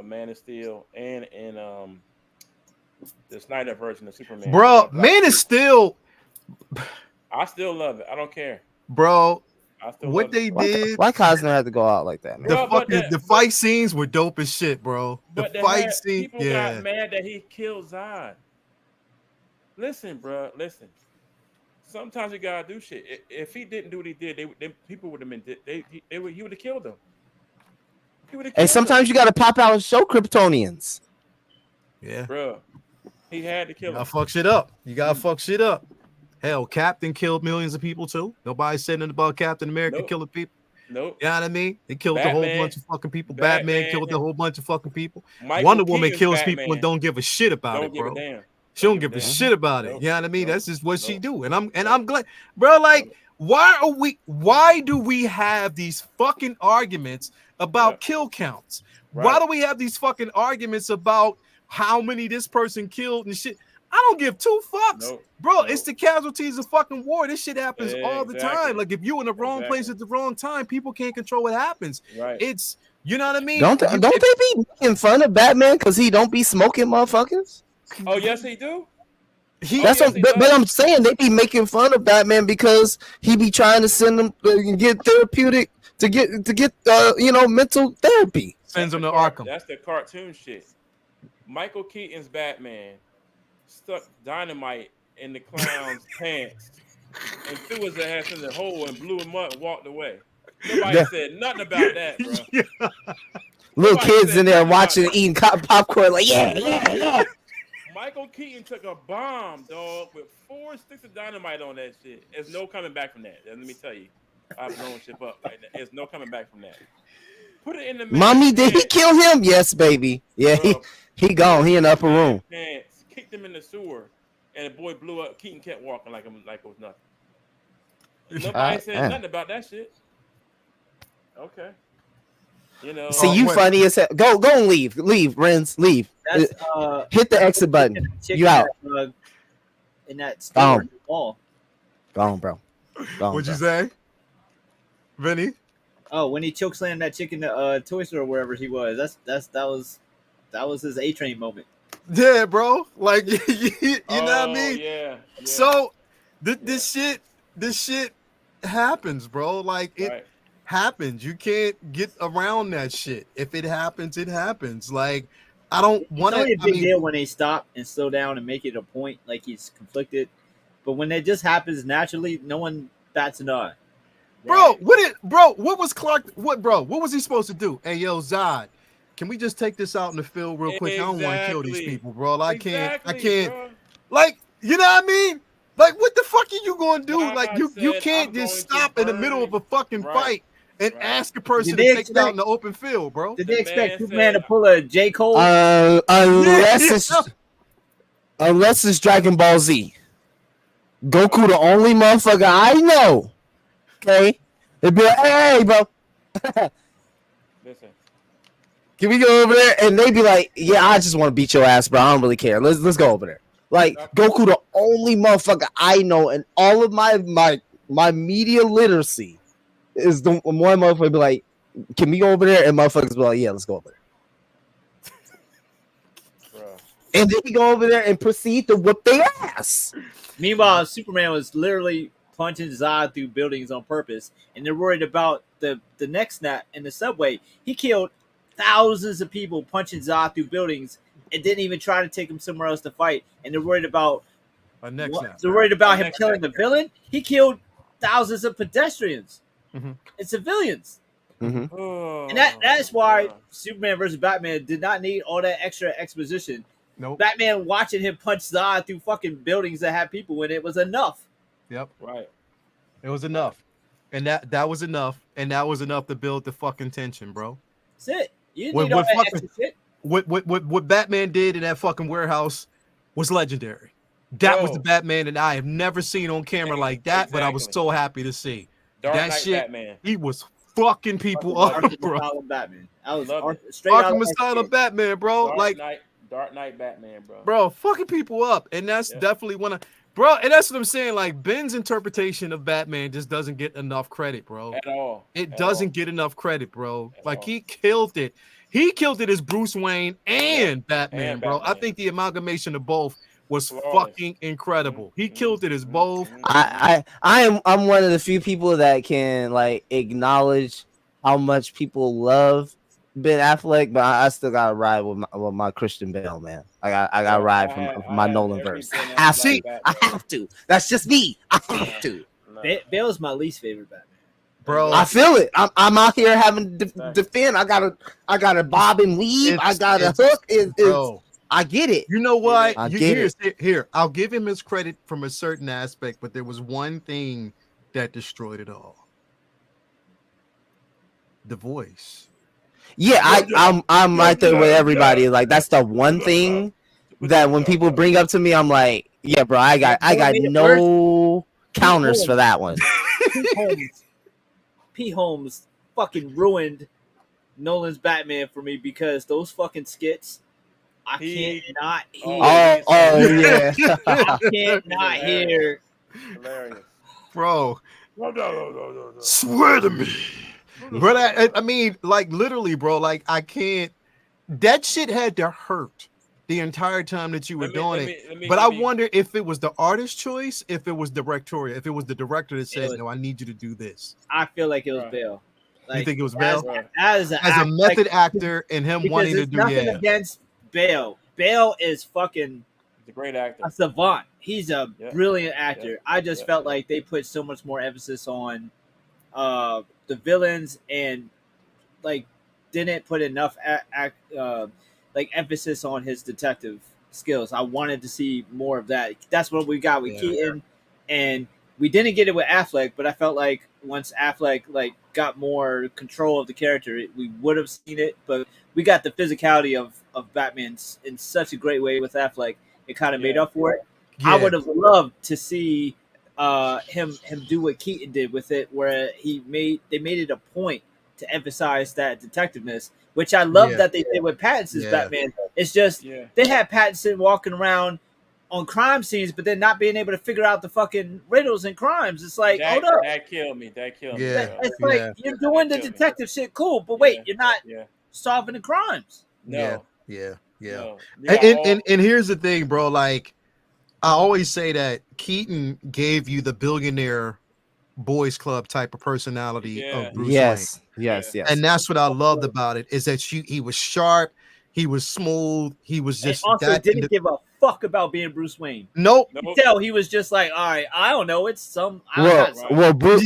Man of Steel and in the Snyder version of Superman. Bro, Man of Steel. I still love it. I don't care, bro. What they did? Why Cosner had to go out like that, man? The fight scenes were dope as shit, bro. People got mad that he killed Zod. Listen, bro. Listen. Sometimes you gotta do shit. If he didn't do what he did, people would have been. He would have killed him. He would have And killed him, sometimes you got to pop out and show Kryptonians. Yeah. bro. He had to kill You him. gotta fuck shit up. You gotta fuck shit up. Hell, Captain killed millions of people too. Nobody said nothing about Captain America Nope. killing people. Nope. You know what I mean? They killed a whole Batman. bunch of fucking people. Batman killed a whole bunch of fucking people. Michael Wonder Woman Keaton's kills Batman. people and don't give a shit about Don't it, bro. give a damn. She don't give a shit about it. Nope. You know what I mean? Nope. That's just what she Nope. do. And I'm glad, bro. Like, why do we have these fucking arguments about kill counts? Right. Why do we have these fucking arguments about how many this person killed and shit? I don't give two fucks, bro. It's the casualties of fucking war. This shit happens all the time. Like, if you're in the wrong place at the wrong time, people can't control what happens. Right. It's, you know what I mean? Don't they be making fun of Batman because he don't be smoking motherfuckers? Oh yes, he do. But I'm saying they be making fun of Batman because he be trying to send them get therapeutic to get mental therapy. Sends him to Arkham. That's the cartoon shit. Michael Keaton's Batman stuck dynamite in the clown's pants and threw his ass in the hole and blew him up and walked away. Nobody said nothing about that, bro. Little kids in there watching and eating popcorn like, yeah. Michael Keaton took a bomb, dog, with 4 sticks of dynamite on that shit. There's no coming back from that. Let me tell you. I've blown shit up right now. There's no coming back from that. Put it in the Mommy, did he kill him? Yes, baby. Yeah, he gone. He in the upper room. Pants, kicked him in the sewer, and the boy blew up. Keaton kept walking like it was nothing. Nobody said nothing about that shit. Okay. You know. See, you funny as hell. Go and leave, Renz, leave. That's, hit the exit button. You out. In that store wall. Gone, bro. What'd you say, Vinny? Oh, when he chokeslammed that chick in the toy store, wherever he was. That was his A-Train moment. Yeah, bro. Like, you know what I mean? Yeah. So this shit happens, bro. Like, it happens. You can't get around that shit. If it happens, it happens. Like, I don't want to. It's only a big deal when they stop and slow down and make it a point, like he's conflicted. But when it just happens naturally, no one bats an eye. Bro, what was Clark? What was he supposed to do? Hey, yo, Zod, can we just take this out in the field real quick? I don't want to kill these people, bro. I can't. Bro. Like, you know what I mean? Like, what the fuck are you gonna do? Like, you can't just stop in the middle of a fucking fight and ask a person to take it out in the open field, bro. Did they expect Superman to pull a J. Cole? Unless it's Dragon Ball Z. Goku, the only motherfucker I know. Okay, they'd be like, "Hey, bro, listen, can we go over there?" And they'd be like, "Yeah, I just want to beat your ass, bro. I don't really care. Let's go over there." Like, Goku, the only motherfucker I know, and all of my media literacy is the one motherfucker be like, "Can we go over there?" And motherfuckers be like, "Yeah, let's go over there." And then he go over there and proceed to whip their ass. Meanwhile, Superman was literally punching Zod through buildings on purpose, and they're worried about the next snap in the subway. He killed thousands of people punching Zod through buildings and didn't even try to take him somewhere else to fight. And they're worried about him killing the villain. He killed thousands of pedestrians and civilians. Mm-hmm. And that's why Superman versus Batman did not need all that extra exposition. Nope. Batman watching him punch Zod through fucking buildings that had people in it was enough. Yep. Right. It was enough. And that was enough. And that was enough to build the fucking tension, bro. That's it. You didn't need all that extra shit. What Batman did in that fucking warehouse was legendary. That was the Batman that I have never seen on camera like that, but I was so happy to see. Dark that Knight shit, Batman. He was fucking people up, bro. Batman. I was straight Arkham Asylum Batman, bro. Dark Knight Batman, bro. Bro, fucking people up. And that's definitely one of... Bro, and that's what I'm saying. Like, Ben's interpretation of Batman just doesn't get enough credit, bro. At all. It doesn't get enough credit, bro. Like, he killed it. He killed it as Bruce Wayne and Batman, bro. I think the amalgamation of both was fucking incredible. He killed it as both. I'm one of the few people that can, like, acknowledge how much people love Ben Affleck, but I still gotta ride with my Christian Bale, man. I got to ride from my Nolan verse. I have to. I have to. That's just me. I have to. Bale's my least favorite Batman. Bro, I feel it. I'm out here having to defend. I gotta bob and weave. I got a hook. Bro, I get it. you know what? I get it. Here, I'll give him his credit from a certain aspect, but there was one thing that destroyed it all. The voice. Yeah, I'm right there with everybody. Like that's the one thing that when people bring up to me, I'm like, yeah, bro, I got no counters for that one. P. Holmes fucking ruined Nolan's Batman for me because those fucking skits, I can't not hear. Yeah. I can't not hear. Hilarious. Bro. Swear to me. Bro, I mean, like literally, bro, like I can't. That shit had to hurt the entire time that you were doing it. But I wonder if it was the artist's choice, if it was directorial, if it was the director that said, "No, I need you to do this." I feel like it was Bale. Like, you think it was Bale as a method actor and him wanting to do? Nothing against Bale. Bale is fucking. He's a great actor. A savant. He's a brilliant actor. I just felt like they put so much more emphasis on the villains and like didn't put enough like emphasis on his detective skills. I wanted to see more of that. That's what we got with Keaton, and we didn't get it with Affleck. But I felt like once Affleck like got more control of the character, we would have seen it. But we got the physicality of Batman in such a great way with Affleck. It kind of made up for it. I would have loved to see him do what Keaton did with it, where they made it a point to emphasize that detectiveness, which I love that they did with Pattinson's Batman. It's just they had Pattinson walking around on crime scenes, but then not being able to figure out the fucking riddles and crimes. It's like, hold up, that killed me. It's like you're doing the detective shit, cool, but wait, you're not solving the crimes. No. No. And here's the thing, bro. Like I always say that Keaton gave you the billionaire boys club type of personality of Bruce Wayne. Yes. And that's what I loved about it, is that he was sharp, he was smooth, he was just and also didn't give a fuck about being Bruce Wayne. Nope. You can tell he was just like, all right, I don't know, it's some. Well, Bruce,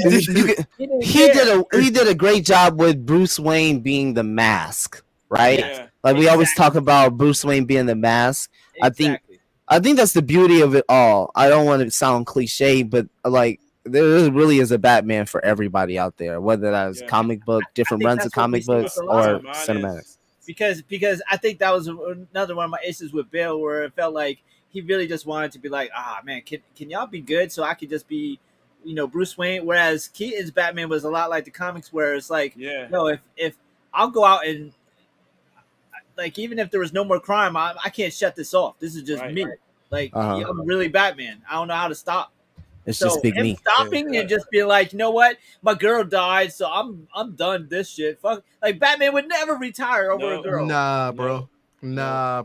he did a great job with Bruce Wayne being the mask, right? Yeah. Like we always talk about Bruce Wayne being the mask. Exactly. I think that's the beauty of it all. I don't want to sound cliche, but like there really is a Batman for everybody out there, whether that's comic book, different runs of comic books, or cinematics. Because I think that was another one of my issues with Bale, where it felt like he really just wanted to be like, man, can y'all be good so I could just be, Bruce Wayne. Whereas Keaton's Batman was a lot like the comics, where it's like, no, if I'll go out and like, even if there was no more crime, I can't shut this off. This is just me. Right. Like, I'm really Batman. I don't know how to stop. It's just big me. Stopping and just being like, you know what? My girl died, so I'm done this shit. Fuck. Like, Batman would never retire over a girl. Nah, bro. Nah,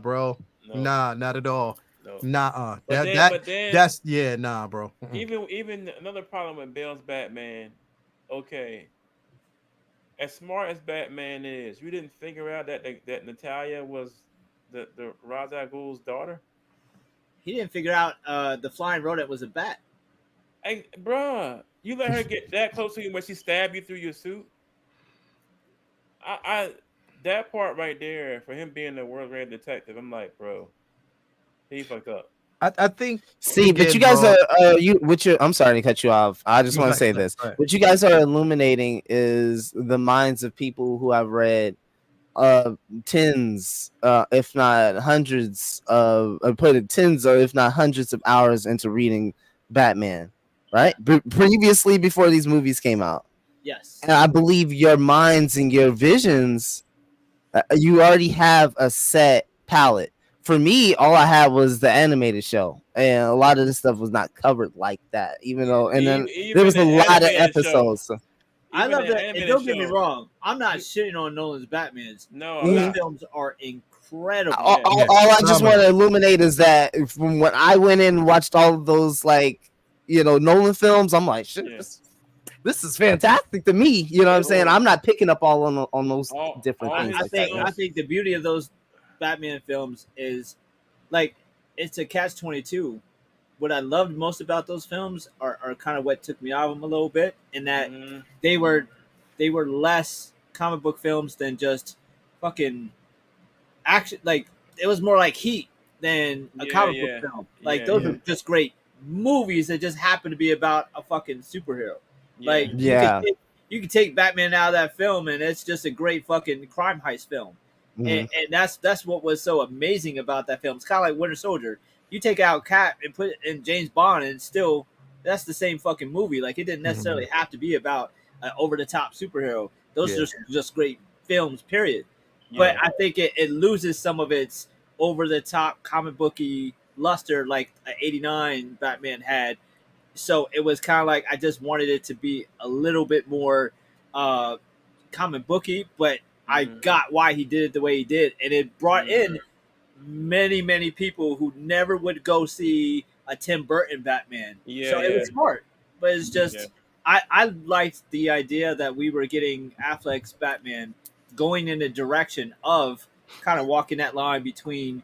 not at all. No. Nah. Nah, bro. Even another problem with Bale's Batman. Okay. As smart as Batman is, you didn't figure out that Natalia was the Ra's al Ghul's daughter? He didn't figure out the flying rodent was a bat. Hey, bruh, you let her get that close to you when she stabbed you through your suit? I that part right there, for him being the world's greatest detective, I'm like, bro, he fucked up. I think. See, but you guys I'm sorry to cut you off. I just want to say this. What you guys are illuminating is the minds of people who have read tens, if not hundreds tens or if not hundreds of hours into reading Batman, right? Previously, before these movies came out. Yes. And I believe your minds and your visions, you already have a set palette. For me, all I had was the animated show, and a lot of this stuff was not covered like that. Even though, and then there was a lot of episodes. So. I love that. And don't get me wrong, I'm not shitting on Nolan's Batmans. No, these films are incredible. All I just want to illuminate is that from when I went in and watched all of those, like, Nolan films, I'm like, shit, this is fantastic to me. You know what I'm saying? I'm not picking up all on those different things. I think the beauty of those Batman films is like it's a catch-22. What I loved most about those films are kind of what took me out of them a little bit, in that Mm-hmm. they were they were less comic book films than just fucking action. Like it was more like Heat than a Yeah, comic book yeah, film. Like yeah, those Yeah. are just great movies that just happen to be about a fucking superhero. yeah. Like Yeah. you could take Batman out of that film and it's just a great fucking crime heist film. Mhm. And that's what was so amazing about that film. It's kind of like Winter Soldier. You take out Cap and put it in James Bond, and still that's the same fucking movie. Like it didn't necessarily have to be about an over the top superhero. Those Yeah. are just great films. Period. But Yeah. I think it loses some of its over the top comic booky luster like '89 Batman had. So it was kind of like I just wanted it to be a little bit more uh, comic booky, but I Mm-hmm. got why he did it the way he did, and it brought Mm-hmm. in many people who never would go see a Tim Burton Batman. Yeah, So it yeah, was smart, but it's yeah. just I liked the idea that we were getting Affleck's Batman going in the direction of kind of walking that line between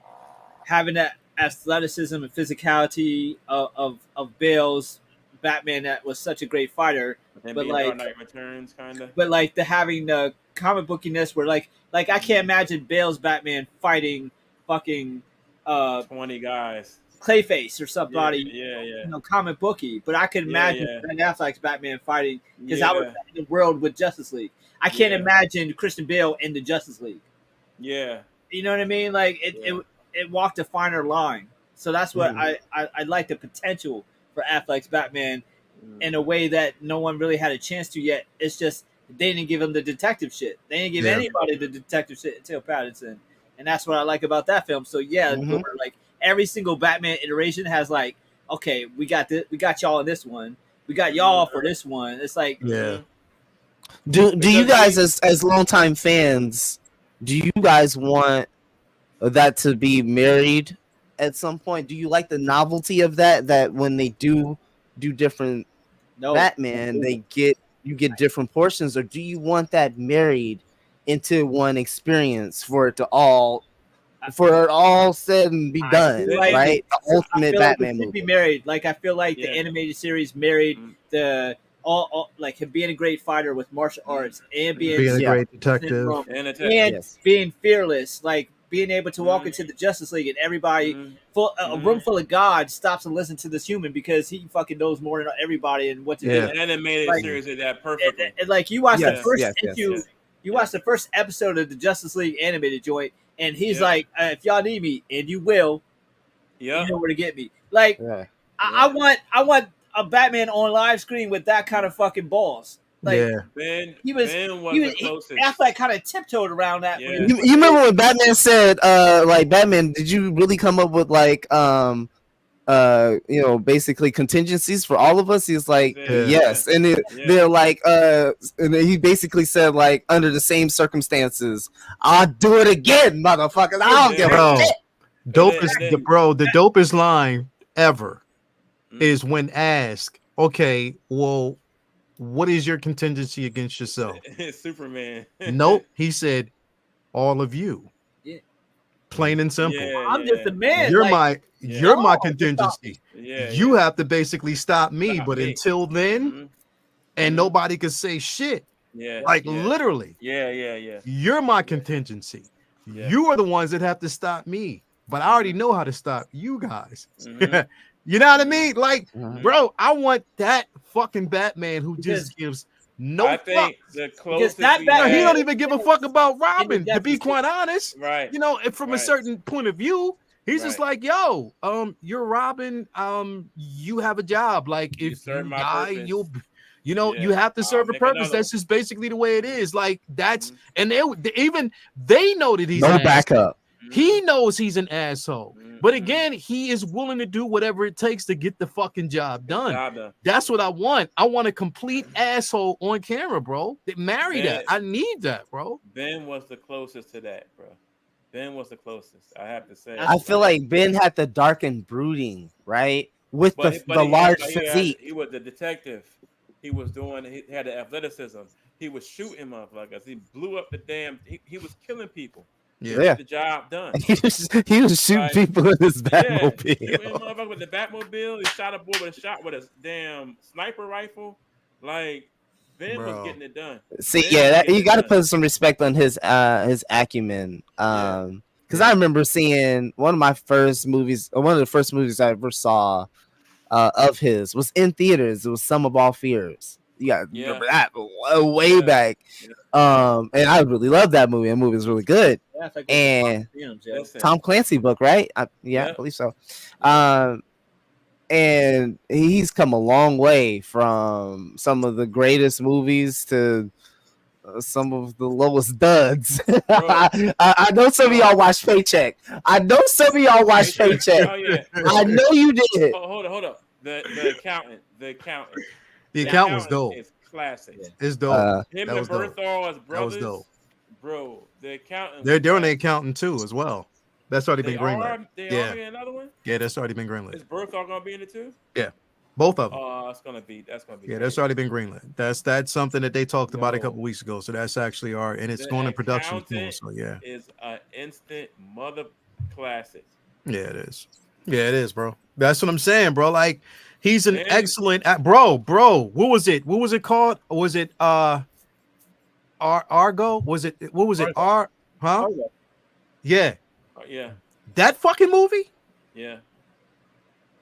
having that athleticism and physicality of Bale's Batman that was such a great fighter, And but being Dark like Knight Returns, kind of the having the comic bookiness where like I can't imagine Bale's Batman fighting fucking 20 guys. Clayface or Yeah, somebody, yeah, yeah, comic booky, but I could yeah, imagine yeah, Ben Affleck's Batman fighting because I was yeah, in the world with Justice League. I can't yeah, imagine Christian Bale in the Justice League. yeah, You know what I mean? Like yeah. it walked a finer line. So that's what Mhm. I like the potential for Affleck's Batman in Mm. a way that no one really had a chance to yet. It's just they didn't give him the detective shit. They didn't give Yeah. anybody the detective shit until Pattinson, and that's what I like about that film. So yeah, Mhm. like every single Batman iteration has like, okay, we got this, we got y'all in this one, we got y'all for this one. It's like Yeah. Mhm. Do you Because guys, we, as longtime fans, do you guys want that to be married at some point? Do you like the novelty of that? That when they do different no, Batman, you get different portions, or do you want that married into one experience for it to all said and be I done, feel then like right? The I ultimate feel like it Batman should be movie. married. Like I feel like the yeah, animated series married mm, the all like him being a great fighter with martial mm, arts and being mhm. Being a Yeah. great detective. from And a and detective. Yes. being fearless, like being able to walk Mm, into the Justice League and everybody mm, full a room mm. full of God stops and listens to this human because he fucking knows more than everybody and what to Yeah. do. The animated Like series did that perfectly. like you watch the Yeah, Yes. first Yes. Yes. issue, yeah, you yeah, watch the first episode of the Justice League animated joint, and he's yep, like, if y'all need me, and you will, you yep, know where to get me. Like Yeah. I yep. want a Batman on live screen with that kind of fucking balls. Like Yeah. Ben was the Affleck closest. kind of tiptoed around that when he Yeah, was You remember when Batman said, like, Batman, did you really come up with like basically contingencies for all of us? He's he like, said, Yeah. yeah, yes. And yeah, they're like, and then he basically said, like, under the same circumstances, I'll do it again, motherfuckers. I don't give a Bro. shit. Dopest and then the dopest line ever mm, is when asked, okay, well, what is your contingency against yourself? Superman. Nope. He said, all of you. Yeah. Plain and simple. Yeah, I'm just yeah, a man. You're Like my yeah, you're my y'all can stop me. contingency. yeah, You yeah. have to basically stop me. Stop But me. until then, Hmm. and Hmm. nobody could say shit. Yeah, Like yeah, literally, yeah, yeah, yeah, you're my yeah, contingency. yeah. You are the ones that have to stop me. But I already Hmm. know how to stop you guys. Hmm. You know what I Hmm. mean? Like, Mhm. bro, I want that fucking Batman who Because just gives I no think fucks. the because closest that we He Batman had, don't makes even give a fuck sense about in the Robin, to be Justice League. quite honest. right, You know, and from a right, certain point of view, he's just right. like, yo, you're Robin. You have a job. Like, You if serve you my die, purpose. you Yeah, have to I'll serve a make purpose. another That's one. just basically the way it is. Like, that's Hmm. and they know that he's an No asshole. backup. He knows he's an asshole. But Hmm. again, he is willing to do whatever it takes to get the fucking job The done. job done. That's what I want. I want a complete asshole on camera, bro. Marry Ben, that. I need that, bro. Ben was the closest to that, bro. Ben was the closest. I have to say, I That's feel like Ben had the dark and brooding, right? With but the large physique. he was the detective. He was doing. He had the athleticism. He was shooting motherfuckers. He blew up the damn. He was killing people. He get the job done. He was shooting people in his Batmobile. Shooting motherfucker with the Batmobile. He shot a boy with a damn sniper rifle. Like Ben was getting it done. See, you got to put some respect on his acumen. Because I remember seeing one of the first movies I ever saw of his was in theaters. It was Sum of All Fears. Yeah, remember that way back. And I really loved that movie. That movie was really good. Yeah, like and Tom Clancy book, right? I believe so. And he's come a long way from some of the greatest movies to some of the lowest duds. I know some of y'all watch Paycheck. I know you did. Hold up. The accountant. The accountant was dope. It's classic. It's dope. Him and Berthol as brothers. That was dope. Bro, the accountant. They're doing the accountant too as well. That's already been greenlit. They are in another one? Yeah, that's already been greenlit. Is Berthol gonna be in it too? Yeah. Both of them. Oh, that's gonna be. Yeah, great. That's already been greenlit. That's something that they talked about a couple weeks ago. So that's actually and it's going in production soon. So yeah, is an instant mother classic. Yeah, it is. Yeah, it is, bro. That's what I'm saying, bro. Like he's an excellent bro. What was it? What was it called? Was it Argo? Was it? What was it? Huh? Argo. Yeah. Yeah. That fucking movie. Yeah.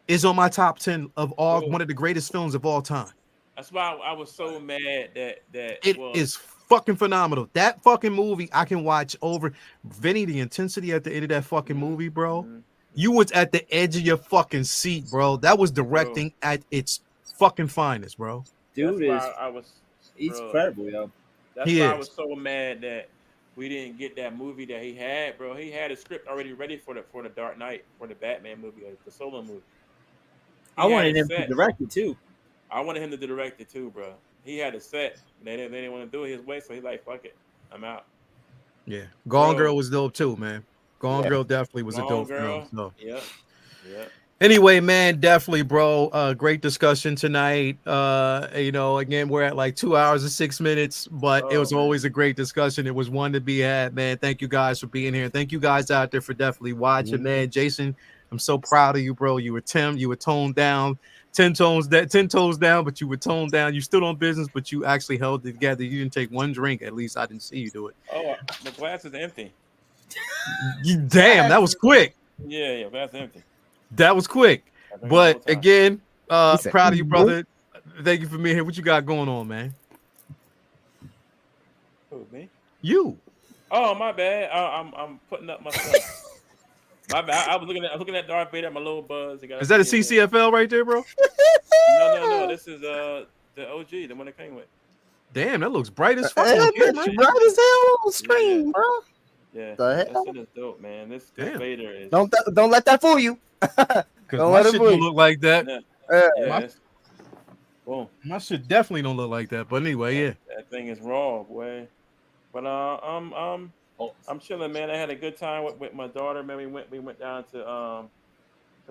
Is on my top 10 of all one of the greatest films of all time. That's why I was so mad that it is fucking phenomenal. That fucking movie I can watch over. Vinny, the intensity at the end of that fucking movie, bro. You was at the edge of your fucking seat, bro. That was directing at its fucking finest, bro. Dude he's incredible, yo. That's why I was so mad that we didn't get that movie that he had, bro. He had a script already ready for the Dark Knight, for the Batman movie, the solo movie. I wanted him to direct it too. I wanted him to direct it too, bro. He had a set. They didn't want to do it his way, so he's like, "Fuck it, I'm out." Yeah, Gone Girl was dope too, man. Gone Girl definitely was a dope film. So. Yeah. Anyway, man, definitely, bro. Great discussion tonight. Again, we're at like 2 hours and 6 minutes, but it was always a great discussion. It was one to be had, man. Thank you guys for being here. Thank you guys out there for definitely watching, man. Jason, I'm so proud of you, bro. You were toned down, 10 toes down, but you were toned down. You stood on business, but you actually held it together. You didn't take one drink. At least I didn't see you do it. Oh, the glass is empty. Damn, that was quick. Yeah, that's empty. That was quick. But again, proud of you, brother. Thank you for being here. What you got going on, man? Who, me? You. Oh, my bad. I'm putting up my stuff. My bad. I was looking at Darth Vader. My little buzz. Is that a CCFL right there, bro? No. This is the OG, the one that came with. Damn, that looks bright as fuck. Bright as hell on screen, bro. Yeah, that shit is dope, man. This Vader is. Don't let that fool you. Don't let it look like that. Boom. My shit definitely don't look like that. But anyway, yeah. That thing is raw, boy. But I'm chilling, man. I had a good time with my daughter, man. We went down to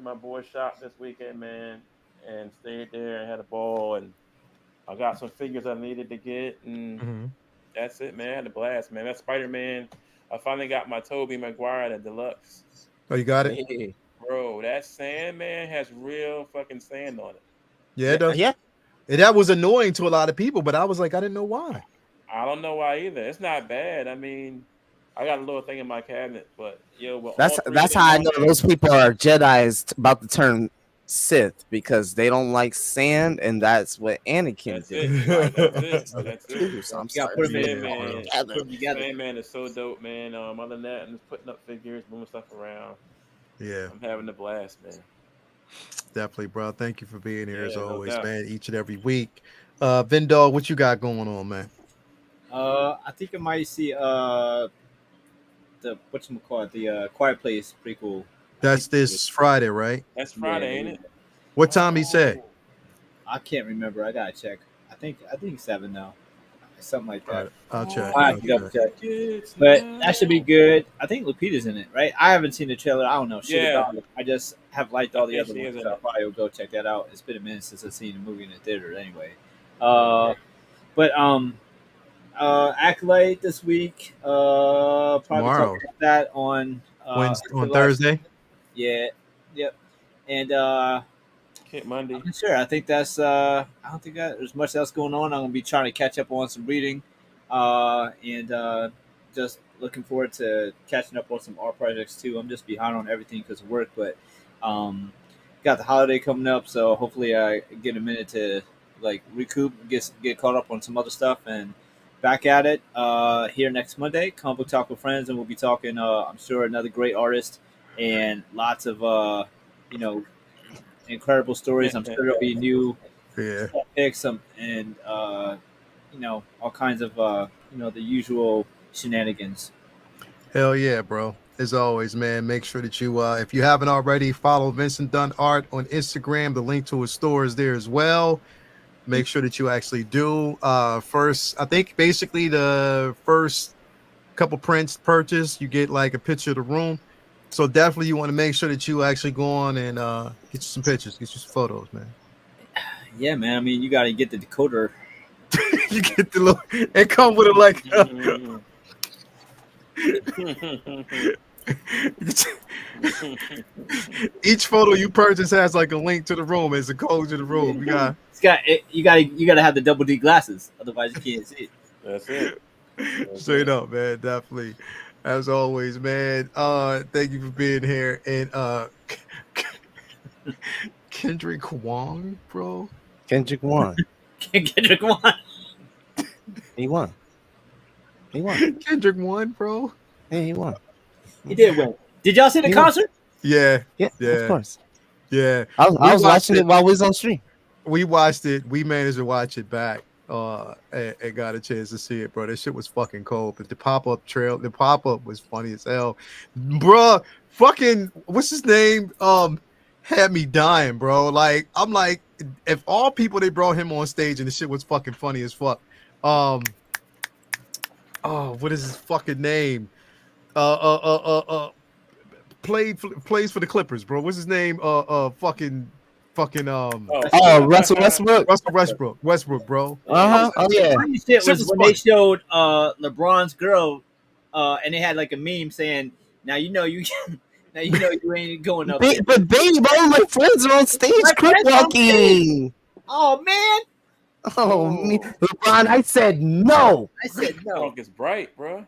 my boy's shop this weekend, man, and stayed there and had a ball, and I got some figures I needed to get, and that's it, man. I had a blast, man. That Spider-Man. I finally got my Tobey Maguire, the deluxe. Oh, you got it? Bro, that Sandman has real fucking sand on it. Yeah, it does. Yeah. And that was annoying to a lot of people, but I was like, I didn't know why. I don't know why either. It's not bad. I mean, I got a little thing in my cabinet, but that's how I know those people are Jedis about to turn Sith, because they don't like sand, and that's what Anakin did. That's it. So I'm Man is so dope, man. Other than that, I'm just putting up figures, moving stuff around. Yeah, I'm having a blast, man. Definitely, bro. Thank you for being here as always, man. Each and every week. Vindog, what you got going on, man? I think I might see the the Quiet Place prequel. That's this Friday, right? That's Friday, ain't it? What time he said? I can't remember. I gotta check. I think 7 now, something like that. Right. I'll check. I have to double check. But that should be good. I think Lupita's in it, right? I haven't seen the trailer. I don't know shit about it. I just have liked all the other ones. So I probably will go check that out. It's been a minute since I've seen the movie in the theater, anyway. But Acolyte this week. Probably talk Tomorrow, about that on Wednesday, on Device. Thursday. Yeah, yep. And Kid I'm Monday. not sure. I think that's. I don't think that there's much else going on. I'm gonna be trying to catch up on some reading, and just looking forward to catching up on some art projects too. I'm just behind on everything because of work, but um, got the holiday coming up, so hopefully I get a minute to like recoup, get caught up on some other stuff, and back at it here next Monday. Comic Book Talk with Friends, and we'll be talking. I'm sure another great artist and lots of you know incredible stories. I'm sure there'll be new Yeah. picks, some and all kinds of the usual shenanigans. Hell yeah, bro. As always, man, make sure that you, if you haven't already, follow Vincent Dunn Art on Instagram. The link to his store is there as well. Make sure that you actually do. First, I think basically the first couple prints purchased, you get like a picture of the room. So definitely you want to make sure that you actually go on and get you some pictures, get you some photos, man. Yeah, man. I mean, you got to get the decoder. You get the little, it come with it like each photo you purchase has like a link to the room, as a code to the room. You got You got to have the double D glasses, otherwise you can't see it. That's it. straight up, man. Definitely. As always, man. Thank you for being here. And Kendrick Wong, bro. Kendrick won. Kendrick won. He won. He won. Kendrick won, bro. Yeah, he won. He did win. Did y'all see the He won. concert? Yeah, Yeah, Yeah. of course. yeah. I We was watched watching it. it while we was on stream. We watched it. We managed to watch it back. And got a chance to see it, bro. That shit was fucking cold. But the pop-up was funny as hell. Bruh, fucking what's his name? Had me dying, bro. Like, I'm like, if all people they brought him on stage and the shit was fucking funny as fuck. Oh, what is his fucking name? Plays for the Clippers, bro. What's his name? Fucking Russell Westbrook. Russell Westbrook, bro. Oh yeah. Funny shit Shit was was when funny. they showed LeBron's girl, and they had like a meme saying, "Now you know you, now you know you ain't going up there." But babe, all my friends are on stage My crip friends on walking. Oh man, Oh, me, LeBron, I said no. I said no. Funk is bright, bro.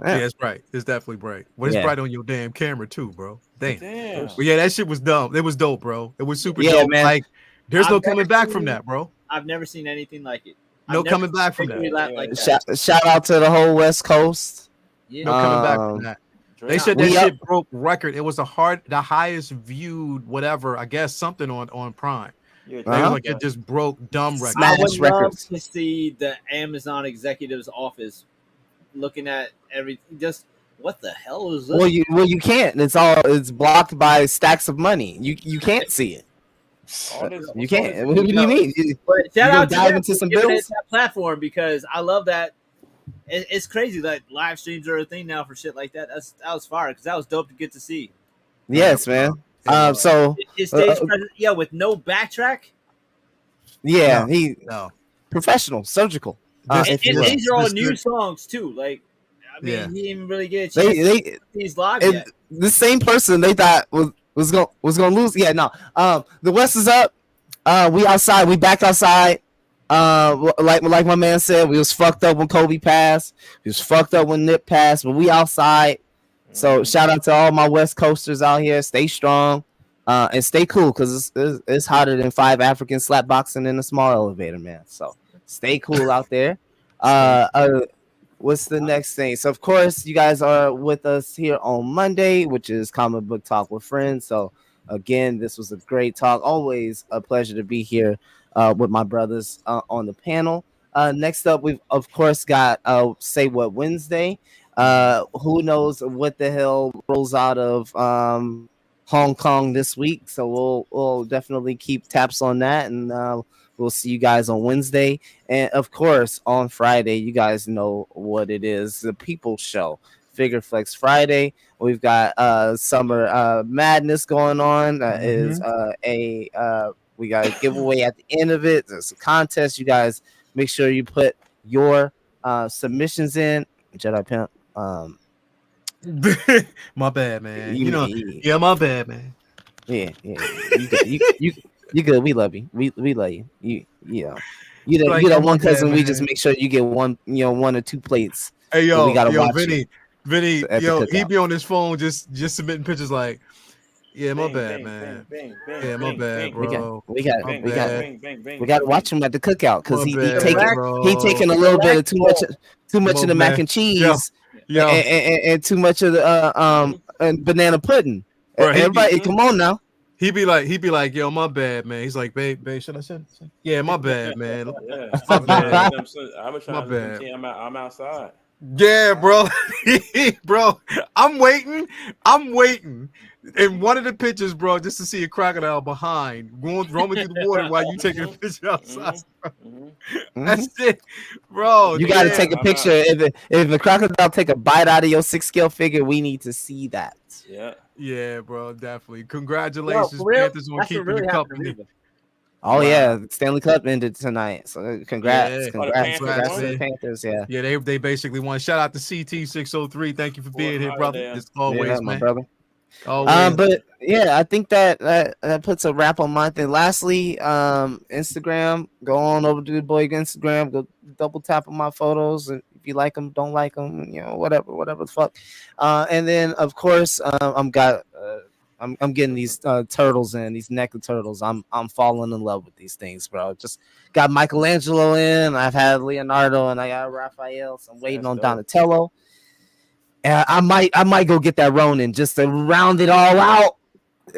Yeah, it's bright. It's definitely bright. Well, it's Yeah. bright on your damn camera too, bro. Damn. Damn. But yeah, that shit was dumb. It was dope, bro. It was super Yeah, dope. man. Like, there's I've no never coming back seen- from that, bro. I've never seen anything like it. No I've never coming back from seen victory that. lap like that. Shout out to the whole West Coast. Yeah. No coming back from that. They said that We up- shit broke record. It was the highest viewed, whatever, I guess something on Prime. Yeah, They was Uh-huh. like it just broke dumb record. Smash I would love records. to see the Amazon executive's office looking at everything. Just what the hell is this? Well, you can't. It's blocked by stacks of money. You can't see it. You can't. What do you mean? But shout gonna out to dive them into for some giving bills? it that platform because I love that. It's crazy that live streams are a thing now for shit like that. That was fire because that was dope to get to see. Yes, man. Yeah. So His stage presence, yeah, with no backtrack. yeah, No. he No. professional, surgical. This- If you And will. these are all This new good- songs too. Like, I mean, Yeah. he didn't really get a chance They to these live and yet. the same person they thought was gonna lose. Yeah, no. The West is up. We outside. We back outside. Like my man said, we was fucked up when Kobe passed. We was fucked up when Nip passed, but we outside. So shout out to all my West Coasters out here. Stay strong, and stay cool because it's hotter than 5 Africans slap boxing in a small elevator, man. So stay cool out there. What's the next thing? So of course you guys are with us here on Monday, which is Comic Book Talk with Friends. So again, this was a great talk. Always a pleasure to be here with my brothers on the panel. Next up, we've of course got Say What Wednesday. Who knows what the hell rolls out of Hong Kong this week? So we'll definitely keep taps on that, and we'll see you guys on Wednesday. And of course, on Friday, you guys know what it is, the People's Show, Figure Flex Friday. We've got Summer Madness going on. Is we got a giveaway at the end of it. There's a contest. You guys make sure you put your submissions in. Jedi Pimp. My bad, man. You, You know, yeah, yeah, my bad, man. yeah. You good. You good. We love you. We love you. You know. Like, You yeah, that my one bad, cousin. We just man. make sure you get one. You know, 1 or 2 plates. Hey, But we gotta yo, watch you Vinny, at the yo, he cookout. be on his phone just submitting pictures like, yeah, my Bing, bad, bing, bing, man. bing, bing, Yeah, my bing, bad, bing, We got bro. we got My bing, we bing, got bad, bing, bing, bing, we got to bing, bing. watch him at the cookout because my he bad, Correct. bro. taking a little bit of Correct. too much My of the mac bad. and Yo, cheese yo, and too much of the and banana pudding. bro, Everybody, come on now. he be like, yo, my bad, man. He's like, babe, should I say? Yeah, my bad, man. Yeah, My I was trying to let bad, them. I was my trying to let them bad. see I'm outside. Yeah, bro. Bro, I'm waiting. In one of the pictures, bro, just to see a crocodile behind roaming through the water while you taking a picture outside. That's it, bro. You got to Damn. take a picture. If the crocodile take a bite out of your 6-scale figure, we need to see that. Yeah. Yeah, bro, definitely. Yo, Congratulations, for real. Panthers, on That's what keeping the really happened to company. Reba. Oh Wow. yeah, Stanley Cup ended tonight. So congrats, Yeah. Oh, the Panthers congrats to won? the Panthers. Yeah, Yeah, they basically won. Shout out to CT603. Thank you for being here, brother. Lauderdale. As always, my man. brother. Always. But yeah, I think that puts a wrap on my thing. Lastly, Instagram. Go on over to the boy Instagram. Go double tap on my photos, and if you like them, don't like them, you know, whatever the fuck. And then of course, I'm getting these turtles in these NECA turtles. I'm falling in love with these things, bro. Just got Michelangelo in. I've had Leonardo, and I got Raphael. So I'm waiting That's on dope. Donatello. I might go get that Ronin just to round it all out.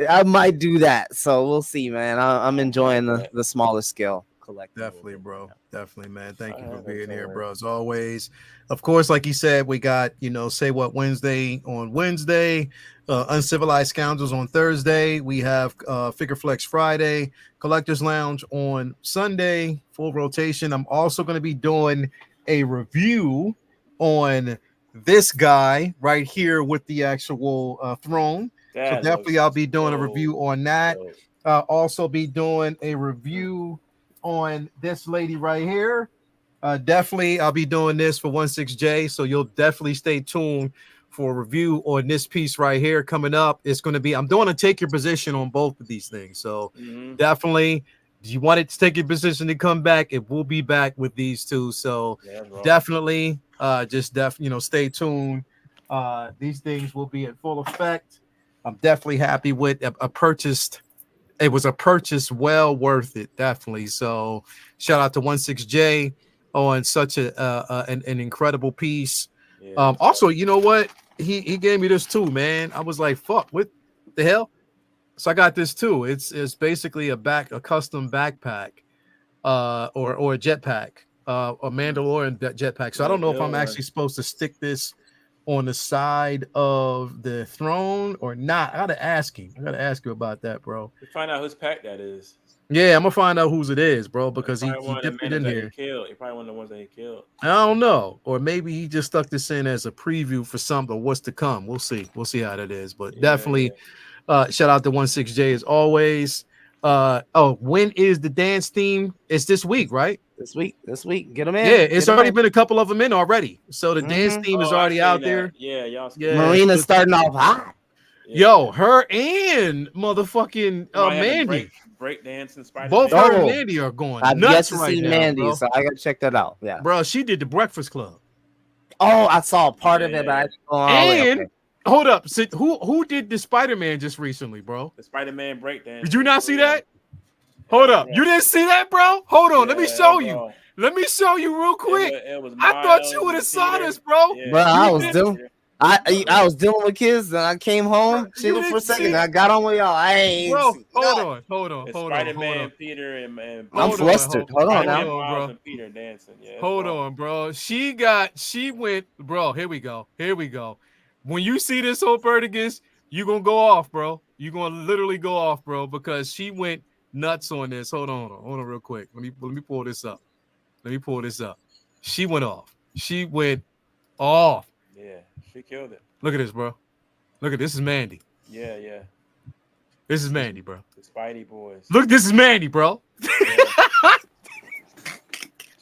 I might do that. So we'll see, man. I'm enjoying the smaller scale collecting. Definitely, bro. Definitely, man. Thank you for That's being here, all bro. As always. Of course, like you said, we got, Say What Wednesday on Wednesday, Uncivilized Scoundrels on Thursday. We have Figure Flex Friday, Collectors Lounge on Sunday, full rotation. I'm also going to be doing a review on this guy right here with the actual throne. So definitely I'll be doing a review on that. I'll also be doing a review on this lady right here. Definitely I'll be doing this for 16J. So you'll definitely stay tuned for a review on this piece right here coming up. It's going to be, I'm doing a take your position on both of these things. So definitely, do you want it to take your position to come back? It will be back with these two. So definitely stay tuned. These things will be in full effect. I'm definitely happy with a purchase. It was a purchase well worth it, definitely. So shout out to 16J on such an incredible piece. Also, you know what? He gave me this too, man. I was like, fuck, what the hell? So I got this too. It's basically a custom backpack, or a jetpack, a Mandalorian jetpack. So I don't know if I'm actually supposed to stick this on the side of the throne or not. I gotta ask him. I gotta ask you about that, bro. To find out whose pack that is. Yeah, I'm gonna find out whose it is, bro, because he dipped it in here. He probably one of the ones that he killed. I don't know, or maybe he just stuck this in as a preview for something. What's to come? We'll see. We'll see how that is. But definitely, shout out to 16J as always. When is the dance theme? It's this week, right? This week. Get them in. Yeah, it's already been a couple of them in already. So the dance theme is already out there. Yeah, y'all. Yeah, Marina's starting off hot. Yo, her and motherfucking Mandy. Break dancing Spider-Man. Both her and Mandy are going nuts right now, Mandy, bro. so I gotta check that out. Yeah, bro, she did the Breakfast Club. Oh, I saw a part of it, but hold up, so who did the Spider-Man just recently, bro? The Spider-Man breakdance. Did you not see that? Hold up, you didn't see that, bro? Hold on, let me show you. Let me show you real quick. I thought you would have saw this, bro. Bro, I was dealing with kids, and I came home, chilled for a second, and I got on with y'all. I ain't. Bro, hold on. Spider-Man, Peter, and I'm flustered. Hold on now, bro. And Peter dancing. Yeah, hold on, bro. She went, bro. Here we go. When you see this whole Perdigas, you gonna go off, bro. You gonna literally go off, bro, because she went nuts on this. Hold on, real quick. Let me pull this up. She went off. She went off. Yeah, she killed it. Look at this, bro. This is Mandy. Yeah. This is Mandy, bro. The Spidey boys. Look, this is Mandy, bro. Yeah.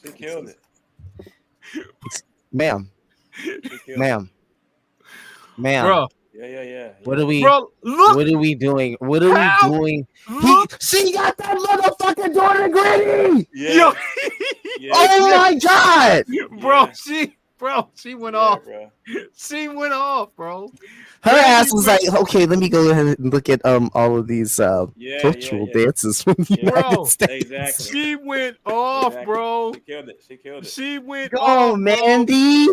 She killed it. ma'am, ma'am. bro. Yeah. What are we? Bro, look. What are we doing? What are we doing? She got that motherfucking Jordan Gritty. Yo. Oh my god, bro. She went off. Bro. She went off, bro. her ass was like, okay, let me go ahead and look at all of these cultural dances from the United States. Exactly. She went off, bro. She killed it. She went Go, off, Mandy.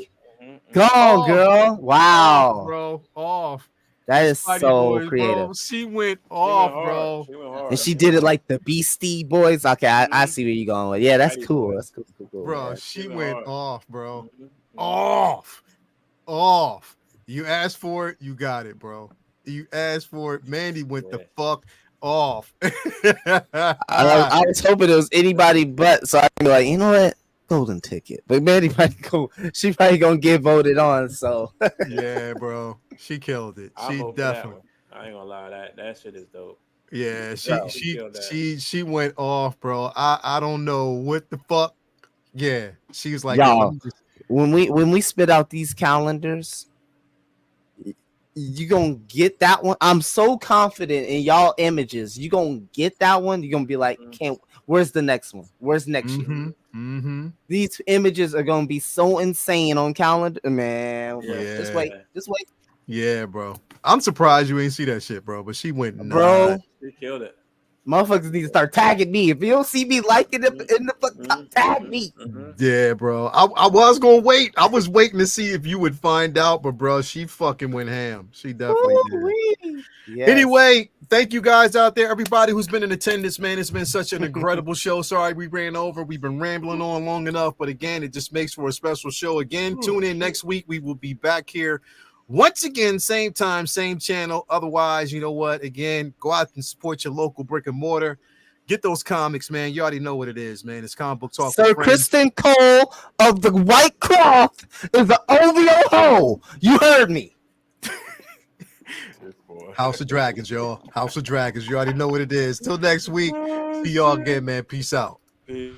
Go, off, girl. Wow, off, bro. Off. that is Spidey so boys, creative. bro. She went off, bro. She went hard. And she did it like the Beastie Boys. Okay, I see where you're going with. Yeah, that's Spidey cool. boys. That's cool. Bro, Man. she went off, bro. Mm-hmm. Off. You asked for it, you got it, bro. You asked for it. Mandy went the fuck off. I was hoping it was anybody but, so I can be like, you know what? Golden ticket. But Mandy she probably gonna get voted on. So yeah, bro. She killed it. She definitely. I ain't gonna lie, that shit is dope. Yeah, she went off, bro. I don't know what the fuck. Yeah, she was like, y'all, when we spit out these calendars, you gonna get that one. I'm so confident in y'all images. You gonna get that one. You're gonna be like, where's the next one? Where's next year? These images are gonna be so insane on calendar, man. Yeah. Just wait. Yeah, bro. I'm surprised you ain't see that shit, bro. But she went bro. She killed it. Motherfuckers need to start tagging me. If you don't see me liking it in the tag me. Yeah, bro. I was gonna wait. I was waiting to see if you would find out, but bro, she fucking went ham. She definitely did. Yes. Anyway, thank you guys out there, everybody who's been in attendance, man. It's been such an incredible show. Sorry we ran over. We've been rambling on long enough, but again, it just makes for a special show. Again, tune in next week. We will be back here once again, same time, same channel. Otherwise, you know what? Again, go out and support your local brick and mortar. Get those comics, man. You already know what it is, man. It's Comic Book Talk. Sir Kristen Cole of the White Cross is the OVO hole. You heard me. House of Dragons, y'all. House of Dragons. You already know what it is. Till next week. See y'all again, man. Peace out. Peace.